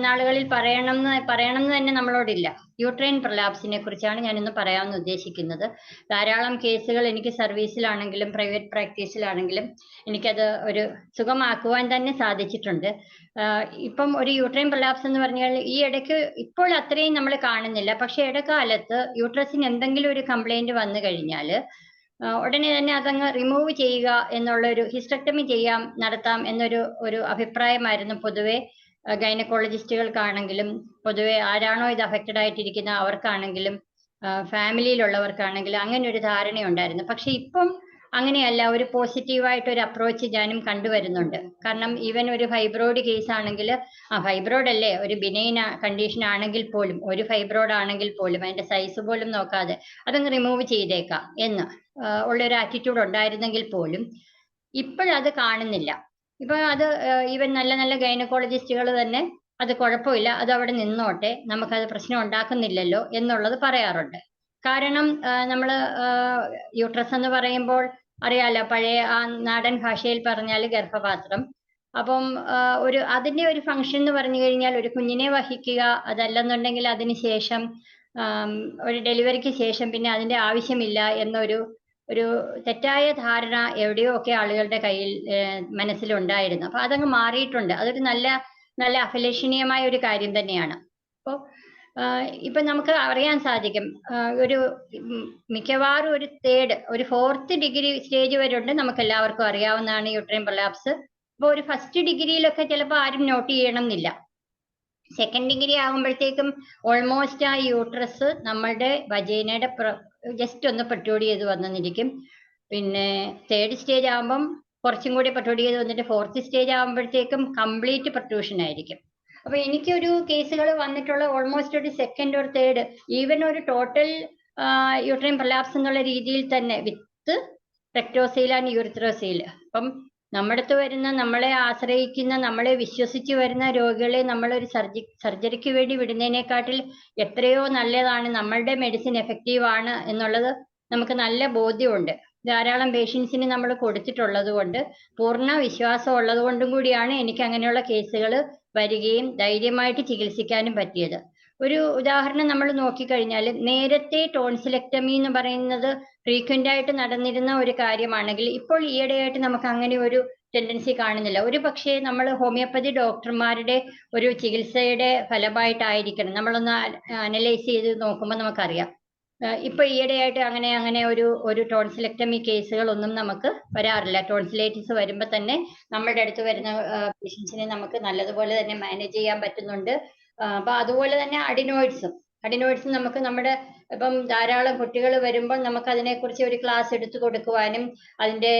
നാളുകളിൽ പറയണം എന്ന് തന്നെ നമ്മളോടില്ല. യൂട്രൈൻ പ്രൊലാപ്സിനെ കുറിച്ചാണ് ഞാനിന്ന് പറയാമെന്ന് ഉദ്ദേശിക്കുന്നത്. ധാരാളം കേസുകൾ എനിക്ക് സർവീസിലാണെങ്കിലും പ്രൈവറ്റ് പ്രാക്ടീസിലാണെങ്കിലും എനിക്കത് ഒരു സുഖമാക്കുവാൻ തന്നെ സാധിച്ചിട്ടുണ്ട്. ഇപ്പം ഒരു യൂട്രൈൻ പ്രൊലാപ്സ് എന്ന് പറഞ്ഞാൽ ഈ ഇടയ്ക്ക് ഇപ്പോൾ അത്രയും നമ്മൾ കാണുന്നില്ല. പക്ഷെ ഇടക്കാലത്ത് യൂട്രസിന് എന്തെങ്കിലും ഒരു കംപ്ലൈന്റ് വന്നു കഴിഞ്ഞാൽ ഉടനെ തന്നെ അതങ്ങ് റിമൂവ് ചെയ്യുക എന്നുള്ള ഒരു ഹിസ്റ്റക്ടമി നടത്താം എന്നൊരു അഭിപ്രായമായിരുന്നു പൊതുവെ ഗൈനക്കോളജിസ്റ്റുകൾക്കാണെങ്കിലും പൊതുവെ ആരാണോ ഇത് അഫക്റ്റഡ് ആയിട്ടിരിക്കുന്ന അവർക്കാണെങ്കിലും ഫാമിലിയിലുള്ളവർക്കാണെങ്കിലും അങ്ങനെ ഒരു ധാരണയുണ്ടായിരുന്നു. പക്ഷെ ഇപ്പം അങ്ങനെയല്ല, ഒരു പോസിറ്റീവായിട്ട് ഒരു അപ്രോച്ച് ഞാനും കണ്ടുവരുന്നുണ്ട്. കാരണം ഈവൻ ഒരു ഫൈബ്രോയിഡ് കേസ് ആണെങ്കിൽ ഫൈബ്രോയിഡ് അല്ലേ, ഒരു ബിനൈൻ കണ്ടീഷൻ ആണെങ്കിൽ പോലും, ഒരു ഫൈബ്രോയിഡ് ആണെങ്കിൽ പോലും അതിന്റെ സൈസ് പോലും നോക്കാതെ അതങ്ങ് റിമൂവ് ചെയ്തേക്കാം എന്ന് ഉള്ളൊരു ആറ്റിറ്റ്യൂഡ് ഉണ്ടായിരുന്നെങ്കിൽ പോലും ഇപ്പോഴത് കാണുന്നില്ല. ഇപ്പൊ അത് ഈവൻ നല്ല ഗൈനക്കോളജിസ്റ്റുകൾ തന്നെ അത് കുഴപ്പമില്ല, അത് അവിടെ നിന്നോട്ടെ, നമുക്കത് പ്രശ്നം ഉണ്ടാക്കുന്നില്ലല്ലോ എന്നുള്ളത് പറയാറുണ്ട്. കാരണം നമ്മൾ യൂട്രസ് എന്ന് പറയുമ്പോൾ അറിയാലോ, പഴയ ആ നാടൻ ഭാഷയിൽ പറഞ്ഞാൽ ഗർഭപാത്രം. അപ്പം അതിന്റെ ഒരു ഫംഗ്ഷൻ എന്ന് പറഞ്ഞു കഴിഞ്ഞാൽ ഒരു കുഞ്ഞിനെ വഹിക്കുക, അതല്ലെന്നുണ്ടെങ്കിൽ അതിന് ശേഷം ഒരു ഡെലിവറിക്ക് ശേഷം പിന്നെ അതിന്റെ ആവശ്യമില്ല എന്നൊരു തെറ്റായ ധാരണ എവിടെയോ ഒക്കെ ആളുകളുടെ കയ്യിൽ മനസ്സിലുണ്ടായിരുന്നു. അപ്പൊ അതങ്ങ് മാറിയിട്ടുണ്ട്. അതൊരു നല്ല അഭിലഷണീയമായ ഒരു കാര്യം തന്നെയാണ്. അപ്പോൾ ഇപ്പൊ നമുക്ക് അറിയാൻ സാധിക്കും മിക്കവാറും ഒരു 4th ഡിഗ്രി സ്റ്റേജ് വരെ ഉണ്ട്, നമുക്ക് എല്ലാവർക്കും അറിയാവുന്നതാണ് യൂട്രൈൻ പ്രൊലാപ്സ്. അപ്പോൾ ഒരു 1st ഡിഗ്രിയിലൊക്കെ ചിലപ്പോൾ ആരും നോട്ട് ചെയ്യണം എന്നില്ല. 2nd ഡിഗ്രി ആകുമ്പോഴത്തേക്കും ഓൾമോസ്റ്റ് ആ യൂട്രസ് നമ്മളുടെ വജൈനയുടെ ജസ്റ്റ് ഒന്ന് പ്രൊട്രൂഡ് ചെയ്ത് വന്നിരിക്കും. പിന്നെ 3rd സ്റ്റേജ് ആകുമ്പം കുറച്ചും കൂടി പ്രൊട്രൂഡ് ചെയ്ത് വന്നിട്ട് 4th സ്റ്റേജ് ആകുമ്പോഴത്തേക്കും കംപ്ലീറ്റ് പ്രൊട്രൂഷൻ ആയിരിക്കും. അപ്പൊ എനിക്കൊരു കേസുകൾ വന്നിട്ടുള്ള ഓൾമോസ്റ്റ് ഒരു 2nd or 3rd, ഈവൻ ഒരു ടോട്ടൽ യൂട്രൈൻ പ്രൊലാപ്സ് എന്നുള്ള രീതിയിൽ തന്നെ വിത്ത് റെക്ടോസീൽ ആൻഡ് യൂറിത്രോസീൽ. അപ്പം നമ്മുടെ അടുത്ത് വരുന്ന, നമ്മളെ ആശ്രയിക്കുന്ന, നമ്മളെ വിശ്വസിച്ച് വരുന്ന രോഗികളെ നമ്മളൊരു സർജറിക്ക് വേണ്ടി വിടുന്നതിനെക്കാട്ടിൽ എത്രയോ നല്ലതാണ്, നമ്മളുടെ മെഡിസിൻ എഫക്റ്റീവ് ആണ് എന്നുള്ളത് നമുക്ക് നല്ല ബോധ്യമുണ്ട്. ധാരാളം പേഷ്യൻസിന് നമ്മൾ കൊടുത്തിട്ടുള്ളത് കൊണ്ട്, പൂർണ്ണ വിശ്വാസം ഉള്ളത് കൊണ്ടും കൂടിയാണ് എനിക്ക് അങ്ങനെയുള്ള കേസുകൾ വരികയും ധൈര്യമായിട്ട് ചികിത്സിക്കാനും പറ്റിയത്. ഒരു ഉദാഹരണം നമ്മൾ നോക്കിക്കഴിഞ്ഞാൽ, നേരത്തെ ടോൺസിലെക്ടമി എന്ന് പറയുന്നത് ഫ്രീക്വന്റ് ആയിട്ട് നടന്നിരുന്ന ഒരു കാര്യമാണെങ്കിൽ ഇപ്പോൾ ഈയിടെയായിട്ട് നമുക്ക് അങ്ങനെ ഒരു ടെൻഡൻസി കാണുന്നില്ല. ഒരു പക്ഷേ നമ്മൾ ഹോമിയോപ്പതി ഡോക്ടർമാരുടെ ഒരു ചികിത്സയുടെ ഫലമായിട്ടായിരിക്കണം. നമ്മളൊന്ന് അനലൈസ് ചെയ്ത് നോക്കുമ്പോൾ നമുക്കറിയാം, ഇപ്പൊ ഈയിടെയായിട്ട് അങ്ങനെ ഒരു ടോൺസിലെക്ടമി കേസുകളൊന്നും നമുക്ക് വരാറില്ല. ടോൺസിലൈറ്റിസ് വരുമ്പോൾ തന്നെ നമ്മുടെ അടുത്ത് വരുന്ന പേഷ്യൻസിനെ നമുക്ക് നല്ലതുപോലെ തന്നെ മാനേജ് ചെയ്യാൻ പറ്റുന്നുണ്ട്. അപ്പൊ അതുപോലെ തന്നെ അഡിനോയിഡ്സും നമുക്ക് നമ്മുടെ ഇപ്പം ധാരാളം കുട്ടികൾ വരുമ്പോൾ നമുക്ക് അതിനെക്കുറിച്ച് ഒരു ക്ലാസ് എടുത്തു കൊടുക്കുവാനും അതിന്റെ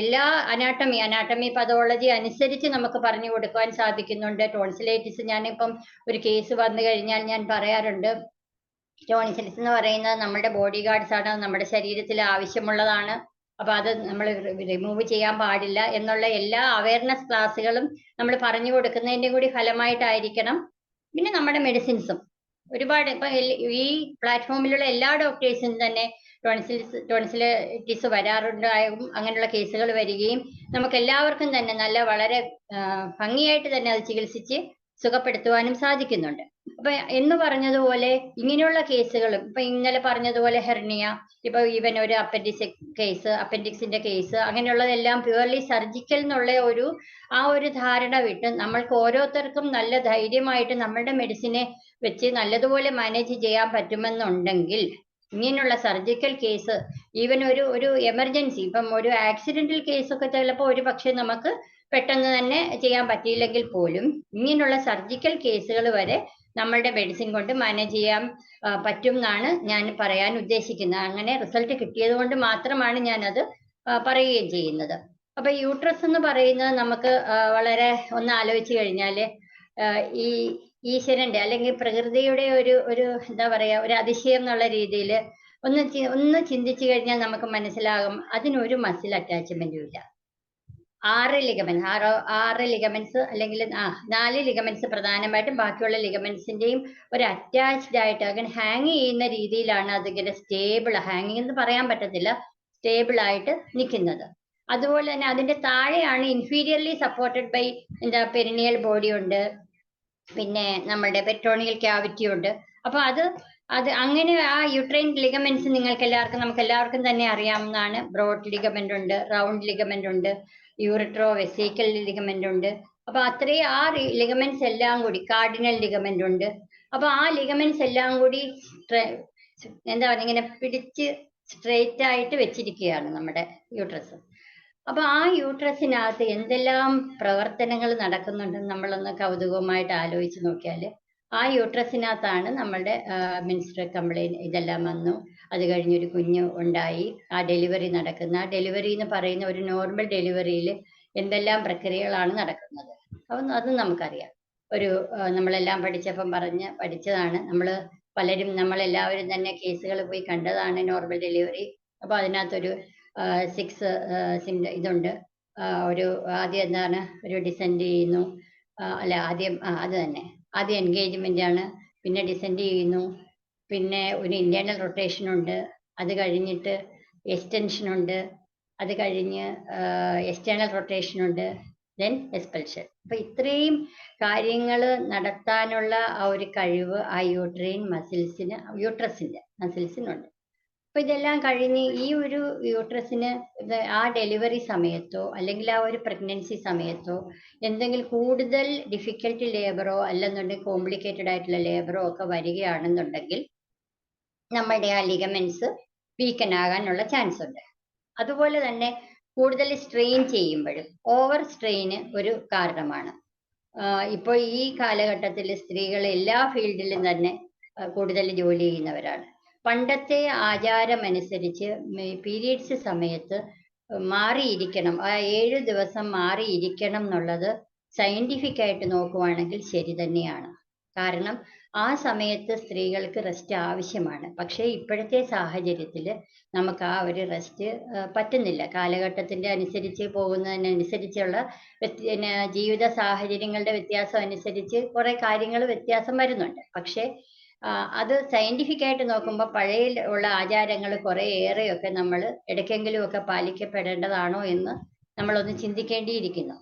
എല്ലാ അനാട്ടമി പതോളജി അനുസരിച്ച് നമുക്ക് പറഞ്ഞു കൊടുക്കുവാൻ സാധിക്കുന്നുണ്ട്. ടോൺസിലൈറ്റിസ്, ഞാനിപ്പം ഒരു കേസ് വന്നു കഴിഞ്ഞാൽ ഞാൻ പറയാറുണ്ട്, ടോൺസിൽസ് എന്ന് പറയുന്നത് നമ്മുടെ ബോഡി ഗാർഡ്സ് ആണ്, നമ്മുടെ ശരീരത്തിൽ ആവശ്യമുള്ളതാണ്. അപ്പൊ അത് നമ്മൾ റിമൂവ് ചെയ്യാൻ പാടില്ല എന്നുള്ള എല്ലാ അവയർനെസ് ക്ലാസ്സുകളും നമ്മൾ പറഞ്ഞു കൊടുക്കുന്നതിന്റെ കൂടി ഫലമായിട്ടായിരിക്കണം. പിന്നെ നമ്മുടെ മെഡിസിൻസും ഒരുപാട് ഇപ്പൊ ഈ പ്ലാറ്റ്ഫോമിലുള്ള എല്ലാ ഡോക്ടേഴ്സിനും തന്നെ ടോൺസിലൈറ്റിസ് വരാറുണ്ടായും അങ്ങനെയുള്ള കേസുകൾ വരികയും നമുക്ക് എല്ലാവർക്കും തന്നെ നല്ല വളരെ ഭംഗിയായിട്ട് തന്നെ അത് ചികിത്സിച്ച് സുഖപ്പെടുത്തുവാനും സാധിക്കുന്നുണ്ട്. അപ്പൊ എന്ന് പറഞ്ഞതുപോലെ ഇങ്ങനെയുള്ള കേസുകളും, ഇപ്പൊ ഇന്നലെ പറഞ്ഞതുപോലെ ഹെർണിയ, ഇപ്പൊ ഈവൻ ഒരു അപ്പൻഡിക്സിന്റെ കേസ്, അങ്ങനെയുള്ളതെല്ലാം പ്യുവർലി സർജിക്കൽ എന്നുള്ള ഒരു ധാരണ വിട്ട് നമ്മൾക്ക് ഓരോരുത്തർക്കും നല്ല ധൈര്യമായിട്ട് നമ്മളുടെ മെഡിസിനെ വെച്ച് നല്ലതുപോലെ മാനേജ് ചെയ്യാൻ പറ്റുമെന്നുണ്ടെങ്കിൽ ഇങ്ങനെയുള്ള സർജിക്കൽ കേസ്, ഈവൻ ഒരു എമർജൻസി, ഇപ്പം ഒരു ആക്സിഡന്റൽ കേസൊക്കെ ചിലപ്പോൾ ഒരു പക്ഷേ നമുക്ക് പെട്ടെന്ന് തന്നെ ചെയ്യാൻ പറ്റിയില്ലെങ്കിൽ പോലും ഇങ്ങനെയുള്ള സർജിക്കൽ കേസുകൾ വരെ നമ്മളുടെ മെഡിസിൻ കൊണ്ട് മാനേജ് ചെയ്യാൻ പറ്റും എന്നാണ് ഞാൻ പറയാൻ ഉദ്ദേശിക്കുന്നത്. അങ്ങനെ റിസൾട്ട് കിട്ടിയത് കൊണ്ട് മാത്രമാണ് ഞാനത് പറയുകയും ചെയ്യുന്നത്. അപ്പൊ യൂട്രസ് എന്ന് പറയുന്നത് നമുക്ക് വളരെ ഒന്ന് ആലോചിച്ച് കഴിഞ്ഞാല് ഈ ഈശ്വരന്റെ അല്ലെങ്കിൽ പ്രകൃതിയുടെ ഒരു എന്താ പറയാ, ഒരു അതിശയം എന്നുള്ള രീതിയിൽ ഒന്ന് ചിന്തിച്ചു കഴിഞ്ഞാൽ നമുക്ക് മനസ്സിലാകും, അതിനൊരു മസിൽ അറ്റാച്ച്മെന്റും ഇല്ല. 6 ലിഗമെന്റ്സ് അല്ലെങ്കിൽ 4 ലിഗമെന്റ്സ് പ്രധാനമായിട്ടും, ബാക്കിയുള്ള ലിഗമെന്റ്സിന്റെയും ഒരു അറ്റാച്ച്ഡ് ആയിട്ട് അങ്ങനെ ഹാങ് ചെയ്യുന്ന രീതിയിലാണ് അതിങ്ങനെ സ്റ്റേബിൾ, ഹാങ്ങിങ് എന്ന് പറയാൻ പറ്റത്തില്ല, സ്റ്റേബിൾ ആയിട്ട് നിൽക്കുന്നത്. അതുപോലെ തന്നെ അതിന്റെ താഴെയാണ് ഇൻഫീരിയർലി സപ്പോർട്ടഡ് ബൈ പെരിനിയൽ ബോഡി ഉണ്ട്, പിന്നെ നമ്മുടെ പെട്രോണിയൽ ക്യാവിറ്റി ഉണ്ട്. അപ്പൊ അത് അങ്ങനെ ആ യൂട്രൈൻ ലിഗമെന്റ്സ് നമുക്ക് എല്ലാവർക്കും തന്നെ അറിയാവുന്നതാണ്. ബ്രോഡ് ലിഗമെന്റ് ഉണ്ട്, റൗണ്ട് ലിഗമെന്റ് ഉണ്ട്, യൂറിട്രോ വെസിക്കൽ ലിഗമെന്റ് ഉണ്ട്. അപ്പൊ അത്രയും ആ ലിഗമെന്റ്സ് എല്ലാം കൂടി, കാർഡിനൽ ലിഗമെന്റ് ഉണ്ട്. അപ്പൊ ആ ലിഗമെന്റ്സ് എല്ലാം കൂടി എന്താ പറയുക, ഇങ്ങനെ പിടിച്ച് സ്ട്രെയിറ്റ് ആയിട്ട് വെച്ചിരിക്കുകയാണ് നമ്മുടെ യൂട്രസ്. അപ്പൊ ആ യൂട്രസിനകത്ത് എന്തെല്ലാം പ്രവർത്തനങ്ങൾ നടക്കുന്നുണ്ടെന്ന് നമ്മളൊന്ന് കൗതുകമായിട്ട് ആലോചിച്ച് നോക്കിയാൽ, ആ യൂട്രസിനകത്താണ് നമ്മളുടെ മെൻസ്ട്രൽ കംപ്ലൈന്റ് ഇതെല്ലാം വന്നു, അത് കഴിഞ്ഞൊരു കുഞ്ഞ് ഉണ്ടായി, ആ ഡെലിവറി നടക്കുന്ന, ഡെലിവറി എന്ന് പറയുന്ന ഒരു നോർമൽ ഡെലിവറിയിൽ എന്തെല്ലാം പ്രക്രിയകളാണ് നടക്കുന്നത് അതും നമുക്കറിയാം. നമ്മളെല്ലാം പഠിച്ചതാണ്. നമ്മളെല്ലാവരും തന്നെ കേസുകൾ പോയി കണ്ടതാണ് നോർമൽ ഡെലിവറി. അപ്പൊ അതിനകത്തൊരു 6 ഇതുണ്ട്. ആദ്യം എന്താണ്, ഒരു ഡിസെൻഡ് ചെയ്യുന്നു, ആദ്യം എൻഗേജ്മെന്റ് ആണ്, പിന്നെ ഡിസെൻഡ് ചെയ്യുന്നു, പിന്നെ ഒരു ഇന്റേണൽ റൊട്ടേഷൻ ഉണ്ട്, അത് കഴിഞ്ഞിട്ട് എക്സ്റ്റൻഷൻ ഉണ്ട്, അത് കഴിഞ്ഞ് എക്സ്റ്റേണൽ റൊട്ടേഷൻ ഉണ്ട്, ദെൻ എക്സ്പെൽഷൻ. അപ്പൊ ഇത്രയും കാര്യങ്ങൾ നടത്താനുള്ള ആ ഒരു കഴിവ് ആ യൂട്രസിന്റെ മസിൽസിനുണ്ട്. അപ്പൊ ഇതെല്ലാം കഴിഞ്ഞ് ഈ ഒരു യൂട്രസിന് ആ ഡെലിവറി സമയത്തോ അല്ലെങ്കിൽ ആ ഒരു പ്രഗ്നൻസി സമയത്തോ എന്തെങ്കിലും കൂടുതൽ ഡിഫിക്കൽട്ട് ലേബറോ അല്ലെന്നുണ്ടെങ്കിൽ കോംപ്ലിക്കേറ്റഡ് ആയിട്ടുള്ള ലേബറോ ഒക്കെ വരികയാണെന്നുണ്ടെങ്കിൽ നമ്മുടെ ആ ലിഗമെന്റ്സ് വീക്കൻ ആകാനുള്ള ചാൻസ് ഉണ്ട്. അതുപോലെ തന്നെ കൂടുതൽ സ്ട്രെയിൻ ചെയ്യുമ്പോഴും ഓവർ സ്ട്രെയിന് ഒരു കാരണമാണ്. ഇപ്പോൾ ഈ കാലഘട്ടത്തിൽ സ്ത്രീകൾ എല്ലാ ഫീൽഡിലും തന്നെ കൂടുതൽ ജോലി ചെയ്യുന്നവരാണ്. പണ്ടത്തെ ആചാരമനുസരിച്ച് പീരീഡ്സ് സമയത്ത് മാറിയിരിക്കണം, ആ 7 ദിവസം മാറിയിരിക്കണം എന്നുള്ളത് സയന്റിഫിക് ആയിട്ട് നോക്കുവാണെങ്കിൽ ശരി തന്നെയാണ്. കാരണം ആ സമയത്ത് സ്ത്രീകൾക്ക് റെസ്റ്റ് ആവശ്യമാണ്. പക്ഷേ ഇപ്പോഴത്തെ സാഹചര്യത്തിൽ നമുക്ക് ആ ഒരു റെസ്റ്റ് പറ്റുന്നില്ല. കാലഘട്ടത്തിൻ്റെ അനുസരിച്ച് പോകുന്നതിനനുസരിച്ചുള്ള ജീവിത സാഹചര്യങ്ങളുടെ വ്യത്യാസം അനുസരിച്ച് കുറേ കാര്യങ്ങൾ വ്യത്യാസം വരുന്നുണ്ട്. പക്ഷേ അത് സയന്റിഫിക് ആയിട്ട് നോക്കുമ്പോൾ പഴയ ഉള്ള ആചാരങ്ങൾ കുറേ ഏറെയൊക്കെ നമ്മൾ ഇടയ്ക്കെങ്കിലുമൊക്കെ പാലിക്കപ്പെടേണ്ടതാണോ എന്ന് നമ്മളൊന്ന് ചിന്തിക്കേണ്ടിയിരിക്കുന്നു.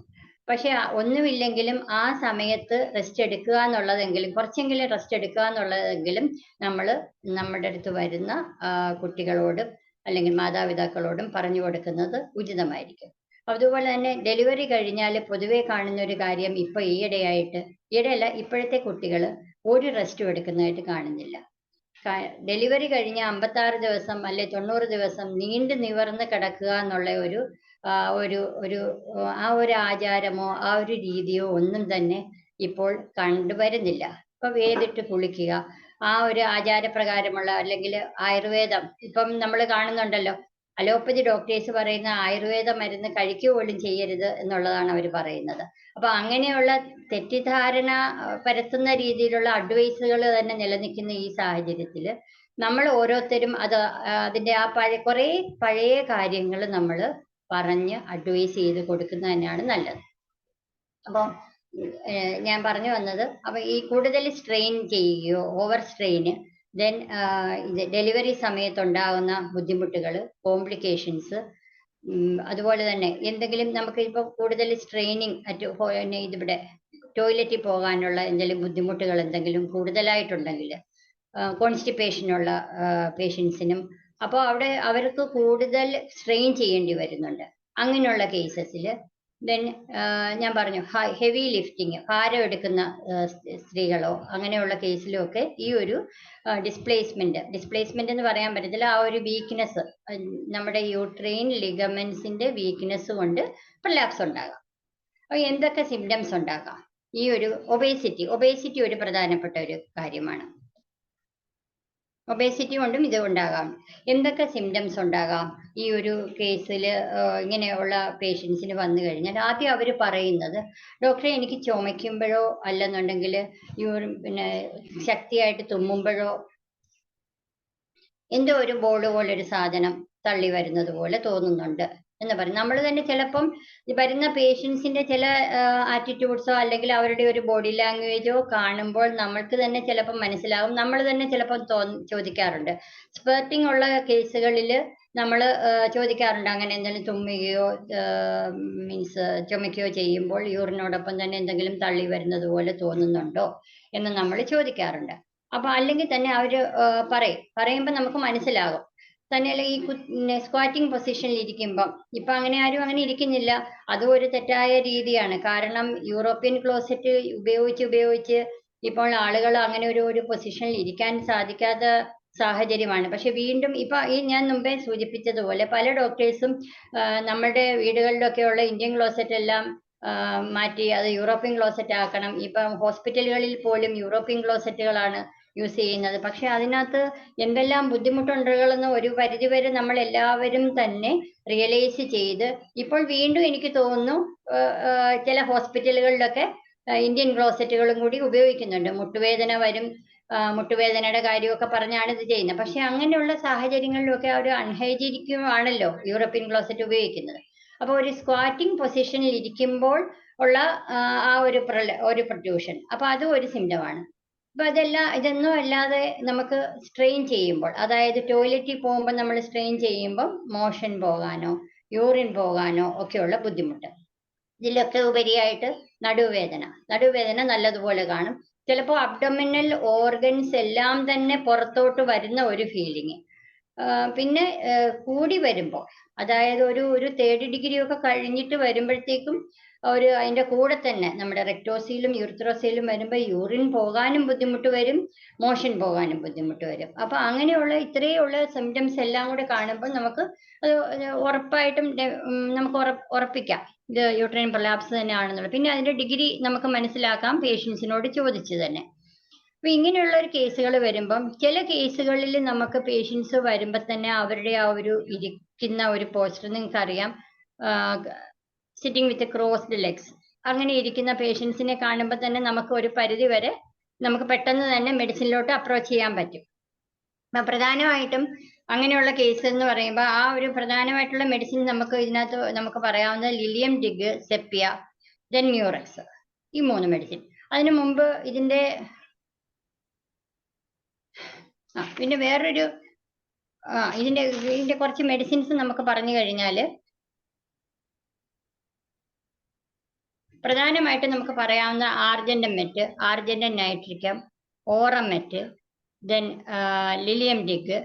പക്ഷെ ഒന്നുമില്ലെങ്കിലും ആ സമയത്ത് റെസ്റ്റ് എടുക്കുക എന്നുള്ളതെങ്കിലും, കുറച്ചെങ്കിലും റെസ്റ്റ് എടുക്കുക എന്നുള്ളതെങ്കിലും നമ്മൾ നമ്മുടെ അടുത്ത് വരുന്ന കുട്ടികളോടും അല്ലെങ്കിൽ മാതാപിതാക്കളോടും പറഞ്ഞു കൊടുക്കുന്നത് ഉചിതമായിരിക്കും. അതുപോലെ തന്നെ ഡെലിവറി കഴിഞ്ഞാൽ പൊതുവെ കാണുന്ന ഒരു കാര്യം ഇപ്പൊ ഈയിടെയല്ല, ഇപ്പോഴത്തെ കുട്ടികൾ ഒരു റെസ്റ്റും എടുക്കുന്നതായിട്ട് കാണുന്നില്ല. ഡെലിവറി കഴിഞ്ഞ 56 ദിവസം അല്ലെ 90 ദിവസം നീണ്ടു നിവർന്ന് കിടക്കുക എന്നുള്ള ആ ഒരു ആചാരമോ ആ ഒരു രീതിയോ ഒന്നും തന്നെ ഇപ്പോൾ കണ്ടുവരുന്നില്ല. ഇപ്പൊ വേദിട്ട് കുളിക്കുക, ആ ഒരു ആചാരപ്രകാരമുള്ള അല്ലെങ്കിൽ ആയുർവേദം ഇപ്പം നമ്മൾ കാണുന്നുണ്ടല്ലോ. അലോപ്പതി ഡോക്ടേഴ്സ് പറയുന്ന ആയുർവേദ മരുന്ന് കഴിക്കുക പോലും ചെയ്യരുത് എന്നുള്ളതാണ് അവർ പറയുന്നത്. അപ്പൊ അങ്ങനെയുള്ള തെറ്റിദ്ധാരണ പരത്തുന്ന രീതിയിലുള്ള അഡ്വൈസുകൾ തന്നെ നിലനിൽക്കുന്ന ഈ സാഹചര്യത്തിൽ നമ്മൾ ഓരോരുത്തരും അതിന്റെ ആ കുറേ പഴയ കാര്യങ്ങൾ നമ്മൾ പറഞ്ഞ് അഡ്വൈസ് ചെയ്ത് കൊടുക്കുന്നത് തന്നെയാണ് നല്ലത്. അപ്പോൾ ഞാൻ പറഞ്ഞു വന്നത്, അപ്പൊ ഈ കൂടുതൽ സ്ട്രെയിൻ ചെയ്യുകയോ ഓവർ സ്ട്രെയിന്, ദെൻ ഡെലിവറി സമയത്തുണ്ടാകുന്ന ബുദ്ധിമുട്ടുകൾ, കോംപ്ലിക്കേഷൻസ്, അതുപോലെ തന്നെ എന്തെങ്കിലും നമുക്ക് ഇപ്പോൾ കൂടുതൽ സ്ട്രെയിനിങ് ഇതിവിടെ ടോയ്ലറ്റിൽ പോകാനുള്ള എന്തെങ്കിലും ബുദ്ധിമുട്ടുകൾ എന്തെങ്കിലും കൂടുതലായിട്ടുണ്ടെങ്കിൽ, കോൺസ്റ്റിപ്പേഷനുള്ള പേഷ്യൻസിനും അപ്പോൾ അവർക്ക് കൂടുതൽ സ്ട്രെയിൻ ചെയ്യേണ്ടി വരുന്നുണ്ട്. അങ്ങനെയുള്ള കേസസിൽ ദെൻ ഞാൻ പറഞ്ഞു ഹെവി ലിഫ്റ്റിങ്, ഭാരം എടുക്കുന്ന സ്ത്രീകളോ അങ്ങനെയുള്ള കേസിലും ഒക്കെ ഈ ഒരു ഡിസ്പ്ലേസ്മെന്റ് എന്ന് പറയാൻ പറ്റത്തില്ല, ആ ഒരു വീക്ക്നെസ്, നമ്മുടെ യൂട്രെയിൻ ലിഗമെന്റ്സിന്റെ വീക്ക്നെസ് കൊണ്ട് പ്രൊലാപ്സ് ഉണ്ടാകാം. അപ്പോൾ എന്തൊക്കെ സിംറ്റംസ് ഉണ്ടാകാം? ഈ ഒരു ഒബേസിറ്റി ഒരു പ്രധാനപ്പെട്ട ഒരു കാര്യമാണ്. ഒബേസിറ്റി കൊണ്ടും ഇത് ഉണ്ടാകാം. എന്തൊക്കെ സിംറ്റംസ് ഉണ്ടാകാം ഈ ഒരു കേസിൽ ഇങ്ങനെയുള്ള പേഷ്യൻസിന് വന്നു കഴിഞ്ഞാൽ? ആദ്യം അവർ പറയുന്നത്, ഡോക്ടറെ എനിക്ക് ചുമയ്ക്കുമ്പോഴോ അല്ലെന്നുണ്ടെങ്കിൽ ശക്തിയായിട്ട് തുമ്മുമ്പോഴോ എന്തോ ഒരു ബോൾ പോലൊരു സാധനം തള്ളി വരുന്നത് പോലെ തോന്നുന്നുണ്ട് എന്ന് പറയും. നമ്മൾ തന്നെ ചിലപ്പം വരുന്ന പേഷ്യൻസിന്റെ ചില ആറ്റിറ്റ്യൂഡ്സോ അല്ലെങ്കിൽ അവരുടെ ഒരു ബോഡി ലാംഗ്വേജോ കാണുമ്പോൾ നമ്മൾക്ക് തന്നെ ചിലപ്പം മനസ്സിലാവും. നമ്മൾ തന്നെ ചിലപ്പം ചോദിക്കാറുണ്ട്. സ്പേർട്ടിംഗ് ഉള്ള കേസുകളിൽ നമ്മൾ ചോദിക്കാറുണ്ട്, അങ്ങനെ എന്തെങ്കിലും തുമ്മുകയോ ചുമയ്ക്കുകയോ ചെയ്യുമ്പോൾ യൂറിനോടൊപ്പം തന്നെ എന്തെങ്കിലും തള്ളി വരുന്നത് പോലെ തോന്നുന്നുണ്ടോ എന്ന് നമ്മൾ ചോദിക്കാറുണ്ട്. അപ്പൊ അല്ലെങ്കിൽ തന്നെ അവര് പറയുമ്പോൾ നമുക്ക് മനസ്സിലാകും. തന്നെയല്ല ഈ സ്ക്വാറ്റിംഗ് പൊസിഷനിൽ ഇരിക്കുമ്പം ഇപ്പൊ ആരും അങ്ങനെ ഇരിക്കുന്നില്ല. അതും ഒരു തെറ്റായ രീതിയാണ്. കാരണം യൂറോപ്യൻ ക്ലോസറ്റ് ഉപയോഗിച്ച് ഇപ്പോൾ ആളുകൾ അങ്ങനെ ഒരു പൊസിഷനിൽ ഇരിക്കാൻ സാധിക്കാത്ത സാഹചര്യമാണ്. പക്ഷെ വീണ്ടും ഇപ്പൊ ഞാൻ മുമ്പേ സൂചിപ്പിച്ചതുപോലെ പല ഡോക്ടേഴ്സും നമ്മുടെ വീടുകളിലൊക്കെയുള്ള ഇന്ത്യൻ ക്ലോസറ്റ് എല്ലാം മാറ്റി അത് യൂറോപ്യൻ ക്ലോസറ്റ് ആക്കണം. ഇപ്പം ഹോസ്പിറ്റലുകളിൽ പോലും യൂറോപ്യൻ ക്ലോസറ്റുകളാണ് യൂസ് ചെയ്യുന്നത്. പക്ഷെ അതിനകത്ത് എന്തെല്ലാം ബുദ്ധിമുട്ടുണ്ടെന്ന് ഒരു പരിധിവരെ നമ്മൾ എല്ലാവരും തന്നെ റിയലൈസ് ചെയ്ത് ഇപ്പോൾ വീണ്ടും എനിക്ക് തോന്നുന്നു ചില ഹോസ്പിറ്റലുകളിലൊക്കെ ഇന്ത്യൻ ക്ലോസറ്റുകളും കൂടി ഉപയോഗിക്കുന്നുണ്ട്. മുട്ടുവേദന വരും, മുട്ടുവേദനയുടെ കാര്യമൊക്കെ പറഞ്ഞാണ് ഇത് ചെയ്യുന്നത്. പക്ഷെ അങ്ങനെയുള്ള സാഹചര്യങ്ങളിലൊക്കെ ഒരു അൺഹൈജീനിക്കുമാണല്ലോ യൂറോപ്യൻ ക്ലോസറ്റ് ഉപയോഗിക്കുന്നത്. അപ്പോൾ ഒരു സ്ക്വാറ്റിംഗ് പൊസിഷനിൽ ഇരിക്കുമ്പോൾ ഉള്ള ആ ഒരു പ്രൊട്രൂഷൻ, അപ്പൊ അതും ഒരു സിംറ്റമാണ്. അപ്പൊ ഇതൊന്നും അല്ലാതെ നമുക്ക് സ്ട്രെയിൻ ചെയ്യുമ്പോൾ, അതായത് ടോയ്ലറ്റിൽ പോകുമ്പോൾ നമ്മൾ സ്ട്രെയിൻ ചെയ്യുമ്പോൾ മോഷൻ പോകാനോ യൂറിൻ പോകാനോ ഒക്കെയുള്ള ബുദ്ധിമുട്ട്. ഇതിലൊക്കെ ഉപരിയായിട്ട് നടുവേദന നല്ലതുപോലെ കാണും. ചിലപ്പോൾ അബ്ഡോമിനൽ ഓർഗൻസ് എല്ലാം തന്നെ പുറത്തോട്ട് വരുന്ന ഒരു ഫീലിംഗ്. പിന്നെ കൂടി വരുമ്പോൾ, അതായത് ഒരു 3rd ഡിഗ്രി ഒക്കെ കഴിഞ്ഞിട്ട് വരുമ്പോഴത്തേക്കും അതിന്റെ കൂടെ തന്നെ നമ്മുടെ റെക്ടോസിയിലും യൂറിത്രോസിയിലും വരുമ്പോൾ യൂറിൻ പോകാനും ബുദ്ധിമുട്ട് വരും, മോഷൻ പോകാനും ബുദ്ധിമുട്ട് വരും. അപ്പൊ അങ്ങനെയുള്ള ഇത്രയുള്ള സിംറ്റംസ് എല്ലാം കൂടെ കാണുമ്പോൾ നമുക്ക് ഉറപ്പായിട്ടും നമുക്ക് ഉറപ്പിക്കാം ഇത് യൂട്രൈൻ പ്രൊലാപ്സ് തന്നെയാണെന്നുള്ളത്. പിന്നെ അതിന്റെ ഡിഗ്രി നമുക്ക് മനസ്സിലാക്കാം പേഷ്യൻസിനോട് ചോദിച്ച് തന്നെ. അപ്പൊ ഇങ്ങനെയുള്ള ഒരു കേസുകൾ വരുമ്പം ചില കേസുകളിൽ നമുക്ക് പേഷ്യൻസ് വരുമ്പോൾ തന്നെ അവരുടെ ആ ഒരു ഇരിക്കുന്ന ഒരു പോസ്റ്റർ നിങ്ങൾക്കറിയാം, സിറ്റിംഗ് വിത്ത് ക്രോസ്ഡ് ലെഗ്സ്, അങ്ങനെ ഇരിക്കുന്ന പേഷ്യൻസിനെ കാണുമ്പോൾ തന്നെ നമുക്ക് ഒരു പരിധി വരെ നമുക്ക് പെട്ടെന്ന് തന്നെ മെഡിസിനിലോട്ട് അപ്രോച്ച് ചെയ്യാൻ പറ്റും. അപ്പൊ പ്രധാനമായിട്ടും അങ്ങനെയുള്ള കേസ് എന്ന് പറയുമ്പോൾ ആ ഒരു പ്രധാനമായിട്ടുള്ള മെഡിസിൻ നമുക്ക് ഇതിനകത്ത് നമുക്ക് പറയാവുന്ന ലിലിയം ഡിഗ്, സെപ്പിയ, ദെൻ മ്യൂറക്സ്, ഈ 3 മെഡിസിൻ. അതിനു മുമ്പ് ഇതിന്റെ പിന്നെ വേറൊരു ഇതിന്റെ കുറച്ച് മെഡിസിൻസ് നമുക്ക് പറഞ്ഞു കഴിഞ്ഞാൽ പ്രധാനമായിട്ടും നമുക്ക് പറയാവുന്ന ആർജന്റം മെറ്റ്, ആർജന്റം നൈട്രിക്കം, ഓറമെറ്റ്, ദെൻ ലിലിയം ഡിഗ്,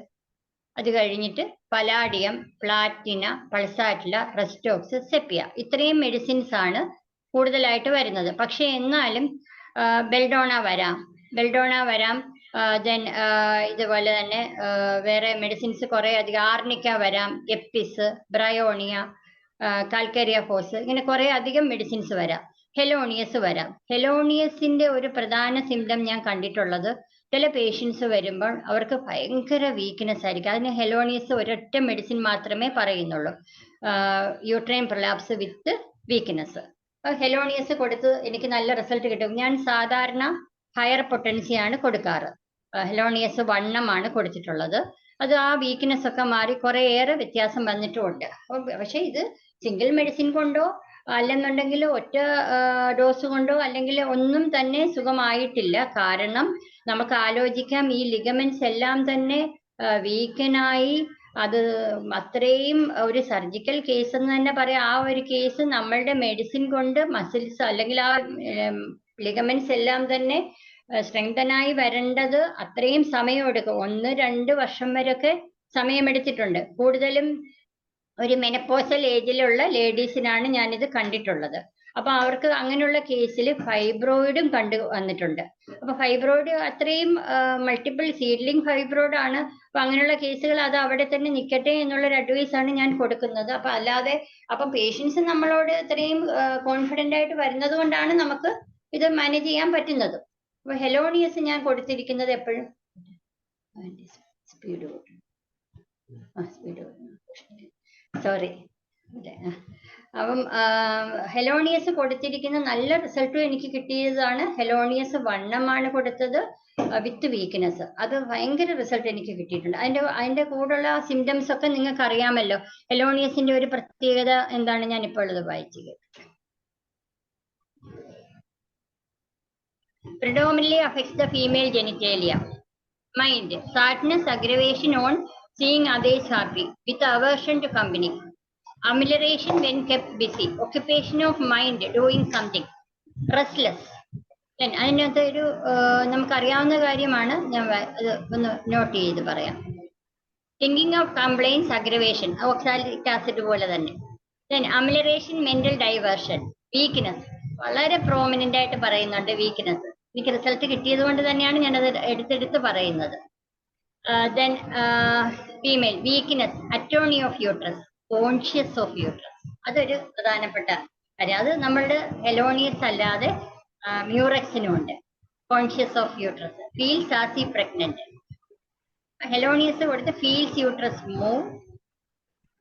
അത് കഴിഞ്ഞിട്ട് പലാഡിയം, പ്ലാറ്റിന, പൾസാറ്റില, റെസ്റ്റോക്സ്, സെപ്പിയ, ഇത്രയും മെഡിസിൻസ് ആണ് കൂടുതലായിട്ട് വരുന്നത്. പക്ഷെ എന്നാലും ബെൽഡോണ വരാം, ദെൻ ഇതുപോലെ തന്നെ വേറെ മെഡിസിൻസ് കുറെ അധികം, ആർണിക്ക വരാം, എപ്പിസ്, ബ്രയോണിയ, കാൽക്കേരിയ ഫോസ്, ഇങ്ങനെ കുറെ അധികം മെഡിസിൻസ് വരാം. ഹെലോണിയസ് വരാം. ഹെലോണിയസിന്റെ ഒരു പ്രധാന സിംറ്റം ഞാൻ കണ്ടിട്ടുള്ളത്, ചില പേഷ്യൻസ് വരുമ്പോൾ അവർക്ക് ഭയങ്കര വീക്ക്നെസ് ആയിരിക്കും. അതിന് ഹെലോണിയസ് ഒരൊറ്റ മെഡിസിൻ മാത്രമേ പറയുന്നുള്ളൂ, യൂട്രൈൻ പ്രൊലാപ്സ് വിത്ത് വീക്ക്നെസ്. ഹെലോണിയസ് കൊടുത്ത് എനിക്ക് നല്ല റിസൾട്ട് കിട്ടും. ഞാൻ സാധാരണ ഹയർ പൊട്ടൻസിയാണ് കൊടുക്കാറ്. ഹെലോണിയസ് 1 ആണ് കൊടുത്തിട്ടുള്ളത്. അത് ആ വീക്ക്നെസ് ഒക്കെ മാറി കുറേയേറെ വ്യത്യാസം വന്നിട്ടുമുണ്ട്. പക്ഷെ ഇത് സിംഗിൾ മെഡിസിൻ കൊണ്ടോ അല്ലെന്നുണ്ടെങ്കിൽ ഒറ്റ ഡോസ് കൊണ്ടോ അല്ലെങ്കിൽ ഒന്നും തന്നെ സുഖമായിട്ടില്ല. കാരണം നമുക്ക് ആലോചിക്കാം, ഈ ലിഗമെന്റ്സ് എല്ലാം തന്നെ വീക്കനായി, അത് അത്രയും ഒരു സർജിക്കൽ കേസ് എന്ന് തന്നെ പറയാം. ആ ഒരു കേസ് നമ്മളുടെ മെഡിസിൻ കൊണ്ട് മസിൽസ് അല്ലെങ്കിൽ ആ ലിഗമെന്റ്സ് എല്ലാം തന്നെ സ്ട്രെങ്തനായി വരേണ്ടത് അത്രയും സമയമെടുക്കും. 1-2 വർഷം വരെയൊക്കെ സമയമെടുത്തിട്ടുണ്ട്. കൂടുതലും ഒരു മെനപ്പോസൽ ഏജിലുള്ള ലേഡീസിനാണ് ഞാനിത് കണ്ടിട്ടുള്ളത്. അപ്പൊ അവർക്ക് അങ്ങനെയുള്ള കേസിൽ ഫൈബ്രോയിഡും കണ്ടു വന്നിട്ടുണ്ട്. അപ്പൊ ഫൈബ്രോയിഡ് അത്രയും മൾട്ടിപ്പിൾ സീഡ്ലിംഗ് ഫൈബ്രോയിഡ് ആണ്. അപ്പൊ അങ്ങനെയുള്ള കേസുകൾ അത് അവിടെ തന്നെ നിൽക്കട്ടെ എന്നുള്ളൊരു അഡ്വൈസ് ആണ് ഞാൻ കൊടുക്കുന്നത്. അപ്പൊ അല്ലാതെ അപ്പം പേഷ്യൻസ് നമ്മളോട് ഇത്രയും കോൺഫിഡന്റ് ആയിട്ട് വരുന്നത് കൊണ്ടാണ് നമുക്ക് ഇത് മാനേജ് ചെയ്യാൻ പറ്റുന്നത്. അപ്പൊ ഹെലോണിയസ് ഞാൻ കൊടുത്തിരിക്കുന്നത് എപ്പോഴും സോറി അപ്പം ഹെലോണിയസ് കൊടുത്തിരിക്കുന്ന നല്ല റിസൾട്ടും എനിക്ക് കിട്ടിയതാണ്. ഹെലോണിയസ് 1 ആണ് കൊടുത്തത് വിത്ത് വീക്ക്നെസ്. അത് ഭയങ്കര റിസൾട്ട് എനിക്ക് കിട്ടിയിട്ടുണ്ട്. അതിന്റെ കൂടെയുള്ള സിംറ്റംസ് ഒക്കെ നിങ്ങൾക്ക് അറിയാമല്ലോ. ഹെലോണിയസിന്റെ ഒരു പ്രത്യേകത എന്താണ് ഞാൻ ഇപ്പോൾ ഉള്ളത് വായിച്ചത്. Predominantly affects the female genitalia. Mind, sadness, aggravation on seeing others happy, with aversion to company. Amelioration when kept busy. Occupation of mind, doing something. Restless. അതിനകത്ത് ഒരു നമുക്കറിയാവുന്ന കാര്യമാണ്, ഞാൻ ഒന്ന് നോട്ട് ചെയ്ത് പറയാം. Thinking of complaints, aggravation, oxalic acid പോലെ തന്നെ. Then amelioration, mental diversion, weakness, വളരെ പ്രോമിനന്റ് ആയിട്ട് പറയുന്നുണ്ട് വീക്ക്നെസ്. എനിക്ക് റിസൾട്ട് കിട്ടിയത് കൊണ്ട് തന്നെയാണ് ഞാനത് എടുത്തെടുത്ത് പറയുന്നത്. Then female weakness, atony of uterus, conscious of uterus, അതൊരു പ്രധാനപ്പെട്ട കാര്യം. അത് നമ്മളുടെ ഹെലോണിയസ് അല്ലാതെ മ്യൂറക്സിനും ഉണ്ട്. Conscious of uterus, feels as ഈ പ്രഗ്നന്റ്. ഹെലോണിയസ് കൊടുത്ത് feels uterus move,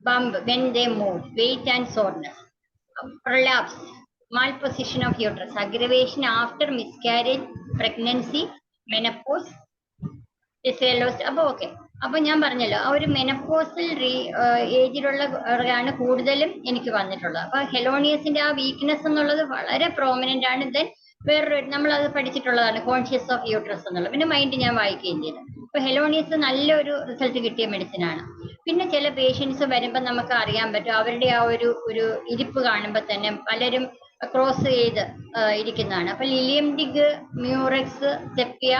bump when they move, weight and soreness, prolapse, malposition of uterus, aggravation after miscarriage, pregnancy, menopause, PCOS. അപ്പൊ ഓക്കെ, അപ്പൊ ഞാൻ പറഞ്ഞല്ലോ ആ ഒരു മെനപ്പോസൽ ഏജിലുള്ളവരാണ് കൂടുതലും എനിക്ക് വന്നിട്ടുള്ളത്. അപ്പൊ ഹെലോണിയസിന്റെ ആ വീക്ക്നെസ് എന്നുള്ളത് വളരെ പ്രോമിനന്റ് ആണ്. ദെൻ വേറൊരു നമ്മളത് പഠിച്ചിട്ടുള്ളതാണ് കോൺഷ്യസ് ഓഫ് യൂട്രസ് എന്നുള്ളത്. പിന്നെ മൈൻഡ് ഞാൻ വായിക്കുകയും ചെയ്തു. അപ്പൊ ഹെലോണിയസ് നല്ലൊരു റിസൾട്ട് കിട്ടിയ മെഡിസിൻ ആണ്. പിന്നെ ചില പേഷ്യൻസ് വരുമ്പോൾ നമുക്ക് അറിയാൻ പറ്റും, അവരുടെ ആ ഒരു ഇരിപ്പ് കാണുമ്പോൾ തന്നെ പലരും ക്രോസ് ചെയ്ത് ഇരിക്കുന്നതാണ്. അപ്പൊ ലിലിയം ഡിഗ്, മ്യൂറക്സ്, സെപ്പിയ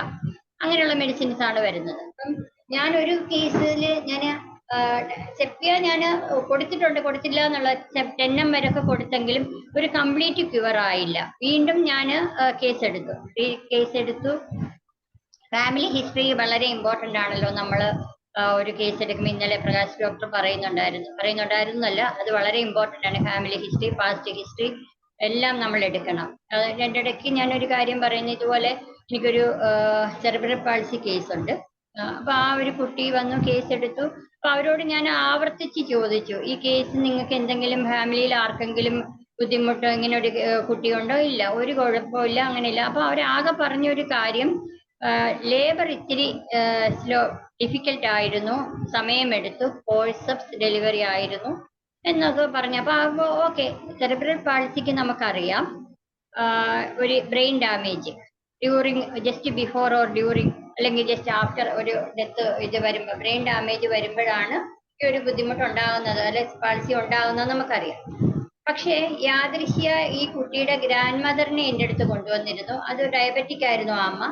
അങ്ങനെയുള്ള മെഡിസിൻസ് ആണ് വരുന്നത്. അപ്പം ഞാൻ ഒരു കേസിൽ ഞാൻ സെപ്പിയ ഞാൻ കൊടുത്തില്ല എന്നുള്ള 10 വരെയൊക്കെ കൊടുത്തെങ്കിലും ഒരു കംപ്ലീറ്റ് ക്യൂർ ആയില്ല. വീണ്ടും ഞാൻ കേസ് എടുത്തു. ഫാമിലി ഹിസ്റ്ററി വളരെ ഇമ്പോർട്ടന്റ് ആണല്ലോ. നമ്മൾ ഒരു കേസ് എടുക്കുമ്പോൾ ഇന്നലെ പ്രകാശ് ഡോക്ടർ പറയുന്നുണ്ടായിരുന്നല്ല, അത് വളരെ ഇമ്പോർട്ടന്റ് ആണ്. ഫാമിലി ഹിസ്റ്ററി, പാസ്റ്റ് ഹിസ്റ്ററി എല്ലാം നമ്മൾ എടുക്കണം. രണ്ടിടയ്ക്ക് ഞാനൊരു കാര്യം പറയുന്നു, ഇതുപോലെ എനിക്കൊരു സെറിബ്രൽ പാൾസി കേസ് ഉണ്ട്. അപ്പൊ ആ ഒരു കുട്ടി വന്നു കേസ് എടുത്തു. അപ്പൊ അവരോട് ഞാൻ ആവർത്തിച്ച് ചോദിച്ചു, ഈ കേസ് നിങ്ങൾക്ക് എന്തെങ്കിലും ഫാമിലിയിൽ ആർക്കെങ്കിലും ബുദ്ധിമുട്ടോ ഇങ്ങനെ ഒരു കുട്ടിയുണ്ടോ? ഇല്ല, ഒരു കുഴപ്പമില്ല, അങ്ങനെയില്ല. അപ്പൊ അവരാകെ പറഞ്ഞൊരു കാര്യം, ലേബർ ഇത്തിരി ഡിഫിക്കൽട്ട് ആയിരുന്നു, സമയമെടുത്തു, ഫോഴ്സപ്സ് ഡെലിവറി ആയിരുന്നു എന്നൊക്കെ പറഞ്ഞു. അപ്പൊ ഓക്കെ, സെറിബ്രൽ പാൾസിക്ക് നമുക്കറിയാം ഒരു brain damage during, just before or during അല്ലെങ്കിൽ ജസ്റ്റ് ആഫ്റ്റർ ഒരു ഡെത്ത് ഇത് വരുമ്പോൾ, ബ്രെയിൻ ഡാമേജ് വരുമ്പോഴാണ് ഈ ഒരു ബുദ്ധിമുട്ട് ഉണ്ടാകുന്നത്, അല്ലെ പാൾസി ഉണ്ടാകുന്നത് നമുക്കറിയാം. പക്ഷേ യാദൃശ്യ ഈ കുട്ടിയുടെ ഗ്രാൻഡ് മദറിനെ എൻ്റെ അടുത്ത് കൊണ്ടുവന്നിരുന്നു. അത് ഡയബറ്റിക് ആയിരുന്നു ആ അമ്മ.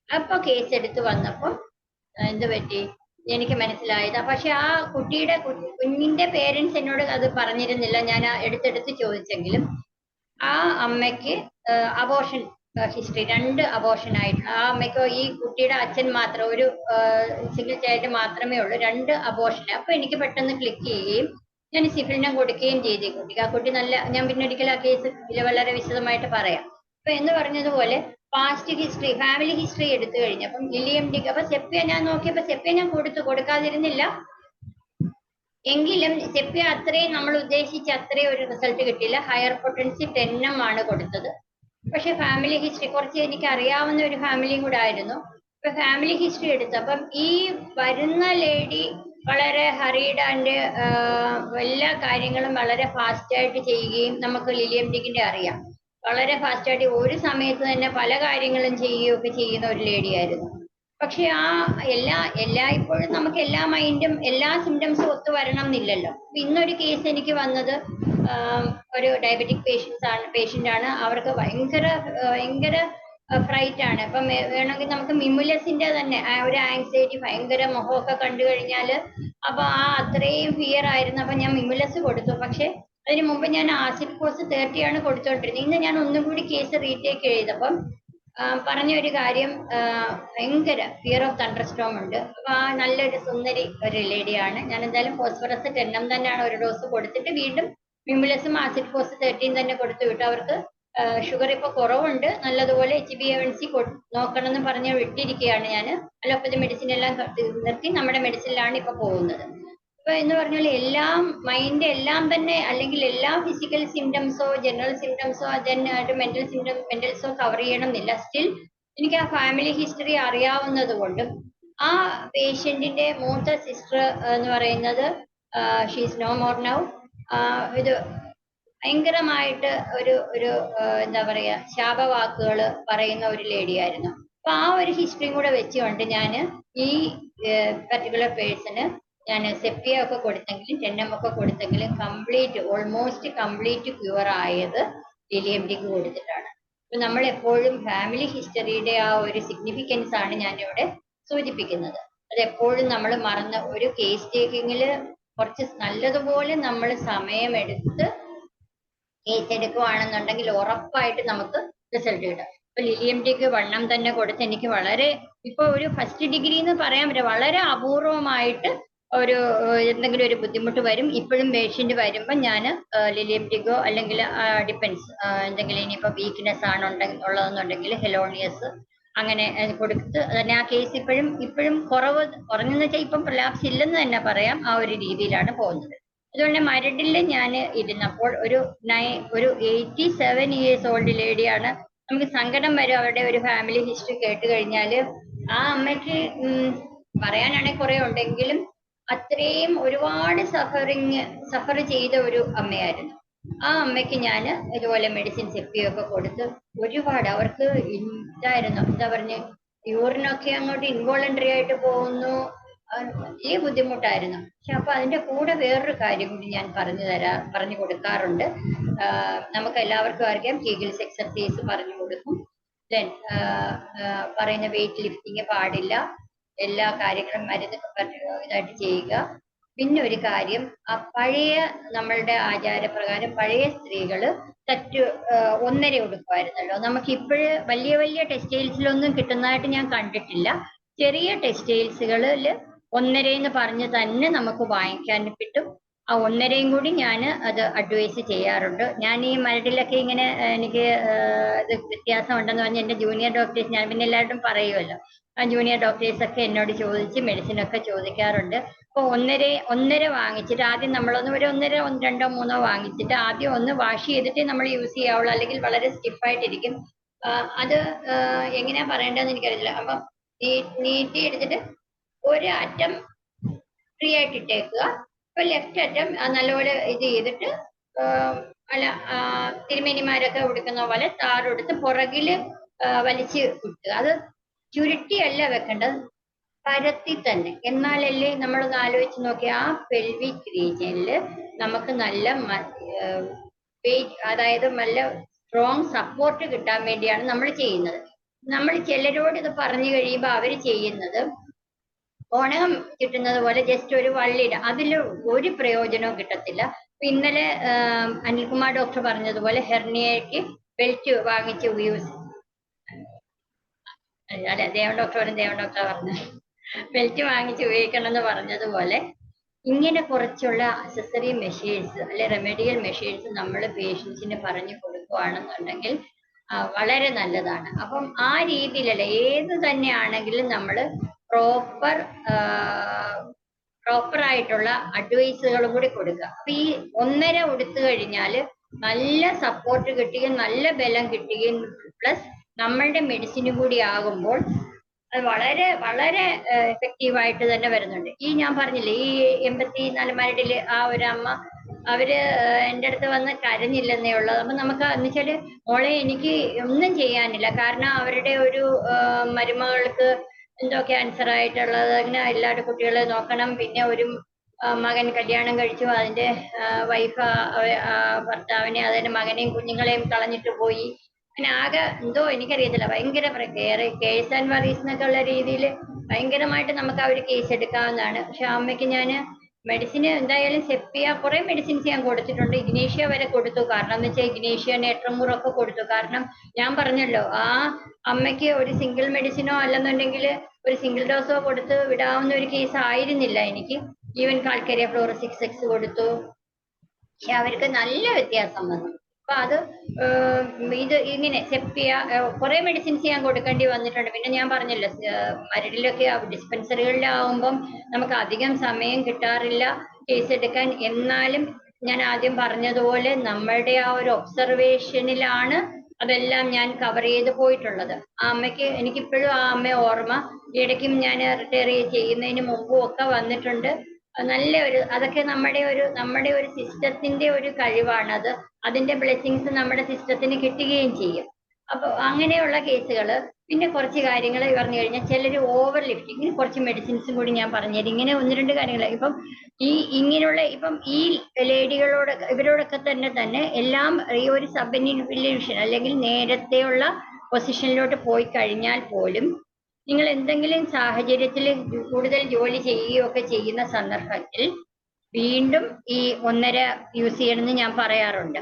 അപ്പൊ കേസ് എടുത്ത് വന്നപ്പോൾ എന്ത് പറ്റി എനിക്ക് മനസ്സിലായത്. പക്ഷെ ആ കുഞ്ഞിന്റെ പേരൻസ് എന്നോട് അത് പറഞ്ഞിരുന്നില്ല, ഞാൻ എടുത്തെടുത്ത് ചോദിച്ചെങ്കിലും. ആ അമ്മയ്ക്ക് അബോർഷൻ ഹിസ്റ്ററി, 2 അബോർഷൻ ആയിട്ട്. ആ അമ്മയ്ക്ക് ഈ കുട്ടിയുടെ അച്ഛൻ മാത്രം, ഒരു സിംഗിൾ ചൈൽഡ് മാത്രമേ ഉള്ളൂ, 2 അബോർഷൻ. അപ്പൊ എനിക്ക് പെട്ടെന്ന് ക്ലിക്ക് ചെയ്യുകയും ഞാൻ സിഫിലിനെ കൊടുക്കുകയും ചെയ്തു കുട്ടിക്ക്. ആ കുട്ടി നല്ല, ഞാൻ പിന്നെ ഒരിക്കലും ആ കേസ് വളരെ വിശദമായിട്ട് പറയാം. അപ്പൊ എന്ന് പറഞ്ഞതുപോലെ പാസ്റ്റ് ഹിസ്റ്ററി, ഫാമിലി ഹിസ്റ്ററി എടുത്തു കഴിഞ്ഞപ്പം ലിലിഎംഡിക്ക്, അപ്പൊ സെപ്പിയ ഞാൻ നോക്കിയപ്പോ സെപ്പിയ ഞാൻ കൊടുക്കാതിരുന്നില്ല. എങ്കിലും സെപ്പിയ അത്രയും നമ്മൾ ഉദ്ദേശിച്ച അത്രയും ഒരു റിസൾട്ട് കിട്ടിയില്ല. ഹയർ പൊട്ടൻസി 10 ആണ് കൊടുത്തത്. പക്ഷെ ഫാമിലി ഹിസ്റ്ററി കുറച്ച് എനിക്ക് അറിയാവുന്ന ഒരു ഫാമിലിയും കൂടെ ആയിരുന്നു. ഇപ്പൊ ഫാമിലി ഹിസ്റ്ററി എടുത്തപ്പം ഈ വരുന്ന ലേഡി വളരെ ഹറീഡ് ആൻഡ് എല്ലാ കാര്യങ്ങളും വളരെ ഫാസ്റ്റായിട്ട് ചെയ്യുകയും, നമുക്ക് ലിലിഎംഡിക്കിന്റെ അറിയാം, വളരെ ഫാസ്റ്റായിട്ട് ഒരു സമയത്ത് തന്നെ പല കാര്യങ്ങളും ചെയ്യുകയൊക്കെ ചെയ്യുന്ന ഒരു ലേഡി ആയിരുന്നു. പക്ഷെ ആ എല്ലായ്പ്പോഴും നമുക്ക് എല്ലാ മൈൻഡും എല്ലാ സിംറ്റംസും ഒത്തു വരണം എന്നില്ലല്ലോ. ഇന്നൊരു കേസ് എനിക്ക് വന്നത് ഒരു ഡയബറ്റിക് പേഷ്യൻ്റ് ആണ്. അവർക്ക് ഭയങ്കര ഫ്രൈറ്റ് ആണ്. അപ്പം വേണമെങ്കിൽ നമുക്ക് മിമുലസിന്റെ തന്നെ ഒരു ആങ്സൈറ്റി, ഭയങ്കര മുഖമൊക്കെ കണ്ടു കഴിഞ്ഞാൽ അപ്പൊ ആ അത്രയും ഫിയർ ആയിരുന്നു. അപ്പൊ ഞാൻ മിമുലസ് കൊടുത്തു. പക്ഷെ അതിന് മുമ്പ് ഞാൻ ആസിഡ് ഫോസ് 30 ആണ് കൊടുത്തോണ്ടിരുന്നത്. ഇന്ന് ഞാൻ ഒന്നും കൂടി കേസ് റീടേക്ക് ചെയ്തപ്പം പറഞ്ഞ ഒരു കാര്യം, ഭയങ്കര ഫിയർ ഓഫ് തണ്ടർസ്റ്റോം ഉണ്ട്. അപ്പൊ ആ നല്ലൊരു സുന്ദരി ഒരു ലേഡിയാണ്. ഞാൻ എന്തായാലും ഫോസ്ഫറസ് 10 തന്നെയാണ് ഒരു ഡോസ് കൊടുത്തിട്ട് വീണ്ടും മിമുലസും ആസിഡ് ഫോസ് 13 തന്നെ കൊടുത്തു വിട്ടു. അവർക്ക് ഷുഗർ ഇപ്പൊ കുറവുണ്ട്, നല്ലതുപോലെ HbA1c നോക്കണം എന്ന് പറഞ്ഞ് വിട്ടിരിക്കുകയാണ് ഞാൻ. അലോപ്പതി മെഡിസിൻ എല്ലാം നിർത്തി നമ്മുടെ മെഡിസിനിലാണ് ഇപ്പൊ പോകുന്നത്. അപ്പൊ എന്ന് പറഞ്ഞാൽ എല്ലാം മൈൻഡ് എല്ലാം തന്നെ, അല്ലെങ്കിൽ എല്ലാ ഫിസിക്കൽ സിംറ്റംസോ ജനറൽ സിംറ്റംസോ അതിനായിട്ട് മെന്റൽസോ കവർ ചെയ്യണം എന്നില്ല. സ്റ്റിൽ എനിക്ക് ആ ഫാമിലി ഹിസ്റ്ററി അറിയാവുന്നത് കൊണ്ടും ആ പേഷ്യന്റിന്റെ മൂത്ത സിസ്റ്റർ എന്ന് പറയുന്നത് ഷീസ് നോ മോർ നൗ, ഇത് ഭയങ്കരമായിട്ട് ഒരു എന്താ പറയാ ശാപവാക്കുകൾ പറയുന്ന ഒരു ലേഡിയായിരുന്നു. അപ്പൊ ആ ഒരു ഹിസ്റ്ററിയും കൂടെ വെച്ചുകൊണ്ട് ഞാൻ ഈ പർട്ടിക്കുലർ പേഴ്സണ് ഞാൻ സെപ്പിയ ഒക്കെ കൊടുത്തെങ്കിലും 10 ഒക്കെ കൊടുത്തെങ്കിലും ഓൾമോസ്റ്റ് കംപ്ലീറ്റ് ക്യൂർ ആയത് ലിലിഎംഡിക്ക് കൊടുത്തിട്ടാണ്. അപ്പൊ നമ്മൾ എപ്പോഴും ഫാമിലി ഹിസ്റ്ററിയുടെ ആ ഒരു സിഗ്നിഫിക്കൻസ് ആണ് ഞാനിവിടെ സൂചിപ്പിക്കുന്നത്. അത് എപ്പോഴും നമ്മൾ മറന്ന, ഒരു കേസ് ടേക്കിങ്ങിൽ കുറച്ച് നല്ലതുപോലെ നമ്മൾ സമയമെടുത്ത് കേസ് എടുക്കുകയാണെന്നുണ്ടെങ്കിൽ ഉറപ്പായിട്ട് നമുക്ക് റിസൾട്ട് കിട്ടും. ഇപ്പൊ ലിലിഎംഡിക്ക് 1 തന്നെ കൊടുത്ത് എനിക്ക് വളരെ, ഇപ്പൊ ഒരു ഫസ്റ്റ് ഡിഗ്രി എന്ന് പറയാൻ പറ്റില്ല, വളരെ അപൂർവമായിട്ട് ഒരു എന്തെങ്കിലും ഒരു ബുദ്ധിമുട്ട് വരും. ഇപ്പോഴും പേഷ്യന്റ് വരുമ്പോൾ ഞാൻ ലിലിഎംഡിക്കോ അല്ലെങ്കിൽ ഡിപ്പെൻസ് എന്തെങ്കിലും ഇനിയിപ്പോ വീക്ക്നെസ് ഉള്ളതെന്നുണ്ടെങ്കിൽ ഹെലോണിയസ് അങ്ങനെ കൊടുത്ത് തന്നെ ആ കേസ് ഇപ്പോഴും കുറഞ്ഞെന്ന് വെച്ചാൽ ഇപ്പം പ്രലാപ്സ് ഇല്ലെന്ന് തന്നെ പറയാം. ആ ഒരു രീതിയിലാണ് പോകുന്നത്. അതുകൊണ്ട് മരടിൽ ഞാൻ ഇരുന്നപ്പോൾ ഒരു 87 ഇയേഴ്സ് ഓൾഡ് ലേഡിയാണ്. നമുക്ക് സങ്കടം വരും അവരുടെ ഒരു ഫാമിലി ഹിസ്റ്ററി കേട്ട് കഴിഞ്ഞാൽ. ആ അമ്മയ്ക്ക് പറയാനാണെങ്കിൽ കുറെ ഉണ്ടെങ്കിലും അത്രയും ഒരുപാട് സഫർ ചെയ്ത ഒരു അമ്മയായിരുന്നു. ആ അമ്മയ്ക്ക് ഞാൻ ഇതുപോലെ മെഡിസിൻ സെപ്പിയൊക്കെ കൊടുത്ത് ഒരുപാട്, അവർക്ക് ഇതായിരുന്നു, എന്താ പറഞ്ഞ് യൂറിനൊക്കെ അങ്ങോട്ട് ഇൻവോളണ്ടറി ആയിട്ട് പോകുന്നു, വലിയ ബുദ്ധിമുട്ടായിരുന്നു. പക്ഷെ അപ്പൊ അതിന്റെ കൂടെ വേറൊരു കാര്യം കൂടി ഞാൻ പറഞ്ഞു കൊടുക്കാറുണ്ട്. നമുക്ക് എല്ലാവർക്കും അറിയാം കീഗിൾസ് എക്സർസൈസ് പറഞ്ഞു കൊടുക്കും. ദെൻ പറയുന്ന വെയിറ്റ് ലിഫ്റ്റിങ് പാടില്ല, എല്ലാ കാര്യങ്ങളും മരുന്ന് ഇതായിട്ട് ചെയ്യുക. പിന്നെ ഒരു കാര്യം, ആ പഴയ നമ്മളുടെ ആചാരപ്രകാരം പഴയ സ്ത്രീകള് 1.5 ഉടുക്കുമായിരുന്നല്ലോ. നമുക്ക് ഇപ്പോഴ് വലിയ ടെക്സ്റ്റൈൽസിലൊന്നും കിട്ടുന്നതായിട്ട് ഞാൻ കണ്ടിട്ടില്ല. ചെറിയ ടെക്സ്റ്റൈൽസുകളിൽ 1.5 എന്ന് പറഞ്ഞ് തന്നെ നമുക്ക് വാങ്ങിക്കാൻ കിട്ടും. ആ 1.5 കൂടി ഞാൻ അത് അഡ്വൈസ് ചെയ്യാറുണ്ട്. ഞാൻ ഈ മരടിലൊക്കെ ഇങ്ങനെ എനിക്ക് ഇത് വ്യത്യാസം ഉണ്ടെന്ന് പറഞ്ഞ് എൻ്റെ ജൂനിയർ ഡോക്ടേഴ്സ്, ഞാൻ പിന്നെ എല്ലാവരും പറയുമല്ലോ, ആ ജൂനിയർ ഡോക്ടേഴ്സൊക്കെ എന്നോട് ചോദിച്ച് മെഡിസിനൊക്കെ ചോദിക്കാറുണ്ട്. അപ്പോൾ 1.5 വാങ്ങിച്ചിട്ട് ആദ്യം നമ്മളൊന്ന് ഒരു 1.5, 2, 3 വാങ്ങിച്ചിട്ട് ആദ്യം ഒന്ന് വാഷ് ചെയ്തിട്ട് നമ്മൾ യൂസ് ചെയ്യാവുള്ളൂ, അല്ലെങ്കിൽ വളരെ സ്റ്റിഫായിട്ടിരിക്കും. അത് എങ്ങനെയാ പറയേണ്ടതെന്ന് എനിക്കറിയില്ല. അപ്പം നീട്ടി എടുത്തിട്ട് ഒരു അറ്റം ഫ്രീ ആയിട്ട് ഇട്ടേക്കുക. അപ്പൊ ലെഫ്റ്റ് അറ്റം നല്ലപോലെ ഇത് ചെയ്തിട്ട് അല്ല തിരുമേനിമാരൊക്കെ ഉടുക്കുന്ന പോലെ താറെടുത്ത് പുറകില് വലിച്ച് വിട്ടുക. അത് ചുരുട്ടിയല്ല വെക്കേണ്ടത്, പരത്തി തന്നെ. എന്നാലല്ലേ നമ്മളൊന്ന് ആലോചിച്ച് നോക്കി ആ പെൽവിക് റീജിയനിൽ നമുക്ക് നല്ല വെയിറ്റ്, അതായത് നല്ല സ്ട്രോങ് സപ്പോർട്ട് കിട്ടാൻ വേണ്ടിയാണ് നമ്മൾ ചെയ്യുന്നത്. നമ്മൾ ചിലരോട് ഇത് പറഞ്ഞു കഴിയുമ്പോൾ അവർ ചെയ്യുന്നത് ഓണം കിട്ടുന്നത് പോലെ ജസ്റ്റ് ഒരു വള്ളിയിട, അതിൽ ഒരു പ്രയോജനവും കിട്ടത്തില്ല. ഇന്നലെ അനിൽകുമാർ ഡോക്ടർ പറഞ്ഞതുപോലെ ഹെർണിയയ്ക്ക് ബെൽറ്റ് വാങ്ങിച്ച് യൂസ്, അല്ല ദേവൻ ഡോക്ടർ പറഞ്ഞു ബെൽറ്റ് വാങ്ങിച്ച് ഉപയോഗിക്കണം എന്ന് പറഞ്ഞതുപോലെ ഇങ്ങനെ കുറച്ചുള്ള അക്സസറി മെഷേഴ്സ് അല്ലെ റെമഡിയൽ മെഷേഴ്സ് നമ്മൾ പേഷ്യൻസിന് പറഞ്ഞു കൊടുക്കുകയാണെന്നുണ്ടെങ്കിൽ വളരെ നല്ലതാണ്. അപ്പം ആ രീതിയിലല്ല, ഏത് തന്നെയാണെങ്കിലും നമ്മൾ പ്രോപ്പറായിട്ടുള്ള അഡ്വൈസുകളും കൂടി കൊടുക്കുക. അപ്പൊ ഈ 1.5 കൊടുത്തു കഴിഞ്ഞാൽ നല്ല സപ്പോർട്ട് കിട്ടുകയും നല്ല ബലം കിട്ടുകയും പ്ലസ് നമ്മളുടെ മെഡിസിനും കൂടി ആകുമ്പോൾ അത് വളരെ വളരെ എഫക്റ്റീവായിട്ട് തന്നെ വരുന്നുണ്ട്. ഈ ഞാൻ പറഞ്ഞില്ലേ, ഈ 84 മരടില് ആ ഒരു അമ്മ, അവര് എൻ്റെ അടുത്ത് വന്ന് കരഞ്ഞില്ലെന്നേ ഉള്ളത്. അപ്പൊ നമുക്ക് എന്ന് വെച്ചാല് മോളെ എനിക്ക് ഒന്നും ചെയ്യാനില്ല, കാരണം അവരുടെ ഒരു മരുമകൾക്ക് എന്തോ ക്യാൻസർ ആയിട്ടുള്ളത്, അങ്ങനെ എല്ലാവരും കുട്ടികളെ നോക്കണം, പിന്നെ ഒരു മകൻ കല്യാണം കഴിച്ചു, അതിന്റെ വൈഫ് ഭർത്താവിനെ അതിന്റെ മകനെയും കുഞ്ഞുങ്ങളെയും കളഞ്ഞിട്ട് പോയി, അങ്ങനെ ആകെ എന്തോ എനിക്കറിയത്തില്ല, ഭയങ്കര കേസ് ആൻഡ് വറീസ് എന്നൊക്കെ ഉള്ള രീതിയിൽ ഭയങ്കരമായിട്ട് നമുക്ക് അവർ കേസ് എടുക്കാവുന്നതാണ്. പക്ഷെ അമ്മയ്ക്ക് ഞാൻ മെഡിസിന് എന്തായാലും സെപ്പിയ കുറെ മെഡിസിൻസ് ഞാൻ കൊടുത്തിട്ടുണ്ട്, ഇഗ്നേഷ്യ വരെ കൊടുത്തു. കാരണം എന്ന് വെച്ചാൽ ഇഗ്നേഷ്യ നേട്രമൂറൊക്കെ കൊടുത്തു. കാരണം ഞാൻ പറഞ്ഞല്ലോ, ആ അമ്മയ്ക്ക് ഒരു സിംഗിൾ മെഡിസിനോ അല്ലെന്നുണ്ടെങ്കിൽ ഒരു സിംഗിൾ ഡോസോ കൊടുത്ത് വിടാവുന്ന ഒരു കേസ് ആയിരുന്നില്ല എനിക്ക്. ഈവൻ കാൽക്കരിയ ഫ്ലോർ 6X കൊടുത്തു, പക്ഷെ അവർക്ക് നല്ല വ്യത്യാസം വന്നു. അപ്പൊ അത് ഇത് ഇങ്ങനെ സെപ്പിയ കുറെ മെഡിസിൻസ് ഞാൻ കൊടുക്കേണ്ടി വന്നിട്ടുണ്ട്. പിന്നെ ഞാൻ പറഞ്ഞല്ലോ, മരടിലൊക്കെ ഡിസ്പെൻസറികളിലാവുമ്പം നമുക്ക് അധികം സമയം കിട്ടാറില്ല കേസ് എടുക്കാൻ. എന്നാലും ഞാൻ ആദ്യം പറഞ്ഞതുപോലെ നമ്മളുടെ ആ ഒരു ഒബ്സർവേഷനിലാണ് അതെല്ലാം ഞാൻ കവർ ചെയ്ത് പോയിട്ടുള്ളത്. ആ അമ്മയ്ക്ക് എനിക്കിപ്പോഴും ആ അമ്മയെ ഓർമ്മ. ഇടയ്ക്കും ഞാൻ റിട്ടയർ ചെയ്യുന്നതിന് മുമ്പും ഒക്കെ വന്നിട്ടുണ്ട്. നല്ല ഒരു, അതൊക്കെ നമ്മുടെ ഒരു സിസ്റ്റത്തിന്റെ ഒരു കഴിവാണത്. അതിന്റെ ബ്ലെസ്സിങ്സ് നമ്മുടെ സിസ്റ്റത്തിന് കിട്ടുകയും ചെയ്യും. അപ്പൊ അങ്ങനെയുള്ള കേസുകൾ. പിന്നെ കുറച്ച് കാര്യങ്ങൾ പറഞ്ഞു കഴിഞ്ഞാൽ ചിലർ ഓവർ ലിഫ്റ്റിംഗ്, ഇങ്ങനെ കുറച്ച് മെഡിസിൻസും കൂടി ഞാൻ പറഞ്ഞുതരും. ഇങ്ങനെ 1-2 കാര്യങ്ങൾ. ഇപ്പം ഇങ്ങനെയുള്ള ഈ ലേഡികളോട് ഇവരോടൊക്കെ തന്നെ എല്ലാം ഈ ഒരു സബ് ഇൻവല്യൂഷൻ അല്ലെങ്കിൽ നേരത്തെയുള്ള പൊസിഷനിലോട്ട് പോയി കഴിഞ്ഞാൽ പോലും നിങ്ങൾ എന്തെങ്കിലും സാഹചര്യത്തിൽ കൂടുതൽ ജോലി ചെയ്യുകയൊക്കെ ചെയ്യുന്ന സന്ദർഭത്തിൽ വീണ്ടും ഈ 1.5 യൂസ് ചെയ്യണമെന്ന് ഞാൻ പറയാറുണ്ട്.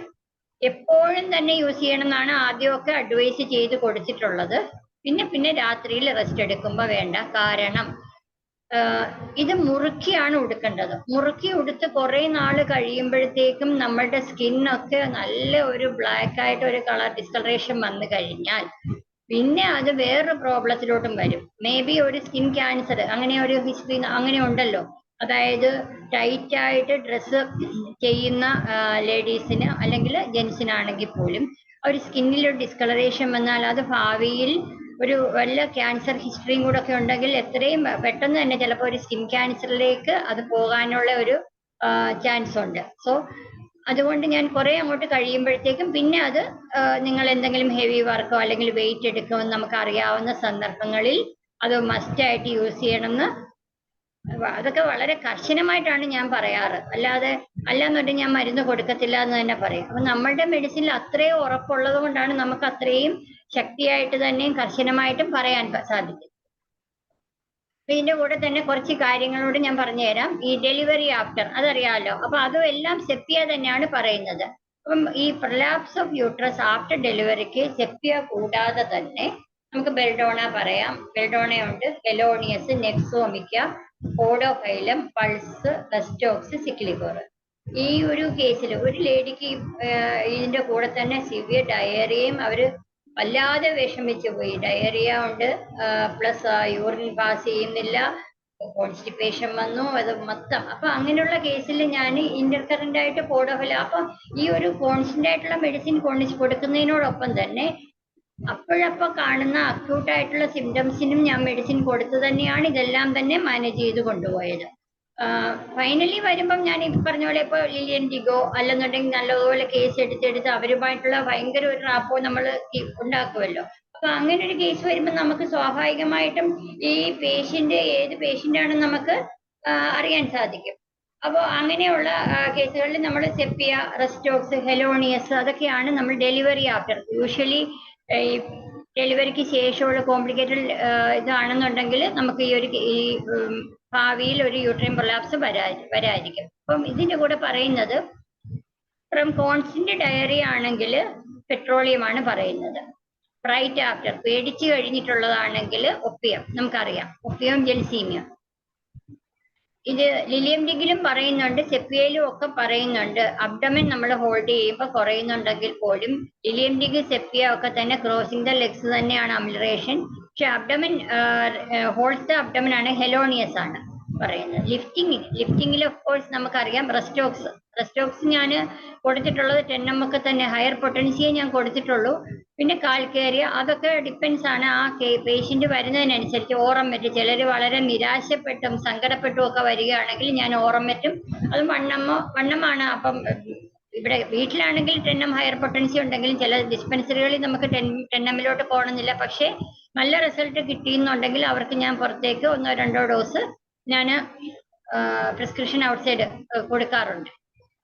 എപ്പോഴും തന്നെ യൂസ് ചെയ്യണം എന്നാണ് ആദ്യമൊക്കെ അഡ്വൈസ് ചെയ്ത് കൊടുത്തിട്ടുള്ളത്. പിന്നെ രാത്രിയിൽ റെസ്റ്റ് എടുക്കുമ്പോൾ വേണ്ട. കാരണം ഇത് മുറുക്കിയാണ് ഉടുക്കേണ്ടത്. മുറുക്കി ഉടുത്ത് കുറെ നാൾ കഴിയുമ്പോഴത്തേക്കും നമ്മളുടെ സ്കിന്നൊക്കെ നല്ല ഒരു ബ്ലാക്ക് ആയിട്ട് ഒരു കളർ ഡിസ്കളറേഷൻ വന്നു കഴിഞ്ഞാൽ പിന്നെ അത് വേറൊരു പ്രോബ്ലത്തിലോട്ടും വരും. മേ ബി ഒരു സ്കിൻ ക്യാൻസർ, അങ്ങനെ ഒരു ഹിസ്റ്ററി അങ്ങനെ ഉണ്ടല്ലോ. അതായത് ടൈറ്റ് ആയിട്ട് ഡ്രസ്സ് ചെയ്യുന്ന ലേഡീസിന് അല്ലെങ്കിൽ ജെൻസിനാണെങ്കിൽ പോലും ഒരു സ്കിന്നിൽ ഒരു ഡിസ്കളറേഷൻ വന്നാൽ അത് ഭാവിയിൽ ഒരു വല്ല ക്യാൻസർ ഹിസ്റ്ററിയും കൂടെ ഒക്കെ ഉണ്ടെങ്കിൽ എത്രയും പെട്ടെന്ന് തന്നെ ചിലപ്പോൾ ഒരു സ്കിൻ ക്യാൻസറിലേക്ക് അത് പോകാനുള്ള ഒരു ചാൻസ് ഉണ്ട്. സോ അതുകൊണ്ട് ഞാൻ കുറെ അങ്ങോട്ട് കഴിയുമ്പോഴത്തേക്കും പിന്നെ അത് നിങ്ങൾ എന്തെങ്കിലും ഹെവി വർക്കോ അല്ലെങ്കിൽ വെയിറ്റ് എടുക്കുമെന്ന് നമുക്ക് അറിയാവുന്ന സന്ദർഭങ്ങളിൽ അത് മസ്റ്റായിട്ട് യൂസ് ചെയ്യണമെന്ന്, അതൊക്കെ വളരെ കർശനമായിട്ടാണ് ഞാൻ പറയാറ്. അല്ലാന്നുണ്ടെങ്കിൽ ഞാൻ മരുന്ന് കൊടുക്കത്തില്ല എന്ന് തന്നെ പറയും. അപ്പൊ നമ്മളുടെ മെഡിസിനിൽ അത്രയും ഉറപ്പുള്ളത് കൊണ്ടാണ് നമുക്ക് അത്രയും ശക്തിയായിട്ട് തന്നെയും കർശനമായിട്ടും പറയാൻ സാധിക്കും. ഇതിന്റെ കൂടെ തന്നെ കുറച്ച് കാര്യങ്ങളോട് ഞാൻ പറഞ്ഞുതരാം. ഈ ഡെലിവറി ആഫ്റ്റർ അതറിയാമല്ലോ, അപ്പൊ അതും എല്ലാം സെപ്പിയ തന്നെയാണ് പറയുന്നത്. അപ്പം ഈ പ്രൊലാപ്സ് ഓഫ് യൂട്രസ് ആഫ്റ്റർ ഡെലിവറിക്ക് സെപ്പിയ കൂടാതെ തന്നെ നമുക്ക് ബെൽഡോണ പറയാം. ബെൽഡോണയുണ്ട്, ഹെലോണിയസ്, നെക്സോമിക്ക, ഓഡോഫൈലം, പൾസ്, റെസ്റ്റോക്സ്, സിക്ലിഗോർ. ഈ ഒരു കേസിൽ ഒരു ലേഡിക്ക് ഇതിന്റെ കൂടെ തന്നെ സിവിയർ ഡയറിയയും അവര് വല്ലാതെ വിഷമിച്ചു പോയി. ഡയറിയ ഉണ്ട്, പ്ലസ് യൂറിൻ പാസ് ചെയ്യുന്നില്ല, കോൺസ്റ്റിപ്പേഷൻ വന്നു, അത് മൊത്തം. അപ്പൊ അങ്ങനെയുള്ള കേസിൽ ഞാൻ ഇന്റർകറന്റ് ആയിട്ട് പോഡോഫില, അപ്പൊ ഈ ഒരു കോൺസ്റ്റന്റ് ആയിട്ടുള്ള മെഡിസിൻ കൊടുക്കുന്നതിനോടൊപ്പം തന്നെ അപ്പോഴപ്പോ കാണുന്ന അക്യൂട്ട് ആയിട്ടുള്ള സിംറ്റംസിനും ഞാൻ മെഡിസിൻ കൊടുത്തു തന്നെയാണ് ഇതെല്ലാം തന്നെ മാനേജ് ചെയ്ത് കൊണ്ടുപോയത്. ഫൈനലി വരുമ്പം ഞാൻ ഈ പറഞ്ഞ പോലെ ഇപ്പോൾ ലിലിയൻ ഡിഗോ അല്ലെന്നുണ്ടെങ്കിൽ നല്ലതുപോലെ കേസ് എടുത്തെടുത്ത് അവരുമായിട്ടുള്ള ഭയങ്കര ഒരു റാപ്പോ നമ്മൾ ഉണ്ടാക്കുമല്ലോ. അപ്പൊ അങ്ങനെ ഒരു കേസ് വരുമ്പോൾ നമുക്ക് സ്വാഭാവികമായിട്ടും ഈ പേഷ്യന്റ് ഏത് പേഷ്യന്റ് ആണെന്ന് നമുക്ക് അറിയാൻ സാധിക്കും. അപ്പോൾ അങ്ങനെയുള്ള കേസുകളിൽ നമ്മൾ സെപ്പിയ, റെസ്റ്റോക്സ്, ഹെലോണിയസ് അതൊക്കെയാണ് നമ്മൾ ഡെലിവറി ആഫ്റ്റർ യൂഷ്വലി ഈ ഡെലിവറിക്ക് ശേഷമുള്ള കോംപ്ലിക്കേറ്റഡ് ഇതാണെന്നുണ്ടെങ്കിൽ നമുക്ക് ഈ ഭാവിയിൽ ഒരു യൂട്രൈൻ പ്രൊലാപ്സ് വരാതിരിക്കും. അപ്പം ഇതിന്റെ കൂടെ പറയുന്നത് ഫ്രം കോൺസ്റ്റന്റ് ഡയറി ആണെങ്കിൽ പെട്രോളിയമാണ് പറയുന്നത്. റൈറ്റ് ആഫ്റ്റർ പേടിച്ചു കഴിഞ്ഞിട്ടുള്ളതാണെങ്കിൽ ഒപ്പിയം, നമുക്കറിയാം ഒപ്പിയം ജെൽസീമിയ. ഇത് ലിലിയം ഡിഗിലും പറയുന്നുണ്ട്, സെപ്പിയയിലും ഒക്കെ പറയുന്നുണ്ട്. അബ്ഡമൻ നമ്മൾ ഹോൾഡ് ചെയ്യുമ്പോൾ കുറയുന്നുണ്ടെങ്കിൽ പോലും ലിലിയം ഡിഗ്, സെപ്പിയ ഒക്കെ തന്നെ ക്രോസിംഗ് ദ ലെഗ്സ് തന്നെയാണ് അമിലറേഷൻ. പക്ഷെ അബ്ഡമൻ ഹോൾഡ് ദ അബ്ഡമൻ ആണ് ഹെലോണിയസ് ആണ് പറയുന്നത്. ലിഫ്റ്റിംഗിൽ ഓഫ് കോഴ്സ് നമുക്കറിയാം റെസ്റ്റോക്സ് ഞാൻ കൊടുത്തിട്ടുള്ളത് 10 ഒക്കെ തന്നെ, ഹയർ പൊട്ടൻസിയെ ഞാൻ കൊടുത്തിട്ടുള്ളൂ. പിന്നെ കാൽക്കേറിയ അതൊക്കെ ഡിപ്പെൻസ് ആണ് ആ പേഷ്യന്റ് വരുന്നതിനനുസരിച്ച്. ഓറമെറ്റ് ചിലർ വളരെ നിരാശപ്പെട്ടും സങ്കടപ്പെട്ടും ഒക്കെ വരികയാണെങ്കിൽ ഞാൻ ഓറമെറ്റും, അത് വണ്ണമാണ്. അപ്പം ഇവിടെ വീട്ടിലാണെങ്കിൽ 10 ഹയർ പൊട്ടൻസി ഉണ്ടെങ്കിലും ചില ഡിസ്പെൻസറികളിൽ നമുക്ക് 10 പോകണമെന്നില്ല. പക്ഷേ നല്ല റിസൾട്ട് കിട്ടിയെന്നുണ്ടെങ്കിൽ അവർക്ക് ഞാൻ പുറത്തേക്ക് 1-2 ഡോസ് ഞാൻ പ്രിസ്ക്രിപ്ഷൻ ഔട്ട്സൈഡ് കൊടുക്കാറുണ്ട്.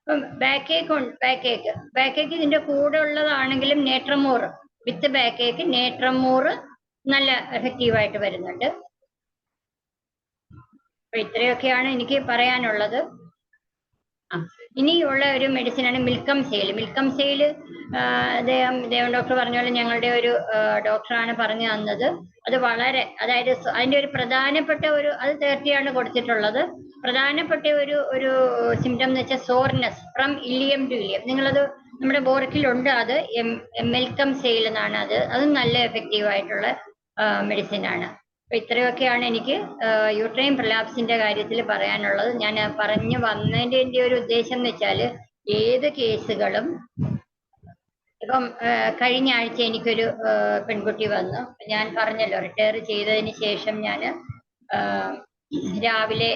ഇപ്പം ബാക്കേക്ക് ഇതിന്റെ കൂടെ ഉള്ളതാണെങ്കിലും നേട്രമോർ വിത്ത് ബാക്കേക്ക് നേട്രമോർ നല്ല എഫക്റ്റീവായിട്ട് വരുന്നുണ്ട്. അപ്പൊ ഇത്രയൊക്കെയാണ് എനിക്ക് പറയാനുള്ളത്. ഇനിയുള്ള ഒരു മെഡിസിനാണ് മിൽക്കം സെയിൽ. ദേവൻ ഡോക്ടർ പറഞ്ഞ പോലെ ഞങ്ങളുടെ ഒരു ഡോക്ടറാണ് പറഞ്ഞു തന്നത്. അത് വളരെ, അതായത് അതിന്റെ ഒരു പ്രധാനപ്പെട്ട ഒരു, അത് 30 കൊടുത്തിട്ടുള്ളത്. പ്രധാനപ്പെട്ട ഒരു സിംറ്റം എന്ന് വെച്ചാൽ soreness from ilium to ilium. നിങ്ങളത് നമ്മുടെ ബോർക്കിലുണ്ട്, അത് മിൽക്കം സെയിൽ എന്നാണ്. അതും നല്ല എഫക്റ്റീവ് ആയിട്ടുള്ള മെഡിസിൻ ആണ്. അപ്പൊ ഇത്രയൊക്കെയാണ് എനിക്ക് യൂട്രൈൻ പ്രൊലാപ്സിന്റെ കാര്യത്തിൽ പറയാനുള്ളത്. ഞാൻ പറഞ്ഞു വന്നതിന്റെ ഒരു ഉദ്ദേശം എന്ന് വെച്ചാൽ ഏത് കേസുകളും, ഇപ്പം കഴിഞ്ഞ ആഴ്ച എനിക്കൊരു പെൺകുട്ടി വന്നു. ഞാൻ പറഞ്ഞല്ലോ റിട്ടയർ ചെയ്തതിന് ശേഷം ഞാൻ രാവിലെ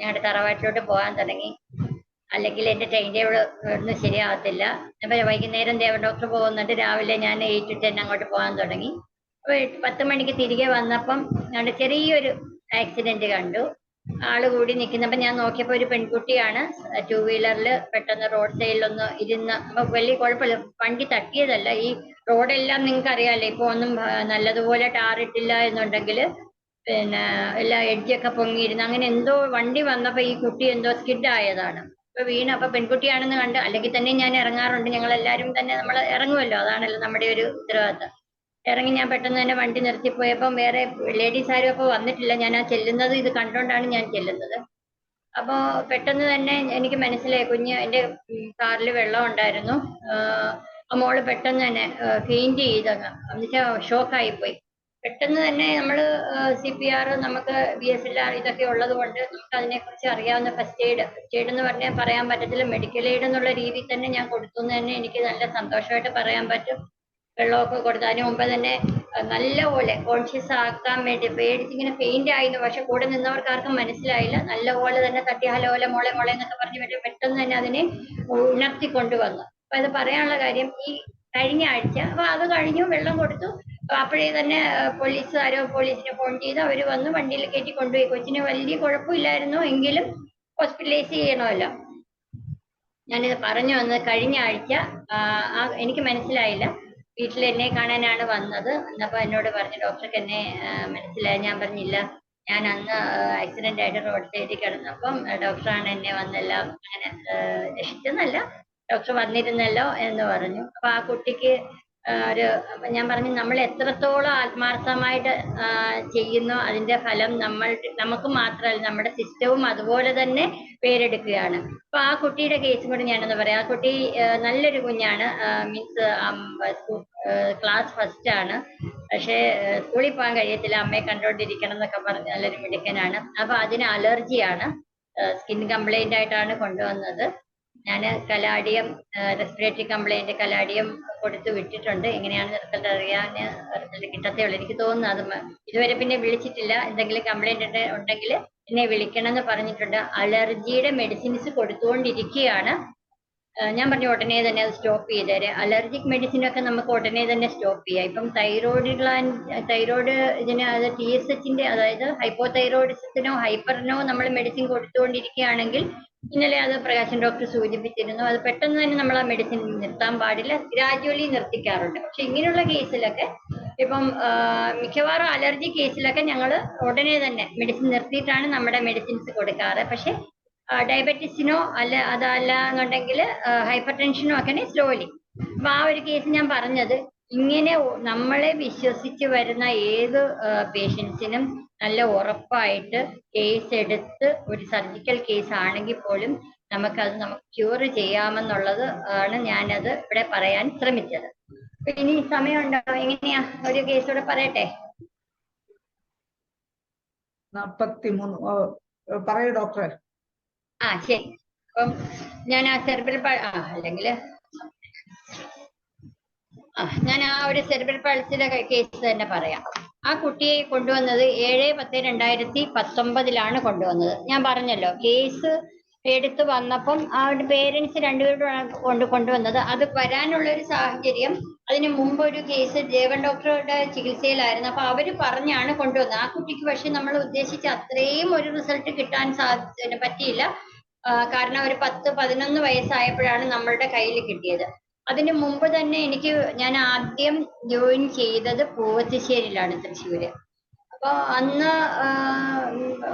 ഞങ്ങളുടെ തറവാട്ടിലോട്ട് പോകാൻ തുടങ്ങി. അല്ലെങ്കിൽ എൻ്റെ ടൈം ടേബിൾ ഒന്നും ശരിയാകത്തില്ല. അപ്പം വൈകുന്നേരം ദേവൻ ഡോക്ടർ പോകുന്നുണ്ട്, രാവിലെ ഞാൻ 8 to 10 അങ്ങോട്ട് പോകാൻ തുടങ്ങി. അപ്പോൾ 10 മണിക്ക് തിരികെ വന്നപ്പം ഞങ്ങളുടെ ചെറിയൊരു ആക്സിഡന്റ് കണ്ടു. ആള് കൂടി നിൽക്കുന്നപ്പം ഞാൻ നോക്കിയപ്പോൾ ഒരു പെൺകുട്ടിയാണ് 2 വീലറിൽ പെട്ടെന്ന് റോഡ് സൈഡിലൊന്ന് ഇരുന്ന്. അപ്പൊ വലിയ കുഴപ്പമില്ല, വണ്ടി തട്ടിയതല്ല. ഈ റോഡെല്ലാം നിങ്ങൾക്ക് അറിയാമല്ലോ, ഇപ്പൊ ഒന്നും നല്ലതുപോലെ ടാറിട്ടില്ല എന്നുണ്ടെങ്കിൽ പിന്നെ എല്ലാ എഡ്ജൊക്കെ പൊങ്ങിയിരുന്നു. അങ്ങനെ എന്തോ വണ്ടി വന്നപ്പോ ഈ കുട്ടി എന്തോ സ്കിഡ് ആയതാണ്. അപ്പൊ വീണ്. അപ്പൊ പെൺകുട്ടിയാണെന്ന് കണ്ട്, അല്ലെങ്കിൽ തന്നെ ഞാൻ ഇറങ്ങാറുണ്ട്, ഞങ്ങൾ എല്ലാവരും തന്നെ നമ്മൾ ഇറങ്ങുമല്ലോ, അതാണല്ലോ നമ്മുടെ ഒരു ഉത്തരവാദിത്തം. ഇറങ്ങി ഞാൻ പെട്ടെന്ന് തന്നെ വണ്ടി നിർത്തിപ്പോയപ്പം വേറെ ലേഡീസ് ആരും അപ്പോൾ വന്നിട്ടില്ല. ഞാൻ ആ ചെല്ലുന്നത് ഇത് കണ്ടോണ്ടാണ് ഞാൻ ചെല്ലുന്നത്. അപ്പോ പെട്ടെന്ന് തന്നെ എനിക്ക് മനസ്സിലായി, കുഞ്ഞ് എൻ്റെ കാറിൽ വെള്ളം ഉണ്ടായിരുന്നു. മോള് പെട്ടെന്ന് തന്നെ ഫെയിന്റ് ചെയ്തങ്ങ്, എന്നുവെച്ചാൽ ഷോക്കായിപ്പോയി. പെട്ടെന്ന് തന്നെ നമ്മൾ CPR, നമുക്ക് BSLR ഇതൊക്കെ ഉള്ളത് കൊണ്ട് നമുക്ക് അതിനെക്കുറിച്ച് അറിയാവുന്ന ഫസ്റ്റ് എയ്ഡ് എന്ന് പറഞ്ഞാൽ പറയാൻ പറ്റത്തില്ല, മെഡിക്കൽ എയ്ഡ് എന്നുള്ള രീതിയിൽ തന്നെ ഞാൻ കൊടുത്തു എന്ന് തന്നെ എനിക്ക് നല്ല സന്തോഷമായിട്ട് പറയാൻ പറ്റും. വെള്ളമൊക്കെ കൊടുത്തു. അതിന് മുമ്പ് തന്നെ നല്ലപോലെ കോൺഷ്യസ് ആക്കാൻ വേണ്ടി പേടിച്ചിങ്ങനെ പെയിന്റ് ആയിരുന്നു. പക്ഷെ കൂടെ നിന്നവർക്ക് ആർക്കും മനസ്സിലായില്ല. നല്ലപോലെ തന്നെ തട്ടി ഹലോലെ മോളെ എന്നൊക്കെ പറഞ്ഞ് പെട്ടെന്ന് തന്നെ അതിനെ ഉണർത്തിക്കൊണ്ടുവന്നു. അപ്പൊ അത് പറയാനുള്ള കാര്യം, ഈ കഴിഞ്ഞ ആഴ്ച അപ്പൊ അത് കഴിഞ്ഞു, വെള്ളം കൊടുത്തു. അപ്പോഴേ തന്നെ പോലീസിനെ ഫോൺ ചെയ്ത് അവർ വന്ന് വണ്ടിയിൽ കയറ്റി കൊണ്ടുപോയി. കൊച്ചിന് വലിയ കുഴപ്പമില്ലായിരുന്നു, എങ്കിലും ഹോസ്പിറ്റലൈസ് ചെയ്യണമല്ലോ. ഞാനിത് പറഞ്ഞു വന്നത് കഴിഞ്ഞ ആഴ്ച എനിക്ക് മനസ്സിലായില്ല, വീട്ടിൽ എന്നെ കാണാനാണ് വന്നത്. എന്നപ്പോൾ എന്നോട് പറഞ്ഞു, ഡോക്ടർക്ക് എന്നെ മനസ്സിലായി. ഞാൻ പറഞ്ഞില്ല, ഞാൻ അന്ന് ആക്സിഡന്റ് ആയിട്ട് റോഡ് സൈഡിൽ കിടന്നപ്പം ഡോക്ടറാണ് എന്നെ വന്നെല്ലാം അങ്ങനെ രക്ഷിച്ചെന്നല്ല, ഡോക്ടർ വന്നിരുന്നല്ലോ എന്ന് പറഞ്ഞു. അപ്പൊ ആ കുട്ടിക്ക് ഒരു ഞാൻ പറഞ്ഞു നമ്മൾ എത്രത്തോളം ആത്മാർത്ഥമായിട്ട് ചെയ്യുന്നോ അതിന്റെ ഫലം നമുക്ക് മാത്രമല്ല നമ്മുടെ സിസ്റ്റവും അതുപോലെ തന്നെ പേരെടുക്കുകയാണ്. അപ്പൊ ആ കുട്ടിയുടെ കേസും കൂടി ഞാനൊന്ന് പറയാം. ആ കുട്ടി നല്ലൊരു കുഞ്ഞാണ്, മീൻസ് ക്ലാസ് ഫസ്റ്റ് ആണ്, പക്ഷേ സ്കൂളിൽ പോകാൻ കഴിയത്തില്ല, അമ്മയെ കണ്ടോണ്ടിരിക്കണം എന്നൊക്കെ പറഞ്ഞ് നല്ലൊരു മിടുക്കനാണ്. അപ്പൊ അതിന് അലർജിയാണ്, സ്കിൻ കംപ്ലൈന്റ് ആയിട്ടാണ് കൊണ്ടുവന്നത്. ഞാൻ കലാഡിയം റെസ്പിറേറ്ററി കംപ്ലൈന്റ് കലാഡിയം കൊടുത്ത് വിട്ടിട്ടുണ്ട്. എങ്ങനെയാണ് റിസൾട്ട് അറിയാൻ റിസൾട്ട് കിട്ടത്തേ ഉള്ളൂ. എനിക്ക് തോന്നുന്നു അത് ഇതുവരെ പിന്നെ വിളിച്ചിട്ടില്ല. എന്തെങ്കിലും കംപ്ലൈന്റ് ഉണ്ടെങ്കിൽ എന്നെ വിളിക്കണം എന്ന് പറഞ്ഞിട്ടുണ്ട്. അലർജിയുടെ മെഡിസിൻസ് കൊടുത്തുകൊണ്ടിരിക്കുകയാണ്. ഞാൻ പറഞ്ഞു ഉടനെ തന്നെ അത് സ്റ്റോപ്പ് ചെയ്തേരെ. അലർജിക് മെഡിസിനൊക്കെ നമുക്ക് ഉടനെ തന്നെ സ്റ്റോപ്പ് ചെയ്യാം. ഇപ്പം തൈറോയ്ഡ് ഇതിന് അത് TSHന്റെ അതായത് ഹൈപ്പോതൈറോയിഡിസത്തിനോ ഹൈപ്പറിനോ നമ്മൾ മെഡിസിൻ കൊടുത്തുകൊണ്ടിരിക്കുകയാണെങ്കിൽ, ഇന്നലെ അത് പ്രകാശൻ ഡോക്ടർ സൂചിപ്പിച്ചിരുന്നു, അത് പെട്ടെന്ന് തന്നെ നമ്മൾ ആ മെഡിസിൻ നിർത്താൻ പാടില്ല, ഗ്രാജുവലി നിർത്തിക്കാറുണ്ട്. പക്ഷെ ഇങ്ങനെയുള്ള കേസിലൊക്കെ ഇപ്പം മിക്കവാറും അലർജി കേസിലൊക്കെ ഞങ്ങൾ ഉടനെ തന്നെ മെഡിസിൻ നിർത്തിയിട്ടാണ് നമ്മുടെ മെഡിസിൻസ് കൊടുക്കാറ്. പക്ഷെ ഡയബറ്റീസിനോ അതല്ല എന്നുണ്ടെങ്കിൽ ഹൈപ്പർ ടെൻഷനോ ഒക്കെ സ്ലോലി. അപ്പൊ ആ ഒരു കേസ് ഞാൻ പറഞ്ഞത്, ഇങ്ങനെ നമ്മളെ വിശ്വസിച്ച് വരുന്ന ഏത് പേഷ്യൻസിനും നല്ല ഉറപ്പായിട്ട് കേസ് എടുത്ത് ഒരു സർജിക്കൽ കേസ് ആണെങ്കിൽ പോലും നമുക്ക് ക്യൂർ ചെയ്യാമെന്നുള്ളത് ആണ് ഞാനത് ഇവിടെ പറയാൻ ശ്രമിച്ചത്. ഇനി സമയമുണ്ടോ? എങ്ങനെയാ, ഒരു കേസ് കൂടെ പറയട്ടെ? 43 പറയൂ ഡോക്ടറെ. ശരി. അപ്പം ഞാൻ ആ സെറിബ്രൽ അല്ലെങ്കിൽ ഞാൻ ആ ഒരു സെറിബ്രൽ പൾസിലെ കേസ് തന്നെ പറയാം. ആ കുട്ടിയെ കൊണ്ടുവന്നത് 7/10/2019 കൊണ്ടുവന്നത്. ഞാൻ പറഞ്ഞല്ലോ, കേസ് എടുത്തു വന്നപ്പം അവരുടെ പേരൻസ് രണ്ടുപേരും കൊണ്ടുവന്നത്. അത് വരാനുള്ള ഒരു സാഹചര്യം, അതിന് മുമ്പ് ഒരു കേസ് ദേവൻ ഡോക്ടറുടെ ചികിത്സയിലായിരുന്നു. അപ്പൊ അവര് പറഞ്ഞാണ് കൊണ്ടുവന്നത്. ആ കുട്ടിക്ക് പക്ഷെ നമ്മൾ ഉദ്ദേശിച്ച അത്രയും ഒരു റിസൾട്ട് കിട്ടാൻ പറ്റിയില്ല. കാരണം ഒരു 10-11 വയസ്സായപ്പോഴാണ് നമ്മളുടെ കയ്യിൽ കിട്ടിയത്. അതിന് മുമ്പ് തന്നെ ഞാൻ ആദ്യം ജോയിൻ ചെയ്തത് പൂവത്തിശ്ശേരിയിലാണ്, തൃശ്ശൂര്. അപ്പൊ അന്ന്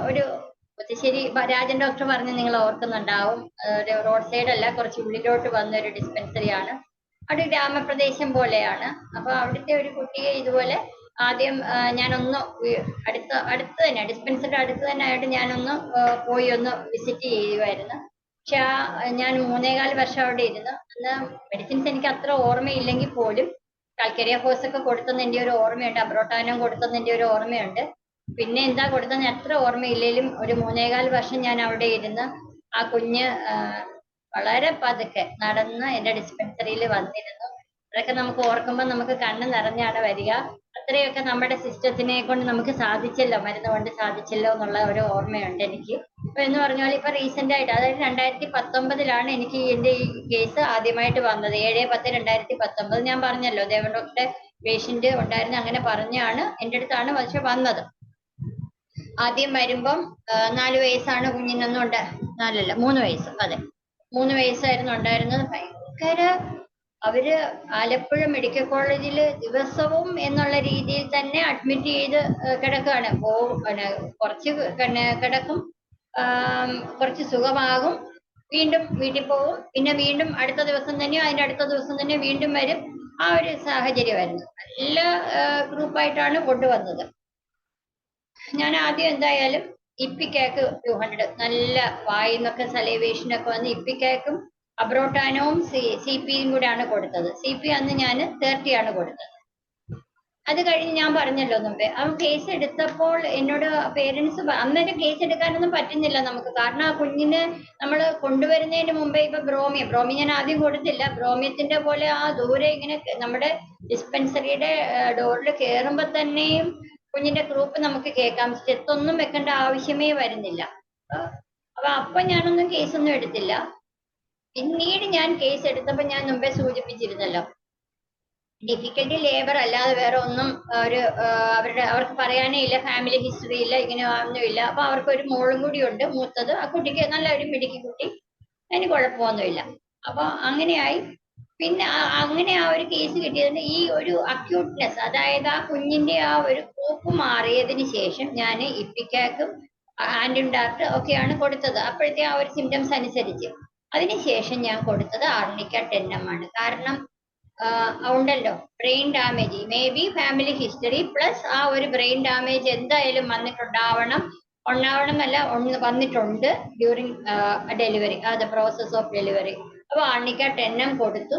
ഒരു പൂവത്തിശ്ശേരി രാജൻ ഡോക്ടർ പറഞ്ഞ് നിങ്ങൾ ഓർക്കുന്നുണ്ടാവും, ഒരു റോഡ് സൈഡ് അല്ല, കുറച്ച് ഉള്ളിലോട്ട് വന്ന ഒരു ഡിസ്പെൻസറിയാണ്. അവിടെ ഗ്രാമപ്രദേശം പോലെയാണ്. അപ്പൊ അവിടുത്തെ ഒരു കുട്ടിയെ ഇതുപോലെ ആദ്യം ഞാനൊന്ന് അടുത്ത് തന്നെ ഡിസ്പെൻസറിയുടെ അടുത്ത് തന്നെ ആയിട്ട് ഞാനൊന്ന് പോയി ഒന്ന് വിസിറ്റ് ചെയ്യുമായിരുന്നു. പക്ഷെ ഞാൻ 3.25 വർഷം അവിടെ ഇരുന്നു. അന്ന് മെഡിസിൻസ് എനിക്ക് അത്ര ഓർമ്മയില്ലെങ്കിൽ പോലും കാൽക്കരിയ ഫോസ് ഒക്കെ കൊടുത്തതിന്റെ ഒരു ഓർമ്മയുണ്ട്, അബ്രോട്ടാനോ കൊടുത്തതിന്റെ ഒരു ഓർമ്മയുണ്ട്. പിന്നെ എന്താ കൊടുത്തതെന്ന് അത്ര ഓർമ്മയില്ലെങ്കിലും ഒരു 3.25 വർഷം ഞാൻ അവിടെ ഇരുന്ന് ആ കുഞ്ഞ് വളരെ പതുക്കെ നടന്ന് എന്റെ ഡിസ്പെൻസറിയിൽ വന്നിരുന്നു. അതൊക്കെ നമുക്ക് ഓർക്കുമ്പോൾ നമുക്ക് കണ്ണ് നിറഞ്ഞാണ് വരിക. അത്രയൊക്കെ നമ്മുടെ സിസ്റ്റത്തിനെ കൊണ്ട് നമുക്ക് സാധിച്ചല്ലോ, മരുന്ന് കൊണ്ട് സാധിച്ചല്ലോ എന്നുള്ള ഒരു ഓർമ്മയുണ്ട് എനിക്ക്. അപ്പൊ എന്ന് പറഞ്ഞാൽ ഇപ്പൊ റീസെന്റ് ആയിട്ട്, അതായത് 2019 എനിക്ക് എന്റെ ഈ കേസ് ആദ്യമായിട്ട് വന്നത്. 7/10/2019. ഞാൻ പറഞ്ഞല്ലോ, ദേവൻ ഡോക്ടറുടെ പേഷ്യന്റ് ഉണ്ടായിരുന്നു, അങ്ങനെ പറഞ്ഞാണ് എന്റെ അടുത്താണ് പക്ഷെ വന്നത്. ആദ്യം വരുമ്പം 4 വയസ്സാണ് കുഞ്ഞിനൊന്നും 3 വയസ്സ്, അതെ 3 വയസ്സായിരുന്നു ഉണ്ടായിരുന്നത്. ഭയങ്കര അവര് ആലപ്പുഴ മെഡിക്കൽ കോളേജിൽ ദിവസവും എന്നുള്ള രീതിയിൽ തന്നെ അഡ്മിറ്റ് ചെയ്ത് കിടക്കുകയാണ്. കുറച്ച് കിടക്കും, കുറച്ച് സുഖമാകും, വീണ്ടും വീട്ടിൽ പോകും, പിന്നെ വീണ്ടും അടുത്ത ദിവസം തന്നെ അതിന്റെ അടുത്ത ദിവസം തന്നെ വീണ്ടും വരും. ആ ഒരു സാഹചര്യമായിരുന്നു. നല്ല ഗ്രൂപ്പായിട്ടാണ് കൊണ്ടുവന്നത്. ഞാൻ ആദ്യം എന്തായാലും ഇപ്പിക്കാക്ക് 200 നല്ല വായിന്നൊക്കെ സലൈവേഷനൊക്കെ വന്ന് ഇപ്പിക്കാക്കും അബ്രോട്ടാനവും CPയും കൂടെയാണ് കൊടുത്തത്. CP അന്ന് ഞാൻ 30 ആണ് കൊടുത്തത്. അത് കഴിഞ്ഞ് ഞാൻ പറഞ്ഞല്ലോ മുമ്പേ, ആ കേസ് എടുത്തപ്പോൾ എന്നോട് പേരൻസ് അന്നൊരു കേസ് എടുക്കാനൊന്നും പറ്റുന്നില്ല നമുക്ക്. കാരണം ആ കുഞ്ഞിന് നമ്മൾ കൊണ്ടുവരുന്നതിന് മുമ്പേ ഇപ്പൊ ബ്രോമിയം ഞാൻ ആദ്യം കൊടുത്തില്ല. ബ്രോമിയത്തിന്റെ പോലെ ആ ദൂരെ ഇങ്ങനെ നമ്മുടെ ഡിസ്പെൻസറിയുടെ ഡോറിൽ കയറുമ്പോ തന്നെയും കുഞ്ഞിന്റെ ഗ്രൂപ്പ് നമുക്ക് കേൾക്കാം. സ്റ്റെത്തൊന്നും വെക്കേണ്ട ആവശ്യമേ വരുന്നില്ല. അപ്പൊ ഞാനൊന്നും കേസൊന്നും എടുത്തില്ല. പിന്നീട് ഞാൻ കേസ് എടുത്തപ്പോ ഞാൻ മുമ്പേ സൂചിപ്പിച്ചിരുന്നല്ലോ, ഡിഫിക്കൽട്ടി ലേബർ അല്ലാതെ വേറെ ഒന്നും അവർക്ക് പറയാനേ ഇല്ല, ഫാമിലി ഹിസ്റ്ററി ഇല്ല, ഇങ്ങനെ ഒന്നുമില്ല. അപ്പൊ അവർക്ക് ഒരു മോളും കൂടി ഉണ്ട്, മൂത്തത്. ആ കുട്ടിക്ക് നല്ല ഒരു മിടുക്കി കുട്ടി, അതിന് കുഴപ്പമൊന്നുമില്ല. അപ്പൊ അങ്ങനെയായി. പിന്നെ അങ്ങനെ ആ ഒരു കേസ് കിട്ടിയതിന് ഈ ഒരു അക്യൂട്ട്നെസ്, അതായത് ആ കുഞ്ഞിന്റെ ആ ഒരു കോപ്പ് മാറിയതിന് ശേഷം ഞാൻ ഇപ്പിക്കാക്കും ആന്റിഡാർട്ട് ഒക്കെയാണ് കൊടുത്തത്. അപ്പോഴത്തെ ആ ഒരു സിംറ്റംസ് അനുസരിച്ച്. അതിനുശേഷം ഞാൻ കൊടുത്തത് ആർണിക്ക 10M ആണ്. കാരണം ഉണ്ടല്ലോ brain damage, may be family history plus ആ ഒരു ബ്രെയിൻ ഡാമേജ് എന്തായാലും വന്നിട്ടുണ്ടാവണം എന്നല്ല വന്നിട്ടുണ്ട് during delivery, the process of delivery. അപ്പോൾ ആർണിക്ക 10 കൊടുത്തു.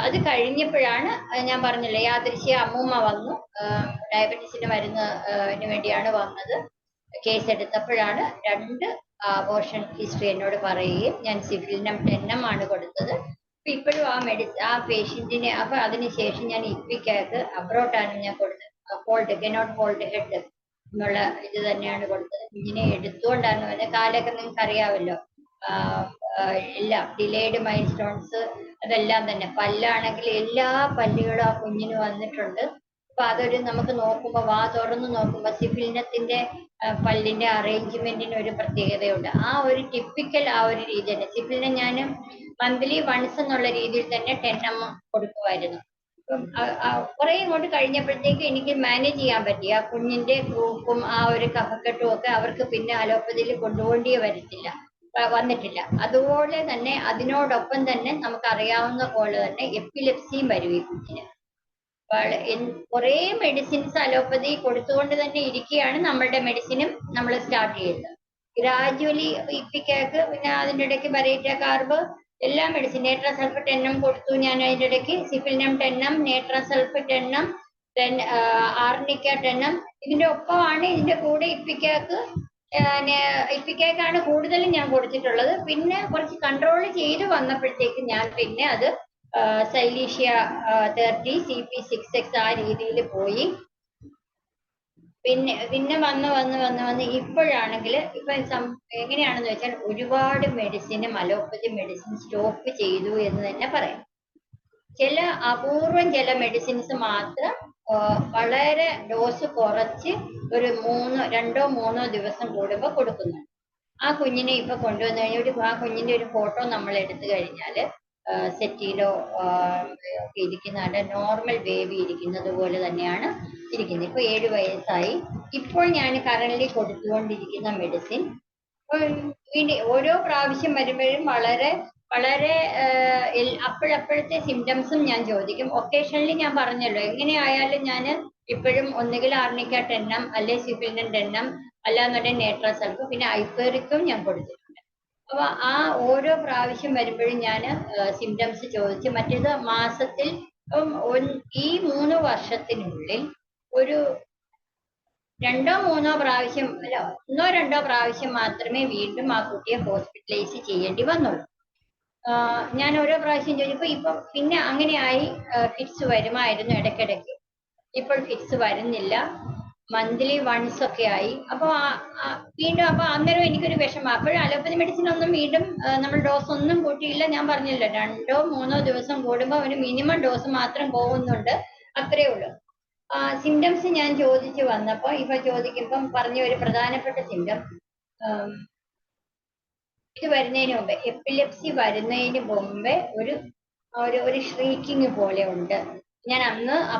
അത് കഴിഞ്ഞപ്പോഴാണ് ഞാൻ പറഞ്ഞില്ലേ യാദൃശ്യ അമ്മൂമ്മ വന്നു, ഡയബറ്റീസിന് മരുന്നിന് വേണ്ടിയാണ് വന്നത്. കേസ് എടുത്തപ്പോഴാണ് 2 അബോർഷൻ ഹിസ്റ്ററി എന്നോട് പറയുകയും ഞാൻ സിഫിലിനം 10 ആണ് കൊടുത്തത്. അപ്പൊ ഇപ്പോഴും ആ പേഷ്യന്റിനെ അപ്പൊ അതിനുശേഷം ഞാൻ ഇപ്പിക്കകത്ത് അബ്രോട്ടാണ് ഞാൻ കൊടുത്തത്. കനോട്ട് ഹോൾഡ് ഹെഡ് എന്നുള്ള ഇത് തന്നെയാണ് കൊടുത്തത്. കുഞ്ഞിനെ എടുത്തുകൊണ്ടാണ് പറഞ്ഞത്. കാലൊക്കെ നിങ്ങൾക്ക് അറിയാമല്ലോ, എല്ലാം ഡിലേഡ് മൈൽ സ്റ്റോൺസ് അതെല്ലാം തന്നെ. പല്ലാണെങ്കിൽ എല്ലാ പല്ലുകളും ആ കുഞ്ഞിന് വന്നിട്ടുണ്ട്. അപ്പൊ അതൊരു നമുക്ക് നോക്കുമ്പോൾ വാ തുറന്ന് നോക്കുമ്പോൾ സിഫിലിനത്തിന്റെ പല്ലിന്റെ അറേഞ്ച്മെന്റിന് ഒരു പ്രത്യേകതയുണ്ട്. ആ ഒരു ടിപ്പിക്കൽ ആ ഒരു രീതി തന്നെ. സിഫിലിനെ ഞാൻ മന്ത്ലി വൺസ് എന്നുള്ള രീതിയിൽ തന്നെ 10 കൊടുക്കുമായിരുന്നു. കുറെ ഇങ്ങോട്ട് കഴിഞ്ഞപ്പോഴത്തേക്ക് എനിക്ക് മാനേജ് ചെയ്യാൻ പറ്റി. ആ കുഞ്ഞിന്റെ ഗ്രൂപ്പും ആ ഒരു കഫക്കെട്ടും ഒക്കെ അവർക്ക് പിന്നെ അലോപ്പതിയിൽ കൊണ്ടുപോകേണ്ടിയേ വന്നിട്ടില്ല. അതുപോലെ തന്നെ അതിനോടൊപ്പം തന്നെ നമുക്കറിയാവുന്ന പോലെ തന്നെ എപ്പിലെപ്സിയും വരും ഈ കുഞ്ഞിന്. കുറേ മെഡിസിൻസ് അലോപ്പതി കൊടുത്തുകൊണ്ട് തന്നെ ഇരിക്കുകയാണ് നമ്മളുടെ മെഡിസിനും നമ്മൾ സ്റ്റാർട്ട് ചെയ്തത്. ഗ്രാജുവലി ഇപ്പിക്കകത്ത് പിന്നെ അതിൻ്റെ ഇടയ്ക്ക് ബരേറ്റ കാർബ് എല്ലാ മെഡിസിൻ, നേട്രാസൾഫ് 10 കൊടുത്തു ഞാൻ അതിൻ്റെ ഇടയ്ക്ക്, സിഫിലിനം 10, നേട്രാസൾഫ് 10, ആർണിക്ക 10. ഇതിന്റെ ഒപ്പമാണ് ഇതിന്റെ കൂടെ ഇപ്പിക്കകത്താണ് കൂടുതലും ഞാൻ കൊടുത്തിട്ടുള്ളത്. പിന്നെ കുറച്ച് കൺട്രോൾ ചെയ്ത് വന്നപ്പോഴത്തേക്ക് ഞാൻ പിന്നെ അത് സൈലീഷ്യ 30, CP6X ആ രീതിയിൽ പോയി. പിന്നെ വന്ന് ഇപ്പോഴാണെങ്കിൽ ഇപ്പൊ എങ്ങനെയാണെന്ന് വെച്ചാൽ ഒരുപാട് മെഡിസിനും അലോപ്പതി മെഡിസിൻ സ്റ്റോപ്പ് ചെയ്തു എന്ന് തന്നെ പറയാം. അപൂർവം ചില മെഡിസിൻസ് മാത്രം വളരെ ഡോസ് കുറച്ച് ഒരു 2-3 ദിവസം കൂടുമ്പോൾ കൊടുക്കുന്നുണ്ട്. ആ കുഞ്ഞിനെ ഇപ്പൊ കൊണ്ടുവന്നു കഴിഞ്ഞാൽ ആ കുഞ്ഞിന്റെ ഒരു ഫോട്ടോ നമ്മൾ എടുത്തു കഴിഞ്ഞാല് സെറ്റിയിലോ ഒക്കെ ഇരിക്കുന്ന നോർമൽ ബേബി ഇരിക്കുന്നത് പോലെ തന്നെയാണ് ഇരിക്കുന്നത്. ഇപ്പൊ 7 വയസ്സായി. ഇപ്പോൾ ഞാൻ കറന്റ് കൊടുത്തുകൊണ്ടിരിക്കുന്ന മെഡിസിൻ ഓരോ പ്രാവശ്യം വരുമ്പോഴും വളരെ അപ്പോഴത്തെ സിംറ്റംസും ഞാൻ ചോദിക്കും. ഒക്കേഷണലി ഞാൻ പറഞ്ഞല്ലോ എങ്ങനെയായാലും ഞാൻ ഇപ്പോഴും ഒന്നുകിൽ ആർണിക്ക 10 അല്ലെ സിഫിലിനം 10 അല്ലാന്നുണ്ടെങ്കിൽ നേട്രാസൾഫ് പിന്നെ ഐഫെറിക്കും ഞാൻ കൊടുത്തിട്ടുണ്ട്. അപ്പൊ ആ ഓരോ പ്രാവശ്യം വരുമ്പോഴും ഞാൻ സിംറ്റംസ് ചോദിച്ച് മറ്റേത് മാസത്തിൽ ഈ 3 വർഷത്തിനുള്ളിൽ ഒരു 2-3 പ്രാവശ്യം അല്ല 1-2 പ്രാവശ്യം മാത്രമേ വീണ്ടും ആ കുട്ടിയെ ഹോസ്പിറ്റലൈസ് ചെയ്യേണ്ടി വന്നുള്ളൂ. ഞാൻ ഓരോ പ്രാവശ്യം ചോദിച്ചപ്പോൾ ഇപ്പൊ പിന്നെ അങ്ങനെയായി. ഫിറ്റ്സ് വരുമായിരുന്നു ഇടയ്ക്കിടയ്ക്ക്, ഇപ്പോൾ ഫിറ്റ്സ് വരുന്നില്ല. മന്ത്ലി വൺസ് ഒക്കെ ആയി. അപ്പോൾ വീണ്ടും അപ്പൊ അന്നേരം എനിക്കൊരു വിഷമം. അപ്പോഴും അലോപ്പതി മെഡിസിൻ ഒന്നും വീണ്ടും നമ്മൾ ഡോസ് ഒന്നും കൂട്ടിയില്ല. ഞാൻ പറഞ്ഞില്ല 2-3 ദിവസം കൂടുമ്പോൾ ഒരു മിനിമം ഡോസ് മാത്രം പോകുന്നുണ്ട്, അത്രേ ഉള്ളൂ. സിംറ്റംസ് ഞാൻ ചോദിച്ചു വന്നപ്പോൾ ഇപ്പൊ ചോദിക്കുമ്പം പറഞ്ഞ ഒരു പ്രധാനപ്പെട്ട സിംറ്റം ഇത് വരുന്നതിന് മുമ്പേ എപ്പിലെപ്സി വരുന്നതിന് മുമ്പേ ഒരു ഷ്രീക്കിങ് പോലെ ഉണ്ട്. ഞാൻ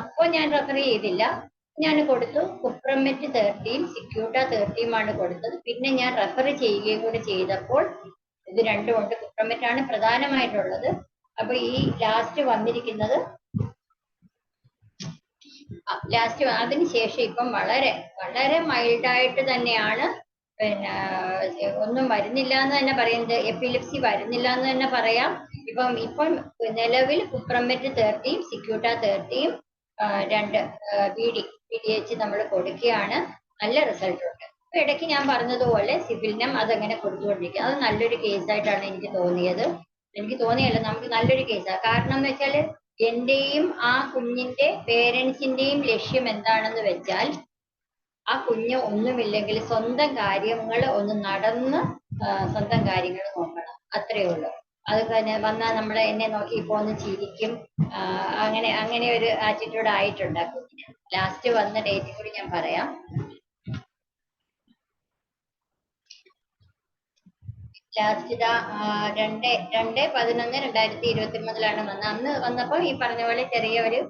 അപ്പോൾ ഞാൻ റെഫർ ചെയ്തില്ല. ഞാൻ കൊടുത്തു കുപ്രമെറ്റ് 30, സിക്യൂട്ട 30 കൊടുത്തത്. പിന്നെ ഞാൻ റെഫർ ചെയ്യുകയും കൂടെ ചെയ്തപ്പോൾ ഇത് രണ്ടും ഉണ്ട്. കുപ്രമെറ്റ് ആണ് പ്രധാനമായിട്ടുള്ളത്. അപ്പൊ ഈ ലാസ്റ്റ് വന്നിരിക്കുന്നത് അതിനുശേഷം ഇപ്പം വളരെ മൈൽഡായിട്ട് തന്നെയാണ്. പിന്നെ ഒന്നും വരുന്നില്ല എന്ന് തന്നെ പറയുന്നത്, എപ്പിലെപ്സി വരുന്നില്ല എന്ന് തന്നെ പറയാം. ഇപ്പം നിലവിൽ കുപ്രമെറ്റ് 30, സിക്യൂട്ട 30, 2 BDH നമ്മൾ കൊടുക്കുകയാണ്. നല്ല റിസൾട്ട് ഉണ്ട്. അപ്പൊ ഇടയ്ക്ക് ഞാൻ പറഞ്ഞതുപോലെ സിഫിലിനം അതങ്ങനെ കൊടുത്തുകൊണ്ടിരിക്കുക. അത് നല്ലൊരു കേസായിട്ടാണ് എനിക്ക് തോന്നിയത്. നമുക്ക് നല്ലൊരു കേസാണ്. കാരണം എന്ന് വെച്ചാൽ എന്റെയും ആ കുഞ്ഞിന്റെ പേരൻസിന്റെയും ലക്ഷ്യം എന്താണെന്ന് വെച്ചാൽ ആ കുഞ്ഞ് ഒന്നുമില്ലെങ്കിൽ സ്വന്തം കാര്യങ്ങൾ ഒന്ന് നടന്ന് സ്വന്തം കാര്യങ്ങൾ നോക്കണം, അത്രയേ ഉള്ളൂ. അത് തന്നെ വന്നാൽ എന്നെ നോക്കി ഇപ്പൊ ഒന്ന് ചിരിക്കും, അങ്ങനെ ഒരു ആറ്റിറ്റ്യൂഡ് ആയിട്ടുണ്ട് ആ കുഞ്ഞിന്. ലാസ്റ്റ് വന്ന ഡേറ്റ് കൂടി ഞാൻ പറയാം. ലാസ്റ്റ് 2/11/2023 വന്നത്. അന്ന് വന്നപ്പോ ഈ പറഞ്ഞ പോലെ ചെറിയ ഒരു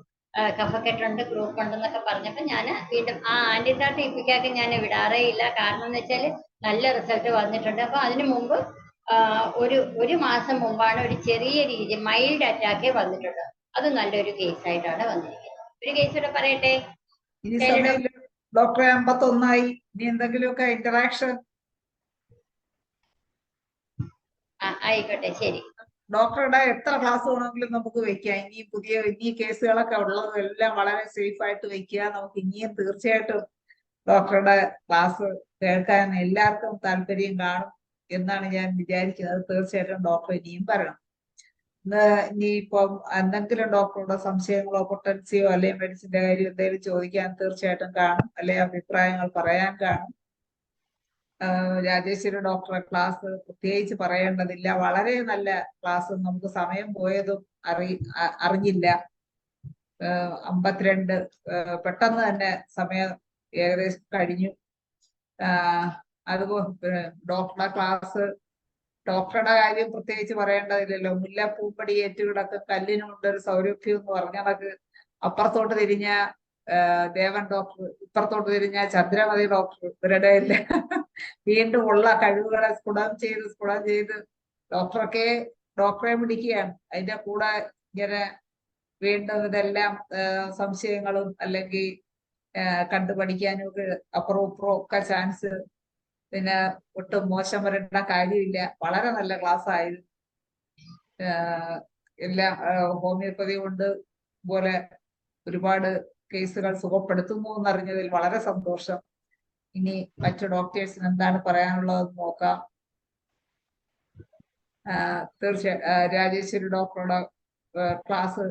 കഫക്കെട്ടുണ്ട്, ഗ്രൂപ്പ് ഉണ്ടെന്നൊക്കെ പറഞ്ഞപ്പോ ഞാൻ വീണ്ടും ആന്റിബയോട്ടിക് ഇപ്പിക്കാതെ ഞാൻ വിടാറേ ഇല്ല. കാരണം എന്ന് വെച്ചാൽ നല്ല റിസൾട്ട് വന്നിട്ടുണ്ട്. അപ്പൊ അതിനു മുമ്പ് ഒരു മാസം മുമ്പാണ് ഒരു ചെറിയ രീതി മൈൽഡ് അറ്റാക്കേ വന്നിട്ടുണ്ട്. അത് നല്ലൊരു കേസായിട്ടാണ് വന്നിരിക്കുന്നത്. ഒരു കേസ് ഇവിടെ പറയട്ടെ. ഈ സമയം ഡോക്ടറെ 51 ഇനി എന്തെങ്കിലുമൊക്കെ ഇന്ററാക്ഷൻ ആയിക്കോട്ടെ, ശരി. ഡോക്ടറുടെ എത്ര ക്ലാസ് വേണമെങ്കിലും നമുക്ക് വെക്കാം. ഇനി കേസുകളൊക്കെ ഉള്ളതെല്ലാം വളരെ സേഫ് ആയിട്ട് വെക്കുക. നമുക്ക് ഇനിയും തീർച്ചയായിട്ടും ഡോക്ടറുടെ ക്ലാസ് കേൾക്കാൻ എല്ലാവർക്കും താല്പര്യം കാണും എന്നാണ് ഞാൻ വിചാരിക്കുന്നത്. തീർച്ചയായിട്ടും ഡോക്ടർ ഇനിയും പറയണം. ഇനിയിപ്പം എന്തെങ്കിലും ഡോക്ടറുടെ സംശയങ്ങളോ പൊട്ടൻസിയോ അല്ലെങ്കിൽ മെഡിസിന്റെ കാര്യം എന്തെങ്കിലും ചോദിക്കാൻ തീർച്ചയായിട്ടും കാണും, അല്ലെങ്കിൽ അഭിപ്രായങ്ങൾ പറയാൻ കാണും. രാജേശ്വരി ഡോക്ടറെ ക്ലാസ് പ്രത്യേകിച്ച് പറയേണ്ടതില്ല. വളരെ നല്ല ക്ലാസ്. നമുക്ക് സമയം പോയതും അറിഞ്ഞില്ല. 52 പെട്ടെന്ന് തന്നെ സമയം ഏകദേശം കഴിഞ്ഞു. അതുപോലെ ഡോക്ടറുടെ ക്ലാസ്, ഡോക്ടറുടെ കാര്യം പ്രത്യേകിച്ച് പറയേണ്ടതില്ലല്ലോ. മുല്ലപ്പൂപ്പടി ഏറ്റുകിടക്കും കല്ലിനുണ്ടൊരു സൗരഭ്യം എന്ന് പറഞ്ഞതൊക്കെ അപ്പുറത്തോട്ട് തിരിഞ്ഞ ദേവൻ ഡോക്ടർ, ഇപ്പുറത്തോട്ട് തിരിഞ്ഞ ചന്ദ്രമതി ഡോക്ടർ, ഇവരുടെ വീണ്ടും ഉള്ള കഴിവുകളെ സ്ഫുടം ചെയ്ത് ഡോക്ടറെ പിടിക്കുകയാണ്. അതിന്റെ കൂടെ ഇങ്ങനെ വീണ്ടും ഇതെല്ലാം സംശയങ്ങളും അല്ലെങ്കിൽ കണ്ടുപഠിക്കാനും ഒക്കെ അപ്പുറവും ഇപ്പുറവും ഒക്കെ ചാൻസ്. പിന്നെ ഒട്ടും മോശം വരേണ്ട കാര്യമില്ല. വളരെ നല്ല ക്ലാസ് ആയിരുന്നു. എല്ലാം ഹോമിയോപ്പതി കൊണ്ട് പോലെ ഒരുപാട് കേസുകൾ സുഖപ്പെടുത്തുന്നു എന്നറിഞ്ഞതിൽ വളരെ സന്തോഷം. ഇനി മറ്റു ഡോക്ടേഴ്സിന് എന്താണ് പറയാനുള്ളതെന്ന് നോക്കാം. തീർച്ചയായും രാജേശ്വരി ഡോക്ടറുടെ ക്ലാസ്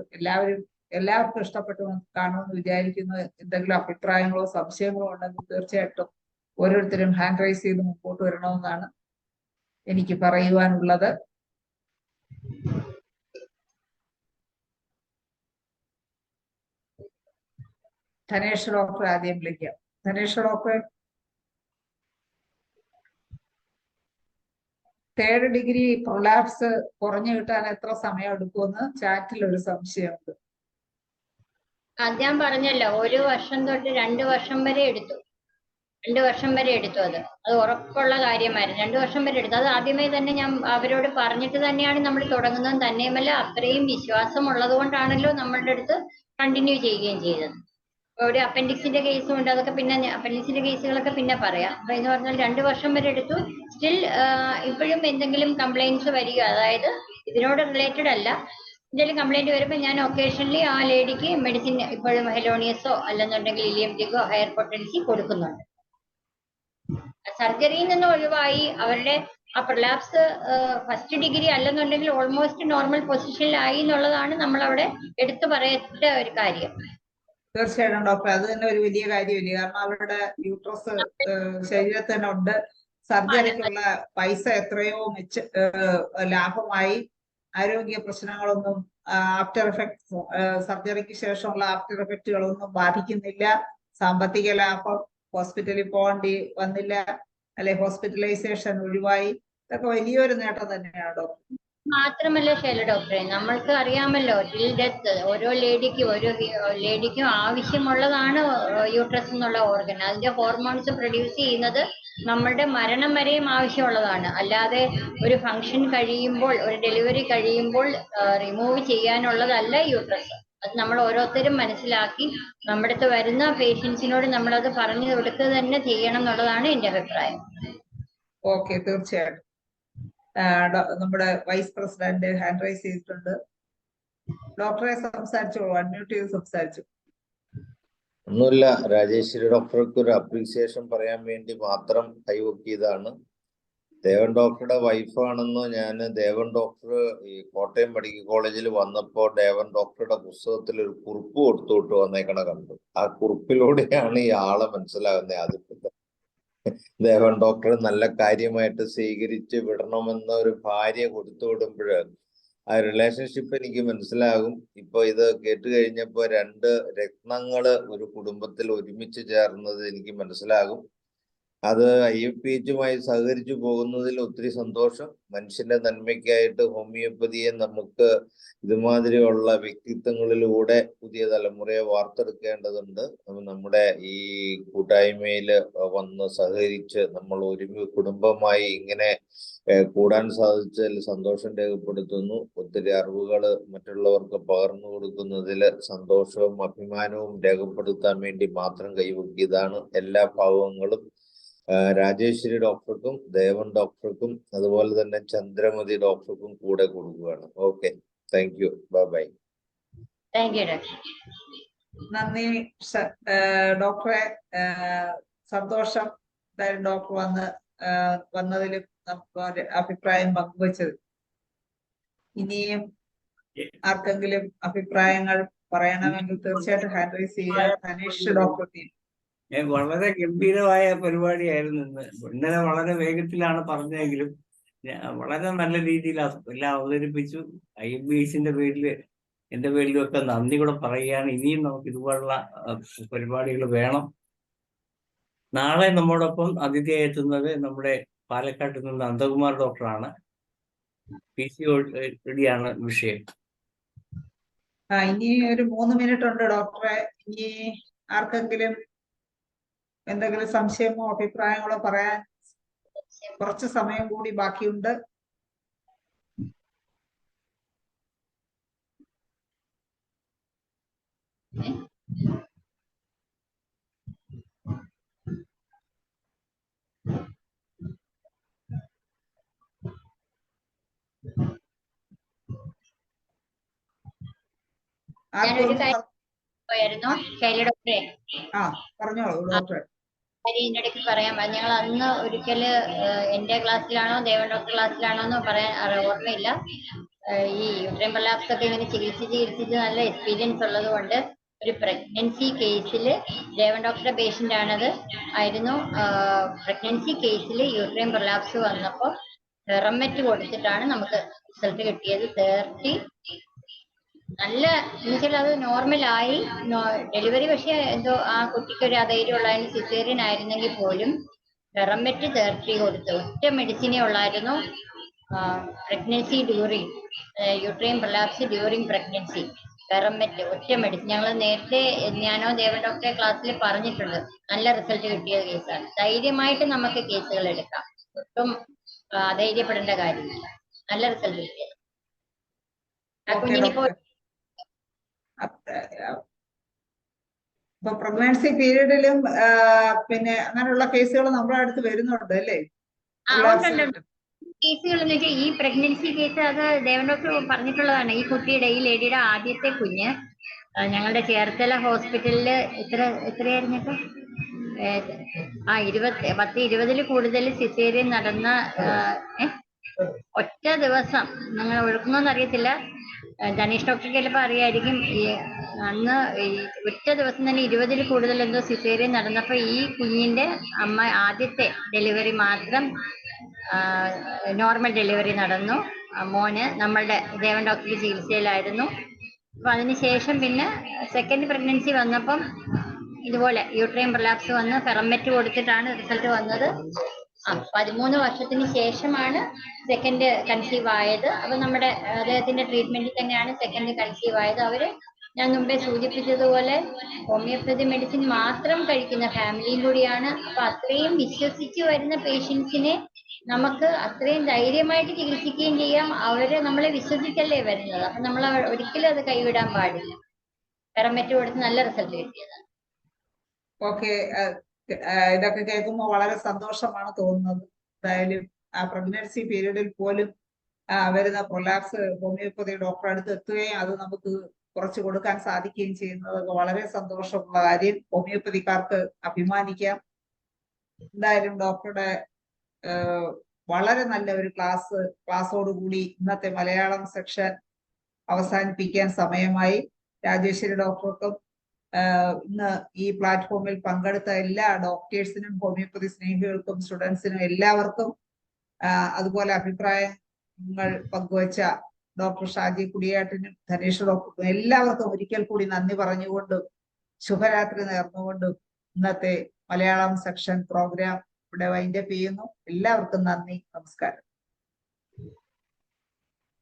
എല്ലാവർക്കും ഇഷ്ടപ്പെട്ടു കാണുമെന്ന് വിചാരിക്കുന്നു. എന്തെങ്കിലും അഭിപ്രായങ്ങളോ സംശയങ്ങളോ ഉണ്ടെങ്കിൽ തീർച്ചയായിട്ടും ഓരോരുത്തരും ഹാൻഡ് റൈസ് ചെയ്ത് മുമ്പോട്ട് വരണമെന്നാണ് എനിക്ക് പറയുവാനുള്ളത്. ധനേഷ് ഡോക്ടർ ആദ്യം വിളിക്കാം. Dhanesh doctor, 3rd degree prolapse കുറഞ്ഞു കിട്ടാൻ എത്ര സമയം എടുക്കുമെന്ന് ചാറ്റിൽ ഒരു സംശയമുണ്ട്. ഞാൻ പറഞ്ഞല്ലോ, 1 വർഷം തൊട്ട് 2 വർഷം വരെ എടുത്തു. 2 വർഷം വരെ എടുത്തു. അത് ഉറപ്പുള്ള കാര്യമായിരുന്നു. 2 വർഷം വരെ എടുത്തു. അത് ആദ്യമേ തന്നെ ഞാൻ അവരോട് പറഞ്ഞിട്ട് തന്നെയാണ് നമ്മൾ തുടങ്ങുന്നത്. തന്നെയുമല്ല, അത്രയും വിശ്വാസം ഉള്ളത് കൊണ്ടാണല്ലോ നമ്മളുടെ അടുത്ത് കണ്ടിന്യൂ ചെയ്യുകയും ചെയ്തത്. ഒരു അപ്പൻഡിക്സിന്റെ കേസും ഉണ്ട്. അതൊക്കെ പിന്നെ അപ്പൻഡിക്സിന്റെ കേസുകളൊക്കെ പിന്നെ പറയാം. അപ്പൊ എന്ന് പറഞ്ഞാൽ 2 വർഷം വരെ എടുത്തു. സ്റ്റിൽ ഇപ്പോഴും എന്തെങ്കിലും കംപ്ലൈന്റ്സ് വരിക, അതായത് ഇതിനോട് റിലേറ്റഡ് അല്ല, എന്തെങ്കിലും കംപ്ലൈന്റ് വരുമ്പോൾ ഞാൻ ഒക്കേഷണലി ആ ലേഡിക്ക് മെഡിസിൻ ഇപ്പോഴും ഹെലോണിയസോ അല്ലെന്നുണ്ടെങ്കിൽ ഇലിയം ജിഗോ ഹയർ പൊട്ടൻസി കൊടുക്കുന്നുണ്ട്. സർജറിയിൽ നിന്ന് ഒഴിവായി അവരുടെ ആ പ്രൊലാപ്സ് ഫസ്റ്റ് ഡിഗ്രി അല്ലെന്നുണ്ടെങ്കിൽ ഓൾമോസ്റ്റ് നോർമൽ പൊസിഷനിലായി എന്നുള്ളതാണ് നമ്മൾ അവിടെ എടുത്തു പറയേണ്ട ഒരു കാര്യം. തീർച്ചയായിട്ടും ഡോക്ടർ, അത് തന്നെ ഒരു വലിയ കാര്യമില്ല. കാരണം അവരുടെ യൂട്രസ് ശരീരത്തിൽ തന്നെ ഉണ്ട്. സർജറിക്കുള്ള പൈസ എത്രയോ ലാഭമായി. ആരോഗ്യ പ്രശ്നങ്ങളൊന്നും ആഫ്റ്റർ എഫക്ട്സ്, സർജറിക്ക് ശേഷമുള്ള ആഫ്റ്റർ എഫക്റ്റുകളൊന്നും ബാധിക്കുന്നില്ല. സാമ്പത്തിക ലാഭം, ഹോസ്പിറ്റലിൽ പോകേണ്ടി വന്നില്ല, അല്ലെ ഹോസ്പിറ്റലൈസേഷൻ ഒഴിവായി. ഇതൊക്കെ വലിയൊരു നേട്ടം തന്നെയാണ് ഡോക്ടർ. മാത്രമല്ല ശൈല ഡോക്ടറെ, നമ്മൾക്ക് അറിയാമല്ലോ, ടിൽ ഡെത്ത് ഓരോ ലേഡിക്കും ആവശ്യമുള്ളതാണ് യൂട്രസ് എന്നുള്ള ഓർഗൻ. അതിന്റെ ഹോർമോൺസ് പ്രൊഡ്യൂസ് ചെയ്യുന്നത് നമ്മളുടെ മരണം വരെയും ആവശ്യമുള്ളതാണ്. അല്ലാതെ ഒരു ഫംഗ്ഷൻ കഴിയുമ്പോൾ, ഒരു ഡെലിവറി കഴിയുമ്പോൾ റിമൂവ് ചെയ്യാനുള്ളതല്ല യൂട്രസ്. അത് നമ്മൾ ഓരോരുത്തരും മനസ്സിലാക്കി നമ്മുടെ അടുത്ത് വരുന്ന പേഷ്യൻസിനോട് നമ്മളത് പറഞ്ഞു കൊടുക്കുക തന്നെ ചെയ്യണം എന്നുള്ളതാണ് എൻ്റെ അഭിപ്രായം. ഓക്കെ, തീർച്ചയായിട്ടും. നമ്മുടെ വൈസ് പ്രസിഡന്റ് ഹാൻഡ് റൈസ് ചെയ്തിട്ടുണ്ട്. ഡോക്ടറെ സംസാരിച്ചോളൂ, അൺമ്യൂട്ട് ചെയ്ത് സംസാരിച്ചു. ഒന്നുമില്ല, രാജേശ്വരി ഡോക്ടർക്ക് ഒരു അപ്രീസിയേഷൻ പറയാൻ വേണ്ടി മാത്രം കൈവക്കിയതാണ്. ദേവൻ ഡോക്ടറുടെ വൈഫാണെന്ന് ഞാൻ ദേവൻ ഡോക്ടർ ഈ കോട്ടയം മെഡിക്കൽ കോളേജിൽ വന്നപ്പോൾ ദേവൻ ഡോക്ടറുടെ പുസ്തകത്തിൽ ഒരു കുറിപ്പ് കൊടുത്തുവിട്ട് വന്നേക്കണ കണ്ടു. ആ കുറിപ്പിലൂടെയാണ് ഈ ആളെ മനസ്സിലാകുന്നത്. ആദ്യത്തെ ദേവൻ ഡോക്ടർ നല്ല കാര്യമായിട്ട് സ്വീകരിച്ച് വിടണമെന്ന ഒരു ഭാര്യ കൊടുത്തു വിടുമ്പോൾ ആ റിലേഷൻഷിപ്പ് എനിക്ക് മനസ്സിലാകും. ഇപ്പൊ ഇത് കേട്ട് കഴിഞ്ഞപ്പോ 2 രത്നങ്ങള് ഒരു കുടുംബത്തിൽ ഒരുമിച്ച് ചേർന്നത് എനിക്ക് മനസ്സിലാകും. അത് IFPHുമായി സഹകരിച്ചു പോകുന്നതിൽ ഒത്തിരി സന്തോഷം. മനുഷ്യന്റെ നന്മയ്ക്കായിട്ട് ഹോമിയോപ്പതിയെ നമുക്ക് ഇതുമാതിരിയുള്ള വ്യക്തിത്വങ്ങളിലൂടെ പുതിയ തലമുറയെ വാർത്തെടുക്കേണ്ടതുണ്ട്. നമ്മുടെ ഈ കൂട്ടായ്മയിൽ വന്ന് സഹകരിച്ച് നമ്മൾ കുടുംബമായി ഇങ്ങനെ കൂടാൻ സാധിച്ചതിൽ സന്തോഷം രേഖപ്പെടുത്തുന്നു. ഒത്തിരി അറിവുകൾ മറ്റുള്ളവർക്ക് പകർന്നു കൊടുക്കുന്നതിൽ സന്തോഷവും അഭിമാനവും രേഖപ്പെടുത്താൻ വേണ്ടി മാത്രം കൈവക്കിയതാണ്. എല്ലാ ഭാവങ്ങളും രാജേശ്വരി ഡോക്ടർക്കും ദേവൻ ഡോക്ടർക്കും അതുപോലെ തന്നെ ചന്ദ്രമതി ഡോക്ടർക്കും കൂടെ കൊടുക്കുകയാണ്. Okay, thank you, bye. നന്ദി ഡോക്ടറെ. സന്തോഷം ഡോക്ടർ വന്നതിൽ നമുക്ക് അഭിപ്രായം പങ്കുവച്ചത്. ഇനിയും ആർക്കെങ്കിലും അഭിപ്രായങ്ങൾ പറയണമെങ്കിൽ തീർച്ചയായിട്ടും ഹാൻഡ് റൈസ് ചെയ്യുക. ധനേഷ് ഡോക്ടർ. വളരെ ഗംഭീരമായ പരിപാടിയായിരുന്നു ഇന്ന്. ഇന്നലെ വളരെ വേഗത്തിലാണ് പറഞ്ഞതെങ്കിലും വളരെ നല്ല രീതിയിൽ എല്ലാം അവതരിപ്പിച്ചു. IFBHന്റെ പേരില് എന്റെ പേരിലും ഒക്കെ നന്ദി കൂടെ പറയുകയാണ്. ഇനിയും നമുക്ക് ഇതുപോലുള്ള പരിപാടികൾ വേണം. നാളെ നമ്മോടൊപ്പം അതിഥിയായി എത്തുന്നത് നമ്മുടെ പാലക്കാട്ട് നിന്ന് നന്ദകുമാർ ഡോക്ടറാണ്. PCOD ആണ് വിഷയം. ഇനി ഒരു 3 മിനിറ്റ് ഉണ്ട് ഡോക്ടറെ. ഇനി ആർക്കെങ്കിലും എന്തെങ്കിലും സംശയമോ അഭിപ്രായങ്ങളോ പറയാൻ കുറച്ച് സമയം കൂടി ബാക്കിയുണ്ട്. പറഞ്ഞോളൂ ഡോക്ടറെ. ഇതിനിടയ്ക്ക് പറയാൻ ഞങ്ങൾ അന്ന് ഒരിക്കല് എന്റെ ക്ലാസ്സിലാണോ ദേവൻ ഡോക്ടർ ക്ലാസ്സിലാണോ എന്ന് പറയാൻ ഓർമ്മയില്ല. ഈ യൂട്രൈൻ പ്രൊലാപ്സ് ഒക്കെ ഇങ്ങനെ ചികിത്സിച്ച് നല്ല എക്സ്പീരിയൻസ് ഉള്ളത് കൊണ്ട് ഒരു പ്രഗ്നൻസി കേസിൽ ദേവൻ ഡോക്ടറുടെ പേഷ്യൻ്റ് ആണത് ആയിരുന്നു. പ്രഗ്നൻസി കേസിൽ യൂട്രൈൻ പ്രൊലാപ്സ് വന്നപ്പോൾ റെമെറ്റ് കൊടുത്തിട്ടാണ് നമുക്ക് റിസൾട്ട് കിട്ടിയത്. 30 നല്ല എന്നുവെച്ചാൽ അത് നോർമലായി ഡെലിവറി. പക്ഷെ എന്തോ ആ കുട്ടിക്ക് ഒരു അധൈര്യമുള്ളതിന് സിസേറിയൻ ആയിരുന്നെങ്കിൽ പോലും റെമെറ്റ് 30 കൊടുത്തു. ഒറ്റ മെഡിസിനേ ഉള്ളായിരുന്നു pregnancy during uterine prolapse during pregnancy. റെമെറ്റ് ഒറ്റ മെഡിസിൻ. ഞങ്ങൾ നേരത്തെ ഞാനോ ദേവൻ ഡോക്ടറെ ക്ലാസ്സിൽ പറഞ്ഞിട്ടുണ്ട്. നല്ല റിസൾട്ട് കിട്ടിയ കേസാണ്. ധൈര്യമായിട്ട് നമുക്ക് കേസുകൾ എടുക്കാം. ഒട്ടും അധൈര്യപ്പെടേണ്ട കാര്യമില്ല. നല്ല റിസൾട്ട് കിട്ടിയത്. ആ കുഞ്ഞിനിപ്പോ ഇപ്പൊ പ്രഗ്നൻസി പീരീഡിലും പിന്നെ അങ്ങനെയുള്ള കേസുകൾ നമ്മുടെ അടുത്ത് വരുന്നുണ്ട് അല്ലേ? കേസുകൾ എന്ന് വെച്ചാൽ ഈ പ്രഗ്നൻസി കേസ് അത് ദേവൻ ഡോക്ടർ പറഞ്ഞിട്ടുള്ളതാണ്. ഈ കുട്ടിയുടെ ഈ ലേഡിയുടെ ആദ്യത്തെ കുഞ്ഞ് ഞങ്ങളുടെ ചേർത്തല ഹോസ്പിറ്റലില് എത്രയായിരുന്നു ഇപ്പൊ 10-20 കൂടുതൽ സിസേറിയൻ നടന്ന ഒറ്റ ദിവസം. നിങ്ങൾ ഒഴുക്കുന്നോന്ന് അറിയത്തില്ല, ധനേഷ് ഡോക്ടർക്ക് ചിലപ്പോൾ അറിയായിരിക്കും. അന്ന് ഒറ്റ ദിവസം തന്നെ 20 കൂടുതൽ എന്തോ സിസേറിയൻ നടന്നപ്പോൾ ഈ കുഞ്ഞിന്റെ അമ്മ ആദ്യത്തെ ഡെലിവറി മാത്രം നോർമൽ ഡെലിവറി നടന്നു. മോന് നമ്മളുടെ ദേവൻ ഡോക്ടറുടെ ചികിത്സയിലായിരുന്നു. അപ്പൊ അതിനുശേഷം പിന്നെ സെക്കൻഡ് പ്രഗ്നൻസി വന്നപ്പം ഇതുപോലെ യൂട്രൈൻ പ്രൊലാപ്സ് വന്ന് ഫെറമെറ്റ് കൊടുത്തിട്ടാണ് റിസൾട്ട് വന്നത്. 13 വർഷത്തിന് ശേഷമാണ് സെക്കൻഡ് കൺസീവ് ആയത്. അപ്പൊ നമ്മുടെ അദ്ദേഹത്തിന്റെ ട്രീറ്റ്മെന്റിൽ തന്നെയാണ് സെക്കൻഡ് കൺസീവ് ആയത്. അവര് ഞാൻ മുമ്പേ സൂചിപ്പിച്ചതുപോലെ ഹോമിയോപ്പതി മെഡിസിൻ മാത്രം കഴിക്കുന്ന ഫാമിലിയും കൂടിയാണ്. അപ്പൊ അത്രയും വിശ്വസിച്ച് വരുന്ന പേഷ്യൻസിനെ നമുക്ക് അത്രയും ധൈര്യമായിട്ട് ചികിത്സിക്കുകയും ചെയ്യാം. അവര് നമ്മളെ വിശ്വസിച്ചല്ലേ വരുന്നത്. അപ്പൊ നമ്മൾ ഒരിക്കലും അത് കൈവിടാൻ പാടില്ല. ഫെറമെറ്റ് കൊടുത്ത് നല്ല റിസൾട്ട് കിട്ടിയതാണ്. ഓക്കെ, ഇതൊക്കെ കേൾക്കുമ്പോൾ വളരെ സന്തോഷമാണ് തോന്നുന്നത്. എന്തായാലും ആ പ്രഗ്നൻസി പീരീഡിൽ പോലും വരുന്ന പ്രൊലാപ്സ് ഹോമിയോപ്പതി ഡോക്ടറെ അടുത്ത് എത്തുകയും അത് നമുക്ക് കുറച്ച് കൊടുക്കാൻ സാധിക്കുകയും ചെയ്യുന്നത് വളരെ സന്തോഷമുള്ള കാര്യം. ഹോമിയോപ്പതിക്കാർക്ക് അഭിമാനിക്കാം. എന്തായാലും ഡോക്ടറുടെ വളരെ നല്ല ഒരു ക്ലാസ്സോടുകൂടി ഇന്നത്തെ മലയാളം സെക്ഷൻ അവസാനിപ്പിക്കാൻ സമയമായി. രാജേശ്വരി ഡോക്ടർക്കും ഇന്ന് ഈ പ്ലാറ്റ്ഫോമിൽ പങ്കെടുത്ത എല്ലാ ഡോക്ടേഴ്സിനും ഹോമിയോപ്പതി സ്നേഹികൾക്കും സ്റ്റുഡൻസിനും എല്ലാവർക്കും അതുപോലെ അഭിപ്രായങ്ങൾ പങ്കുവച്ച ഡോക്ടർ ഷാജി കുടിയാട്ടിനും ധനേഷ് ഡോക്ടർക്കും എല്ലാവർക്കും ഒരിക്കൽ കൂടി നന്ദി പറഞ്ഞുകൊണ്ടും ശുഭരാത്രി നേർന്നുകൊണ്ടും ഇന്നത്തെ മലയാളം സെക്ഷൻ പ്രോഗ്രാം ഇവിടെ വൈൻഡപ്പ് ചെയ്യുന്നു. എല്ലാവർക്കും നന്ദി, നമസ്കാരം.